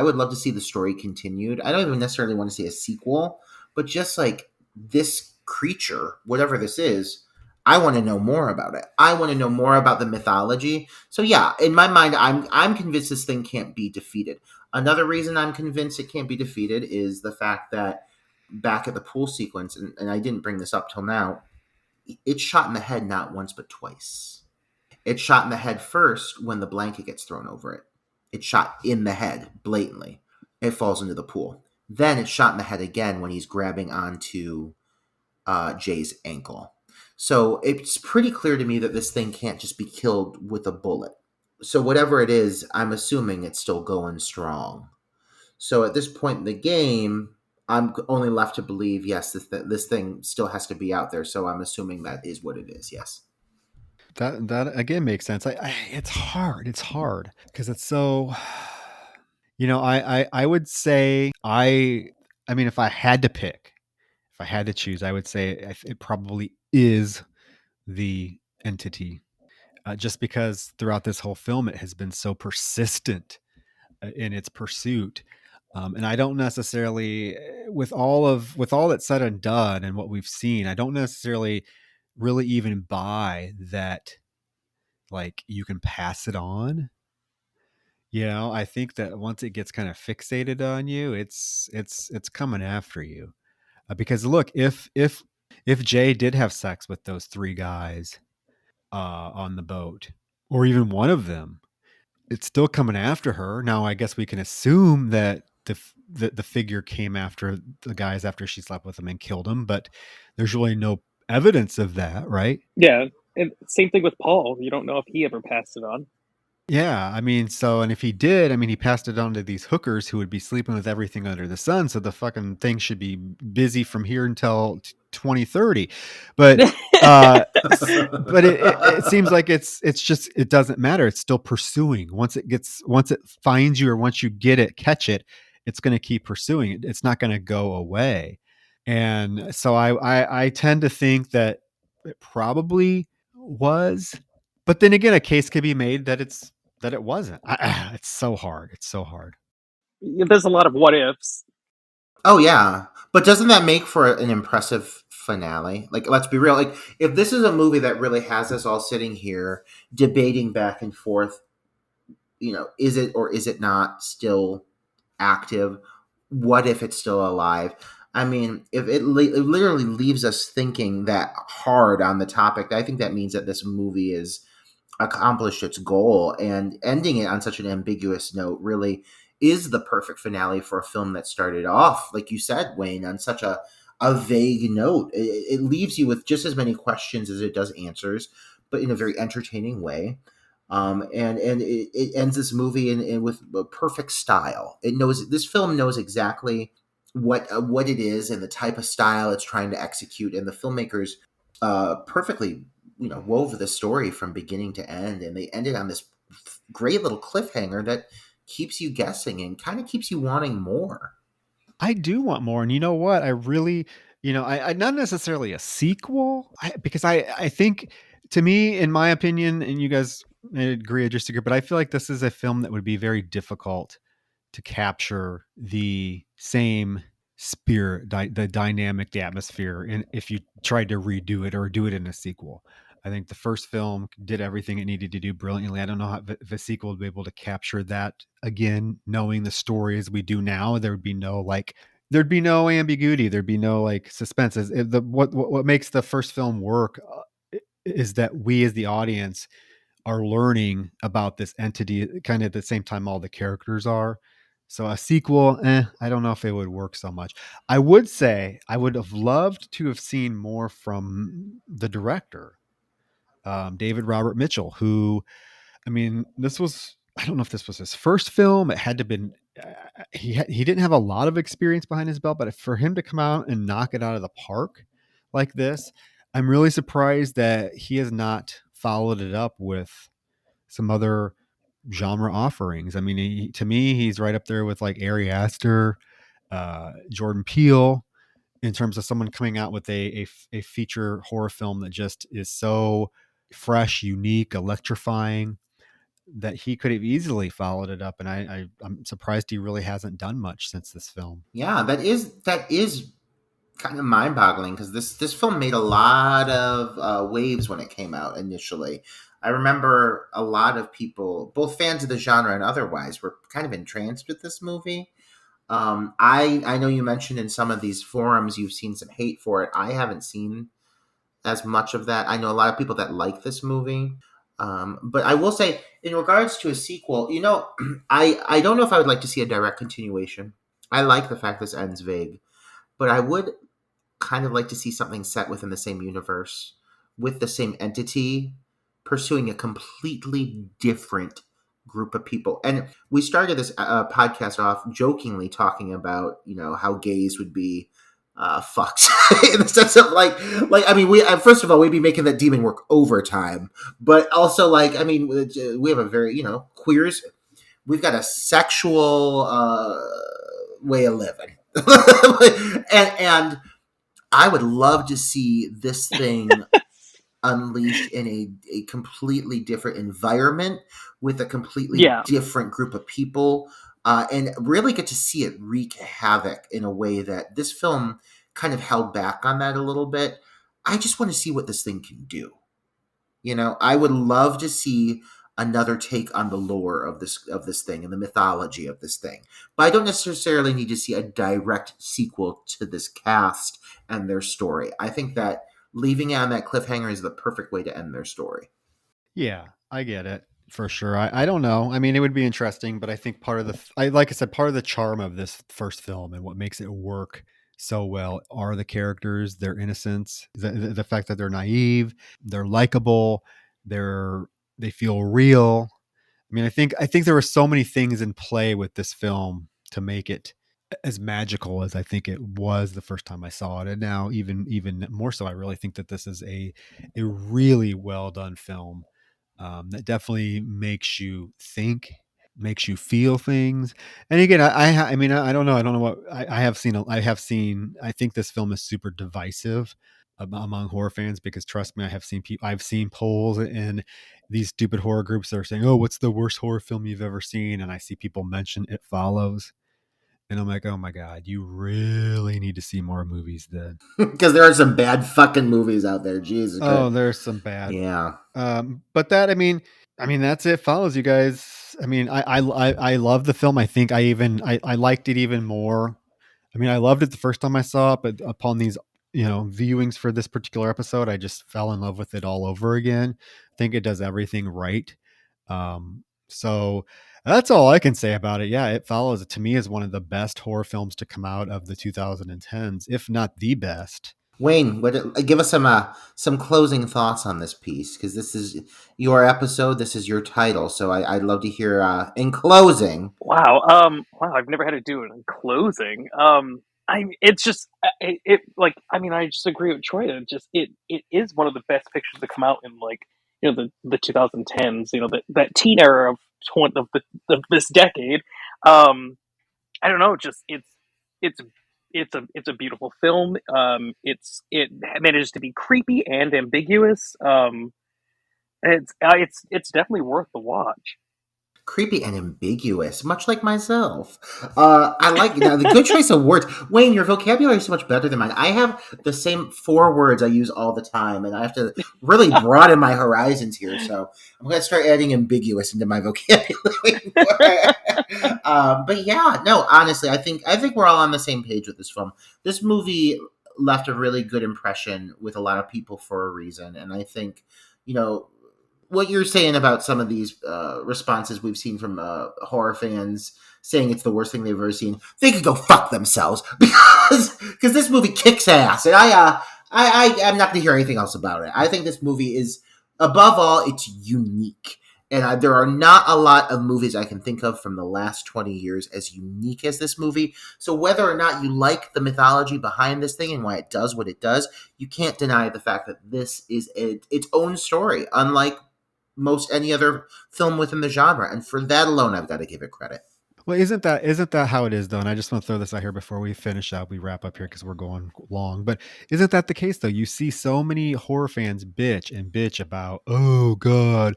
would love to see the story continued. I don't even necessarily want to see a sequel, but just like this creature, whatever this is, I want to know more about it. I want to know more about the mythology. So yeah, in my mind, I'm convinced this thing can't be defeated. Another reason I'm convinced it can't be defeated is the fact that back at the pool sequence, and I didn't bring this up till now, it's shot in the head not once but twice. It's shot in the head first when the blanket gets thrown over it. It's shot in the head blatantly. It falls into the pool. Then it's shot in the head again when he's grabbing onto Jay's ankle. So it's pretty clear to me that this thing can't just be killed with a bullet. So whatever it is, I'm assuming it's still going strong. So at this point in the game, I'm only left to believe, yes, this thing still has to be out there. So I'm assuming that is what it is. Yes. That again makes sense. It's hard. It's hard because it's so. I would say I mean, if I had to pick, if I had to choose, I would say it probably is the entity, just because throughout this whole film it has been so persistent in its pursuit. And I don't necessarily, with all that's said and done and what we've seen, I don't necessarily really even buy that like you can pass it on. I think that once it gets kind of fixated on you, it's coming after you. Because look, if Jay did have sex with those three guys on the boat, or even one of them, it's still coming after her. Now, I guess we can assume that the figure came after the guys after she slept with them and killed them, but there's really no evidence of that, right? Yeah, and same thing with Paul. You don't know if he ever passed it on. Yeah, I mean, so, and if he did, I mean, he passed it on to these hookers who would be sleeping with everything under the sun. So the fucking thing should be busy from here until 2030. But but it seems like it's just, it doesn't matter. It's still pursuing. Once it finds you, or once you catch it, it's going to keep pursuing it. It's not going to go away. And so I tend to think that it probably was, but then again, a case could be made that it wasn't. It's so hard. It's so hard. There's a lot of what ifs. Oh yeah, but doesn't that make for an impressive finale? Like, let's be real. Like, if this is a movie that really has us all sitting here debating back and forth, is it or is it not still active? What if it's still alive? I mean, if it literally leaves us thinking that hard on the topic, I think that means that this movie is accomplished its goal, and ending it on such an ambiguous note really is the perfect finale for a film that started off, like you said, Wayne, on such a vague note. It leaves you with just as many questions as it does answers, but in a very entertaining way. And it ends this movie in with a perfect style. This film knows exactly what it is and the type of style it's trying to execute, and the filmmakers perfectly wove the story from beginning to end, and they ended on this great little cliffhanger that keeps you guessing and kind of keeps you wanting more. I do want more. And you know what? I really, I not necessarily a sequel, because I think, to me, in my opinion, and you guys may agree or disagree, but I feel like this is a film that would be very difficult to capture the same spirit, the dynamic, the atmosphere, and if you tried to redo it or do it in a sequel. I think the first film did everything it needed to do brilliantly. I don't know how the sequel would be able to capture that again, knowing the story as we do now. There'd be no ambiguity. There'd be no like suspense. What makes the first film work is that we, as the audience, are learning about this entity kind of at the same time all the characters are. So a sequel, I don't know if it would work so much. I would say I would have loved to have seen more from the director, David Robert Mitchell, who, I mean, I don't know if this was his first film. It had to have been, he didn't have a lot of experience behind his belt, but for him to come out and knock it out of the park like this, I'm really surprised that he has not followed it up with some other genre offerings. I mean, to me, he's right up there with like Ari Aster, Jordan Peele, in terms of someone coming out with a feature horror film that just is so fresh, unique, electrifying, that he could have easily followed it up. And I'm surprised he really hasn't done much since this film. Yeah, that is kind of mind-boggling, because this film made a lot of waves when it came out initially. I remember a lot of people, both fans of the genre and otherwise, were kind of entranced with this movie. I know you mentioned in some of these forums you've seen some hate for it. I haven't seen as much of that. I know a lot of people that like this movie. But I will say, in regards to a sequel, I don't know if I would like to see a direct continuation. I like the fact this ends vague, but I would kind of like to see something set within the same universe with the same entity pursuing a completely different group of people. And we started this podcast off jokingly talking about how gays would be fucked in the sense of like I mean, we first of all, we'd be making that demon work overtime, but also, like, I mean, we have a very queers, we've got a sexual way of living. and I would love to see this thing unleashed in a completely different environment with a completely Yeah. different group of people, and really get to see it wreak havoc in a way that this film kind of held back on that a little bit. I just want to see what this thing can do. I would love to see another take on the lore of this thing and the mythology of this thing. But I don't necessarily need to see a direct sequel to this cast and their story. I think that leaving it on that cliffhanger is the perfect way to end their story. Yeah, I get it for sure. I don't know. I mean, it would be interesting, but I think part of like I said, part of the charm of this first film and what makes it work so well are the characters, their innocence, the fact that they're naive, they're likable, they feel real. I mean, I think there were so many things in play with this film to make it as magical as I think it was the first time I saw it, and now even more so, I really think that this is a really well done film that definitely makes you think, makes you feel things. And again, I mean, I don't know, what I have seen. I think this film is super divisive among horror fans because trust me, I've seen polls in these stupid horror groups that are saying, "Oh, what's the worst horror film you've ever seen?" And I see people mention It Follows. And I'm like, oh my God, you really need to see more movies then. Because there are some bad fucking movies out there. Jesus Oh, Christ. there's some bad. Yeah. But that, I mean, that's It Follows, you guys. I mean, I love the film. I think I liked it even more. I mean, I loved it the first time I saw it, but upon these, viewings for this particular episode, I just fell in love with it all over again. I think it does everything right. So that's all I can say about it. Yeah, It Follows to me is one of the best horror films to come out of the 2010s, if not the best. Wayne, give us some closing thoughts on this piece, because this is your episode. This is your title, so I'd love to hear in closing. Wow. Wow. I've never had to do it in closing. It's just, I mean, I just agree with Troy. It is one of the best pictures to come out in the 2010s. That teen era of this decade. I don't know. Just it's it's a beautiful film. It manages to be creepy and ambiguous. It's definitely worth the watch. Creepy and ambiguous, much like myself. I like the good choice of words. Wayne, your vocabulary is so much better than mine. I have the same 4 words I use all the time, and I have to really broaden my horizons here. So I'm going to start adding ambiguous into my vocabulary. But yeah, no, honestly, I think we're all on the same page with this film. This movie left a really good impression with a lot of people for a reason, and I think what you're saying about some of these responses we've seen from horror fans saying it's the worst thing they've ever seen, they could go fuck themselves because this movie kicks ass, and I'm not going to hear anything else about it. I think this movie is, above all, it's unique. And there are not a lot of movies I can think of from the last 20 years as unique as this movie. So whether or not you like the mythology behind this thing and why it does what it does, you can't deny the fact that this is its own story, unlike most any other film within the genre. And for that alone, I've got to give it credit. Well, isn't that how it is though? And I just want to throw this out here before we finish up. We wrap up here because we're going long. But isn't that the case though? You see so many horror fans bitch about, oh God,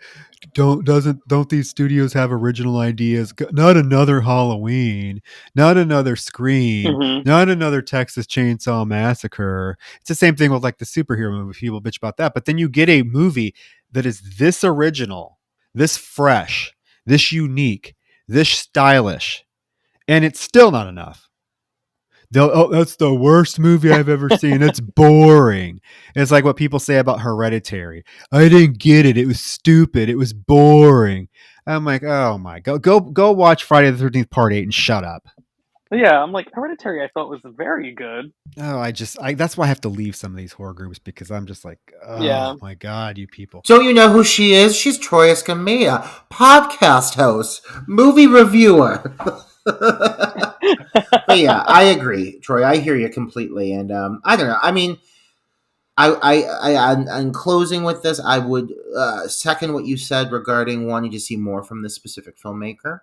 don't these studios have original ideas? Not another Halloween, not another Scream, Mm-hmm. not another Texas Chainsaw Massacre. It's the same thing with like the superhero movie. People bitch about that, but then you get a movie that is this original, this fresh, this unique, this stylish, and it's still not enough. That's the worst movie I've ever seen. It's boring. It's like what people say about Hereditary. I didn't get it. It was stupid. It was boring. I'm like, oh my god, go watch Friday the 13th Part 8 and shut up. Yeah, I'm like, Hereditary I thought was very good. Oh, that's why I have to leave some of these horror groups because I'm just like, Yeah. oh my god, you people. So you know who she is? She's Troy Escamilla, podcast host, movie reviewer. But yeah, I agree, Troy. I hear you completely, and I don't know. I mean, in closing with this, I would second what you said regarding wanting to see more from this specific filmmaker.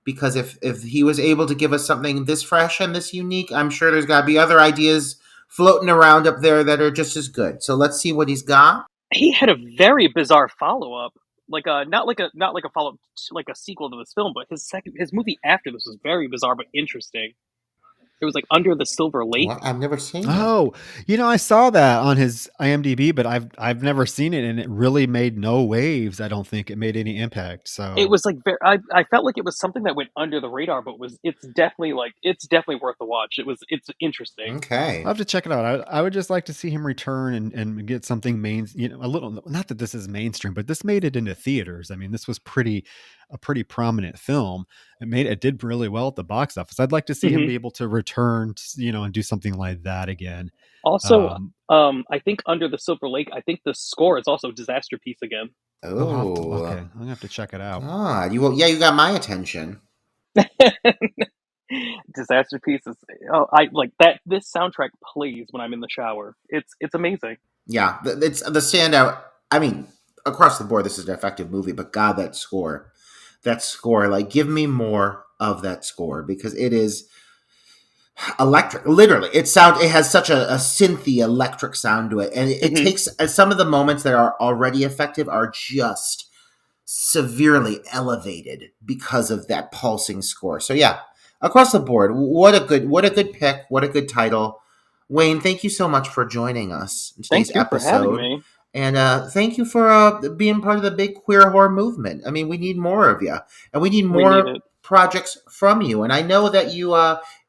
Because if he was able to give us something this fresh and this unique, I'm sure there's got to be other ideas floating around up there that are just as good. So let's see what he's got. He had a very bizarre follow up, not like a follow up, like a sequel to this film, but his movie after this was very bizarre but interesting. It was like Under the Silver Lake. What? I've never seen it. Oh, I saw that on his IMDb, but I've never seen it, and it really made no waves. I don't think it made any impact. So It was like I felt like it was something that went under the radar, but it's definitely worth the watch. It's interesting. Okay. I'll have to check it out. I would just like to see him return and get something a little. Not that this is mainstream, but this made it into theaters. I mean, this was a pretty prominent film. It did really well at the box office. I'd like to see him be able to return, and do something like that again. Also, I think Under the Silver Lake, I think the score is also Disaster Piece again. Oh, okay. I'm gonna have to check it out. you got my attention. Disaster Piece is I like that. This soundtrack plays when I'm in the shower. It's amazing. Yeah, it's the standout. I mean, across the board, this is an effective movie, but God, that score, like, give me more of that score because it is electric. Literally, it has such a synthy electric sound to it, and it Hmm. takes some of the moments that are already effective are just severely elevated because of that pulsing score. So yeah, across the board, what a good pick, what a good title. Wayne, thank you so much for joining us in today's Thank you for having episode. me. And thank you for being part of the big queer horror movement. I mean, we need more of you, and we need We need more it. projects from you. And I know that you,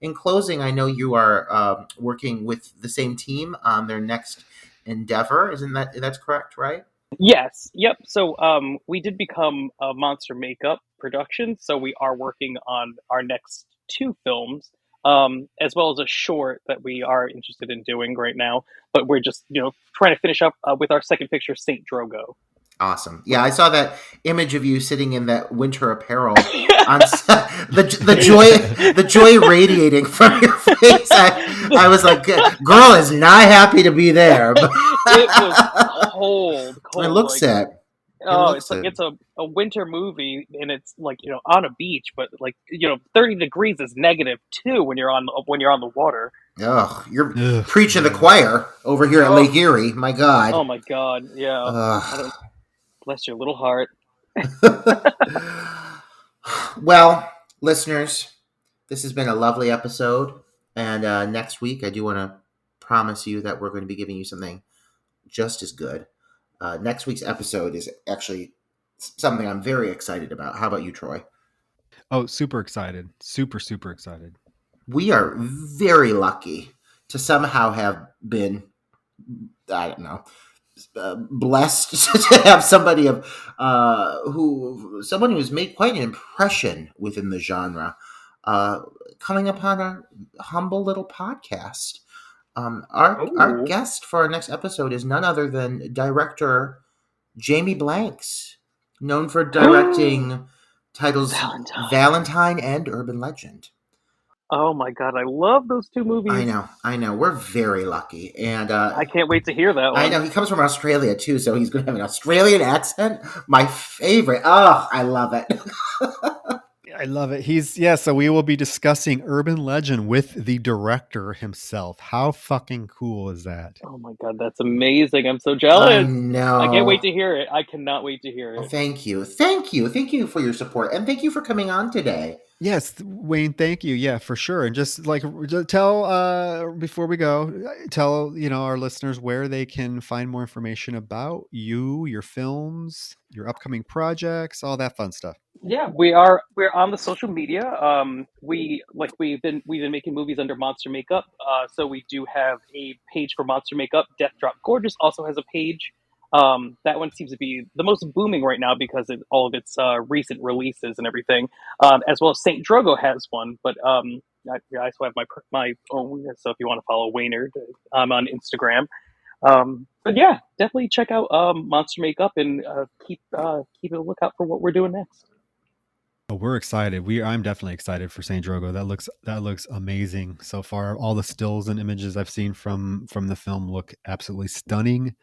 in closing, I know you are working with the same team on their next endeavor. Isn't that's correct, right? Yes. Yep. So we did become a Monster Makeup production, so we are working on our next two films, as well as a short that we are interested in doing right now. But we're just trying to finish up with our second picture, Saint Drogo. Awesome. Yeah, I saw that image of you sitting in that winter apparel on the joy radiating from your face. I was like, girl is not happy to be there. It was cold, It cold. looks Like, it. It oh, it's looks like it. it's a winter movie, and it's like on a beach, but like 30 degrees is -2 when you're on the water. Ugh, you're Ugh, preaching the yeah. choir over here at Oh, Lake Erie. My God. oh my God, yeah. I Ugh. don't bless your little heart. Well, listeners, this has been a lovely episode. And next week, I do want to promise you that we're going to be giving you something just as good. Next week's episode is actually something I'm very excited about. How about you, Troy? Oh, super excited. Super excited. We are very lucky to somehow have been, I don't know, blessed to have somebody of someone who's made quite an impression within the genre, uh, coming upon our humble little podcast. Our Oh, guest for our next episode is none other than director Jamie Blanks, known for directing titles Valentine. Valentine and Urban Legend. Oh my God, I love those two movies. I know. We're very lucky, and I can't wait to hear that I one. know he comes from Australia too, so he's going to have an Australian accent. My favorite. Oh, I love it. I love it. So we will be discussing Urban Legend with the director himself. How fucking cool is that? Oh my God, that's amazing. I'm so I jealous. I can't wait know. to hear it. I cannot wait to hear Well, it. thank you for your support, and thank you for coming on today. Yes, Wayne, thank you. Yeah, for sure. And just like tell before we go, tell our listeners where they can find more information about you, your films, your upcoming projects, all that fun stuff. Yeah, we're on the social media. We've been making movies under Monster Makeup. So we do have a page for Monster Makeup. Death Drop Gorgeous also has a page. That one seems to be the most booming right now because of all of its recent releases and everything. As well as Saint Drogo has one, but I also have my own. So if you want to follow Waynard, I'm on Instagram. But yeah, definitely check out Monster Makeup and keep a lookout for what we're doing next. Oh, we're excited. I'm definitely excited for Saint Drogo. That looks amazing so far. All the stills and images I've seen from the film look absolutely stunning.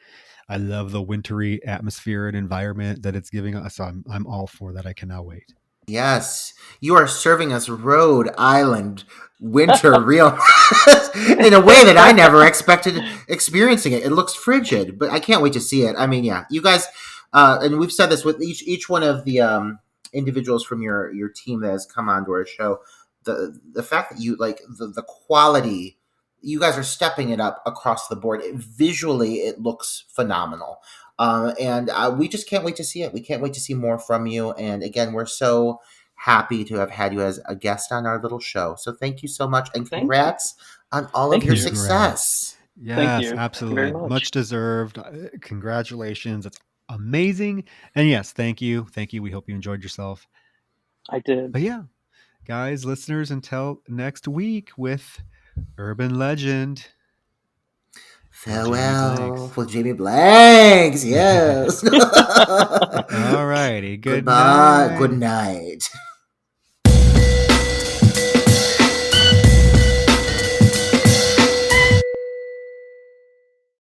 I love the wintry atmosphere and environment that it's giving us. So I'm all for that. I cannot wait. Yes, you are serving us Rhode Island winter real in a way that I never expected experiencing it. It looks frigid, but I can't wait to see it. I mean, yeah, you guys, and we've said this with each one of the individuals from your team that has come onto our show. The fact that you like the quality, you guys are stepping it up across the board. Visually, it looks phenomenal. And we just can't wait to see it. We can't wait to see more from you. And again, we're so happy to have had you as a guest on our little show. So thank you so much, and Thank you. congrats on all of Thank your you. success. Thank Yes, you. Thank you very absolutely. much. Much deserved. Congratulations. It's amazing. And yes, thank you. Thank you. We hope you enjoyed yourself. I did. But yeah, guys, listeners, until next week with Urban Legend. Farewell for Jamie Blanks. Yes. All righty. Good Goodbye. night. Good night.